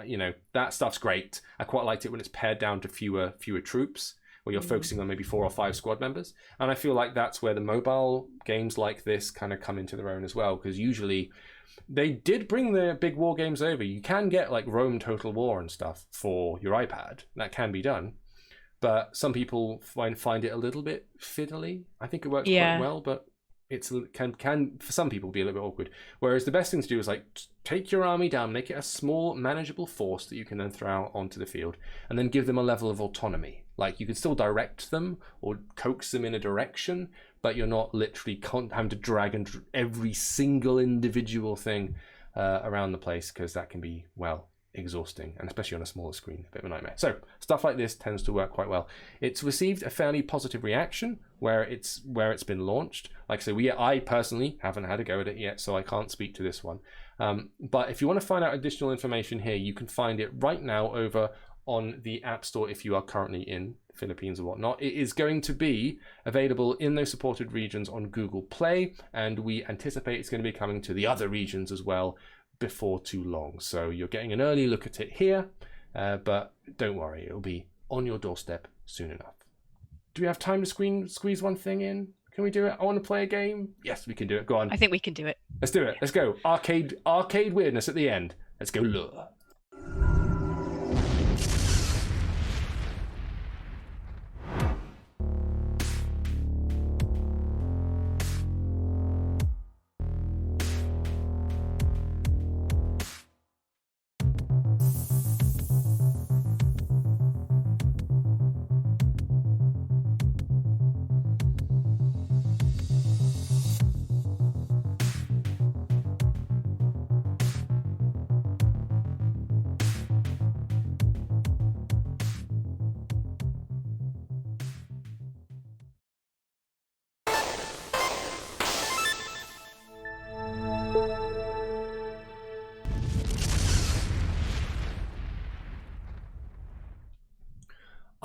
Speaker 1: that stuff's great. I quite liked it when it's pared down to fewer troops, where you're focusing on maybe 4 or 5 squad members. And I feel like that's where the mobile games like this kind of come into their own as well, because usually they did bring the big war games over. You can get like Rome Total War and stuff for your iPad. That can be done. But some people find it a little bit fiddly. I think it works quite well, but it can for some people be a little bit awkward. Whereas the best thing to do is like take your army down, make it a small manageable force that you can then throw out onto the field, and then give them a level of autonomy. Like you can still direct them or coax them in a direction, but you're not literally having to drag and every single individual thing around the place, because that can be, well, exhausting, and especially on a smaller screen, a bit of a nightmare. So stuff like this tends to work quite well. It's received a fairly positive reaction where it's been launched. Like I say, I personally haven't had a go at it yet, so I can't speak to this one. But if you want to find out additional information here, you can find it right now over on the App Store if you are currently in the Philippines or whatnot. It is going to be available in those supported regions on Google Play, and we anticipate it's going to be coming to the other regions as well before too long. So you're getting an early look at it here, but don't worry, it'll be on your doorstep soon enough. Do we have time to squeeze one thing in? Can we do it? I want to play a game. Yes, we can do it. Go on.
Speaker 2: I think we can do it.
Speaker 1: Let's do it. Let's go. Arcade weirdness at the end. Let's go lure.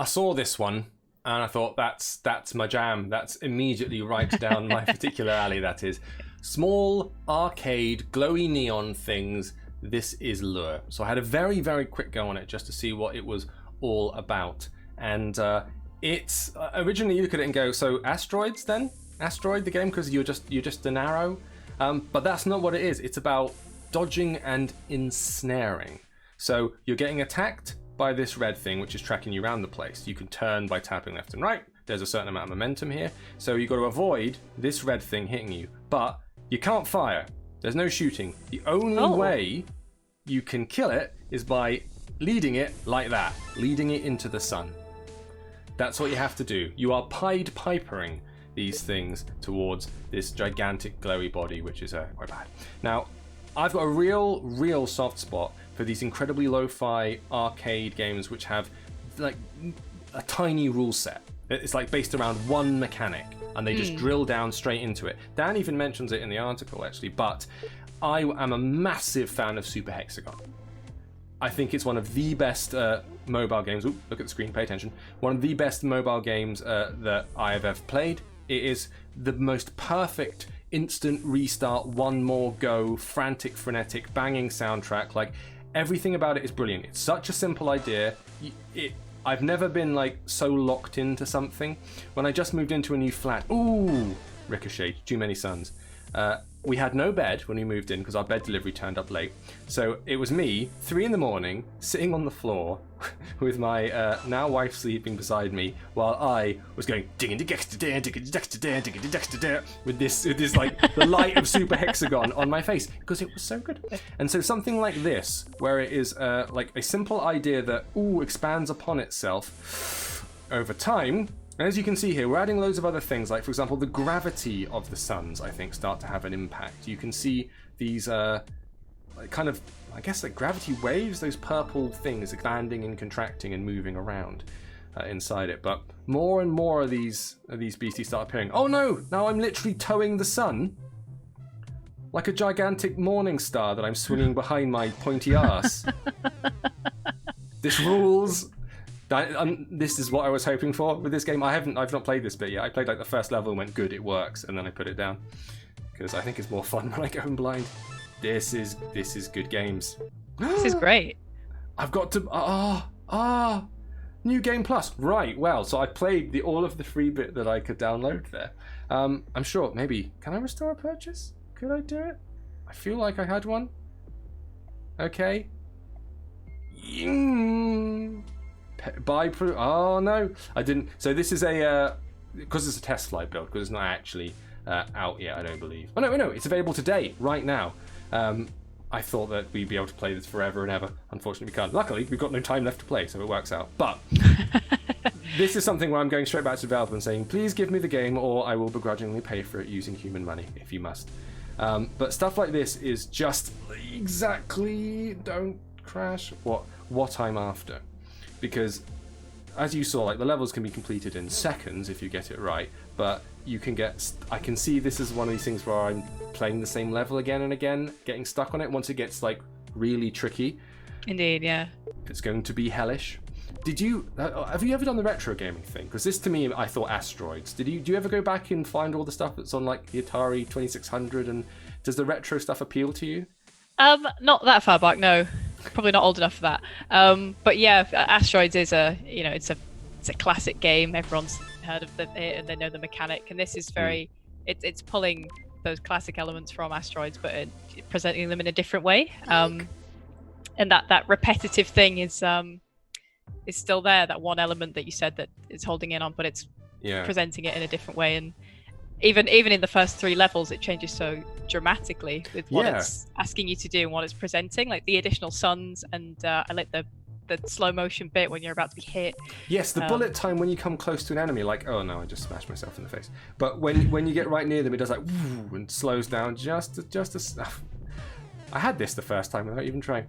Speaker 1: I saw this one and I thought that's my jam. That's immediately right down my particular alley. That is small arcade glowy neon things. This is Lure. So I had a very, very quick go on it just to see what it was all about. And it's originally you look at it and go, so Asteroids then? Asteroid the game, because you're just an arrow. But that's not what it is. It's about dodging and ensnaring. So you're getting attacked by this red thing, which is tracking you around the place. You can turn by tapping left and right. There's a certain amount of momentum here. So you've got to avoid this red thing hitting you. But you can't fire. There's no shooting. The only way you can kill it is by leading it like that, leading it into the sun. That's what you have to do. You are Pied Pipering these things towards this gigantic glowy body, which is quite bad. Now, I've got a real soft spot for these incredibly lo-fi arcade games which have like a tiny rule set. It's like based around one mechanic, and they just drill down straight into it. Dan even mentions it in the article, actually, but I am a massive fan of Super Hexagon. I think it's one of the best mobile games. Ooh, look at the screen, pay attention. One of the best mobile games that I have ever played. It is the most perfect instant restart, one more go, frantic, frenetic, banging soundtrack. Like, everything about it is brilliant. It's such a simple idea. I've never been like so locked into something. When I just moved into a new flat, ooh, Ricochet, too many suns. We had no bed when we moved in because our bed delivery turned up late. So it was me, 3 a.m, sitting on the floor with my now wife sleeping beside me while I was going with this like the light of Super Hexagon on my face because it was so good. And so something like this, where it is like a simple idea that expands upon itself over time. And as you can see here, we're adding loads of other things, like, for example, the gravity of the suns, I think, start to have an impact. You can see these kind of, I guess, like gravity waves, those purple things expanding and contracting and moving around inside it. But more and more of these beasties start appearing. Oh no! Now I'm literally towing the sun like a gigantic morning star that I'm swinging behind my pointy arse. This rules. This is what I was hoping for with this game. I've not played this bit yet. I played like the first level and went, good, it works, and then I put it down because I think it's more fun when I go in blind. This is good games.
Speaker 2: This is great.
Speaker 1: I've got to New Game Plus. Right. Well, so I played all of the free bit that I could download there. I'm sure maybe can I restore a purchase? Could I do it? I feel like I had one. Okay. Oh no, I didn't. So this is because it's a test flight build, because it's not actually out yet, I don't believe. Oh no, it's available today, right now. I thought that we'd be able to play this forever and ever. Unfortunately, we can't. Luckily, we've got no time left to play, so it works out. But this is something where I'm going straight back to the developer and saying, please give me the game, or I will begrudgingly pay for it using human money, if you must. But stuff like this is just exactly, don't crash, what I'm after. Because as you saw, like, the levels can be completed in seconds if you get it right, but you can I can see this is one of these things where I'm playing the same level again and again, getting stuck on it once it gets like really tricky.
Speaker 2: Indeed, yeah. It's
Speaker 1: going to be hellish. Have you ever done the retro gaming thing? Because this, to me, I thought Asteroids. Do you ever go back and find all the stuff that's on like the Atari 2600, and does the retro stuff appeal to you?
Speaker 2: Not that far back, no. Probably not old enough for that. But yeah, Asteroids is it's a classic game. Everyone's heard of it and they know the mechanic. And this is very, it's pulling those classic elements from Asteroids, but presenting them in a different way. And that repetitive thing is still there. That one element that you said that it's holding in on, but it's presenting it in a different way. And even in the first 3 levels, it changes so dramatically with what it's asking you to do and what it's presenting, like the additional suns, and I like the slow motion bit when you're about to be hit. Yes,
Speaker 1: the bullet time when you come close to an enemy, like, oh no, I just smashed myself in the face. But when you get right near them, it does like woo, and slows down just a I had this the first time without even trying.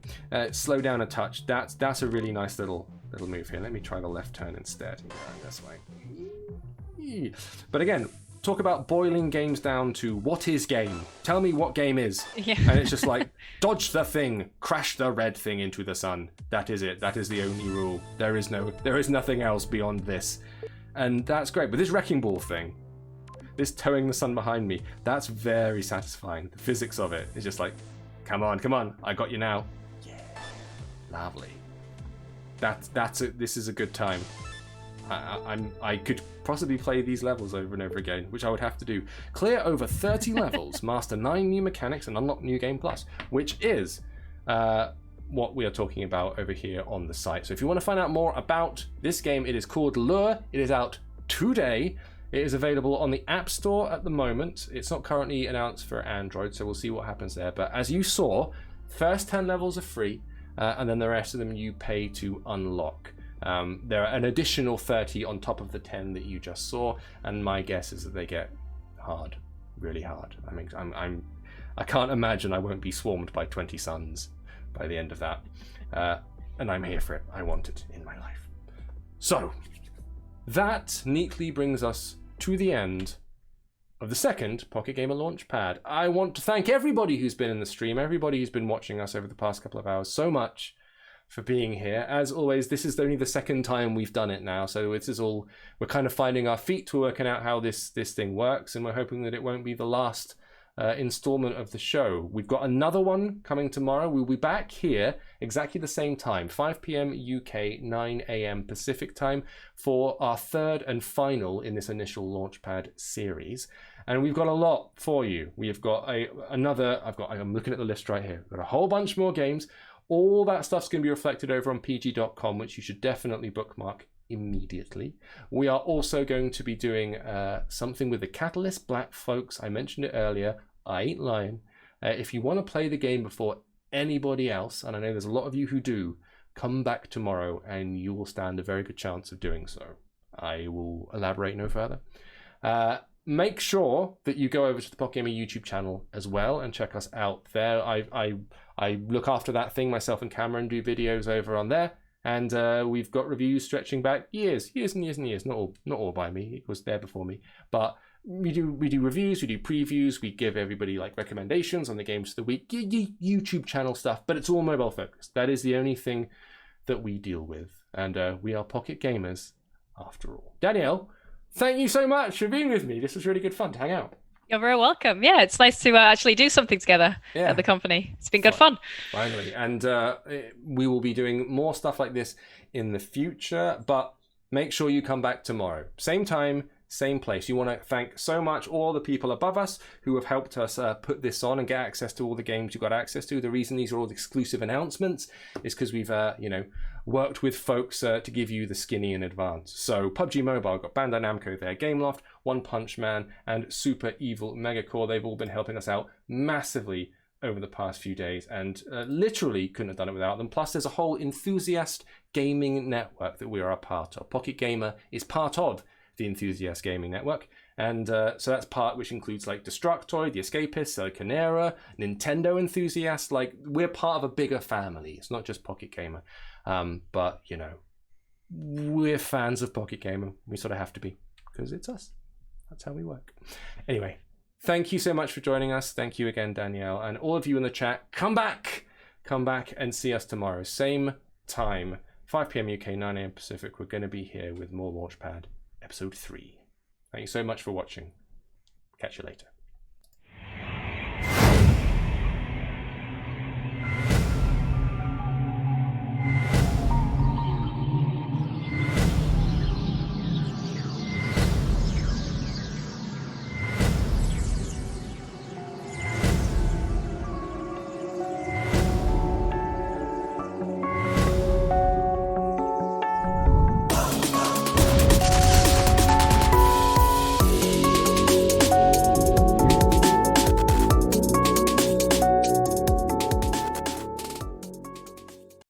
Speaker 1: Slow down a touch. That's a really nice little move here. Let me try the left turn instead. This way. But again, talk about boiling games down to what is game. Tell me what game is. Yeah. And it's just like, dodge the thing, crash the red thing into the sun. That is it. That is the only rule. There is nothing else beyond this. And that's great. But this wrecking ball thing, this towing the sun behind me, that's very satisfying. The physics of it is just like, come on, I got you now. Yeah. Lovely. That's it. This is a good time. I could possibly play these levels over and over again, which I would have to do. Clear over 30 levels, master 9 new mechanics, and unlock New Game Plus, which is what we are talking about over here on the site. So if you want to find out more about this game, it is called Lure. It is out today. It is available on the App Store at the moment. It's not currently announced for Android, so we'll see what happens there. But as you saw, first 10 levels are free, and then the rest of them you pay to unlock. There are an additional 30 on top of the 10 that you just saw, and my guess is that they get hard, really hard. I mean, I can't imagine I won't be swarmed by 20 suns by the end of that, and I'm here for it. I want it in my life. So that neatly brings us to the end of the second Pocket Gamer Launchpad. I want to thank everybody who's been in the stream, everybody who's been watching us over the past couple of hours so much for being here. As always, this is only the second time we've done it now, so this is all, we're kind of finding our feet, we're working out how this thing works, and we're hoping that it won't be the last installment of the show. We've got another one coming tomorrow. We'll be back here exactly the same time, 5 p.m. UK, 9 a.m. Pacific time, for our third and final in this initial Launchpad series. And we've got a lot for you. We've got I'm looking at the list right here. We've got a whole bunch more games. All that stuff's going to be reflected over on pg.com, which you should definitely bookmark immediately. We are also going to be doing something with the Catalyst Black folks. I mentioned it earlier. I ain't lying. If you want to play the game before anybody else, and I know there's a lot of you who do, come back tomorrow and you will stand a very good chance of doing so. I will elaborate no further. Make sure that you go over to the Pocket Gamer YouTube channel as well and check us out there. I look after that thing, myself and Cameron do videos over on there, and we've got reviews stretching back years and years and years. Not all by me, it was there before me, but we do reviews, we do previews, we give everybody like recommendations on the games of the week, YouTube channel stuff, but it's all mobile focused. That is the only thing that we deal with, and we are Pocket Gamers after all. Danielle, thank you so much for being with me. This was really good fun to hang out.
Speaker 2: You're very welcome. Yeah, it's nice to actually do something together at the company. It's been good fun.
Speaker 1: Finally. And we will be doing more stuff like this in the future, but make sure you come back tomorrow. Same time, same place. You want to thank so much all the people above us who have helped us put this on and get access to all the games you've got access to. The reason these are all exclusive announcements is because we've worked with folks to give you the skinny in advance. So PUBG Mobile, got Bandai Namco there, Gameloft, One Punch Man, and Super Evil Megacore. They've all been helping us out massively over the past few days, and literally couldn't have done it without them. Plus, there's a whole enthusiast gaming network that we are a part of. Pocket Gamer is part of the Enthusiast Gaming Network, and so that's part which includes like Destructoid, The Escapist, Siliconera, Nintendo Enthusiast. Like, we're part of a bigger family. It's not just Pocket Gamer, but we're fans of Pocket Gamer. We sort of have to be, because it's us. That's how we work. Anyway, thank you so much for joining us. Thank you again, Danielle, and all of you in the chat. Come back and see us tomorrow, same time, 5 p.m. UK, 9 a.m. Pacific. We're going to be here with more Launchpad Episode 3. Thank you so much for watching. Catch you later.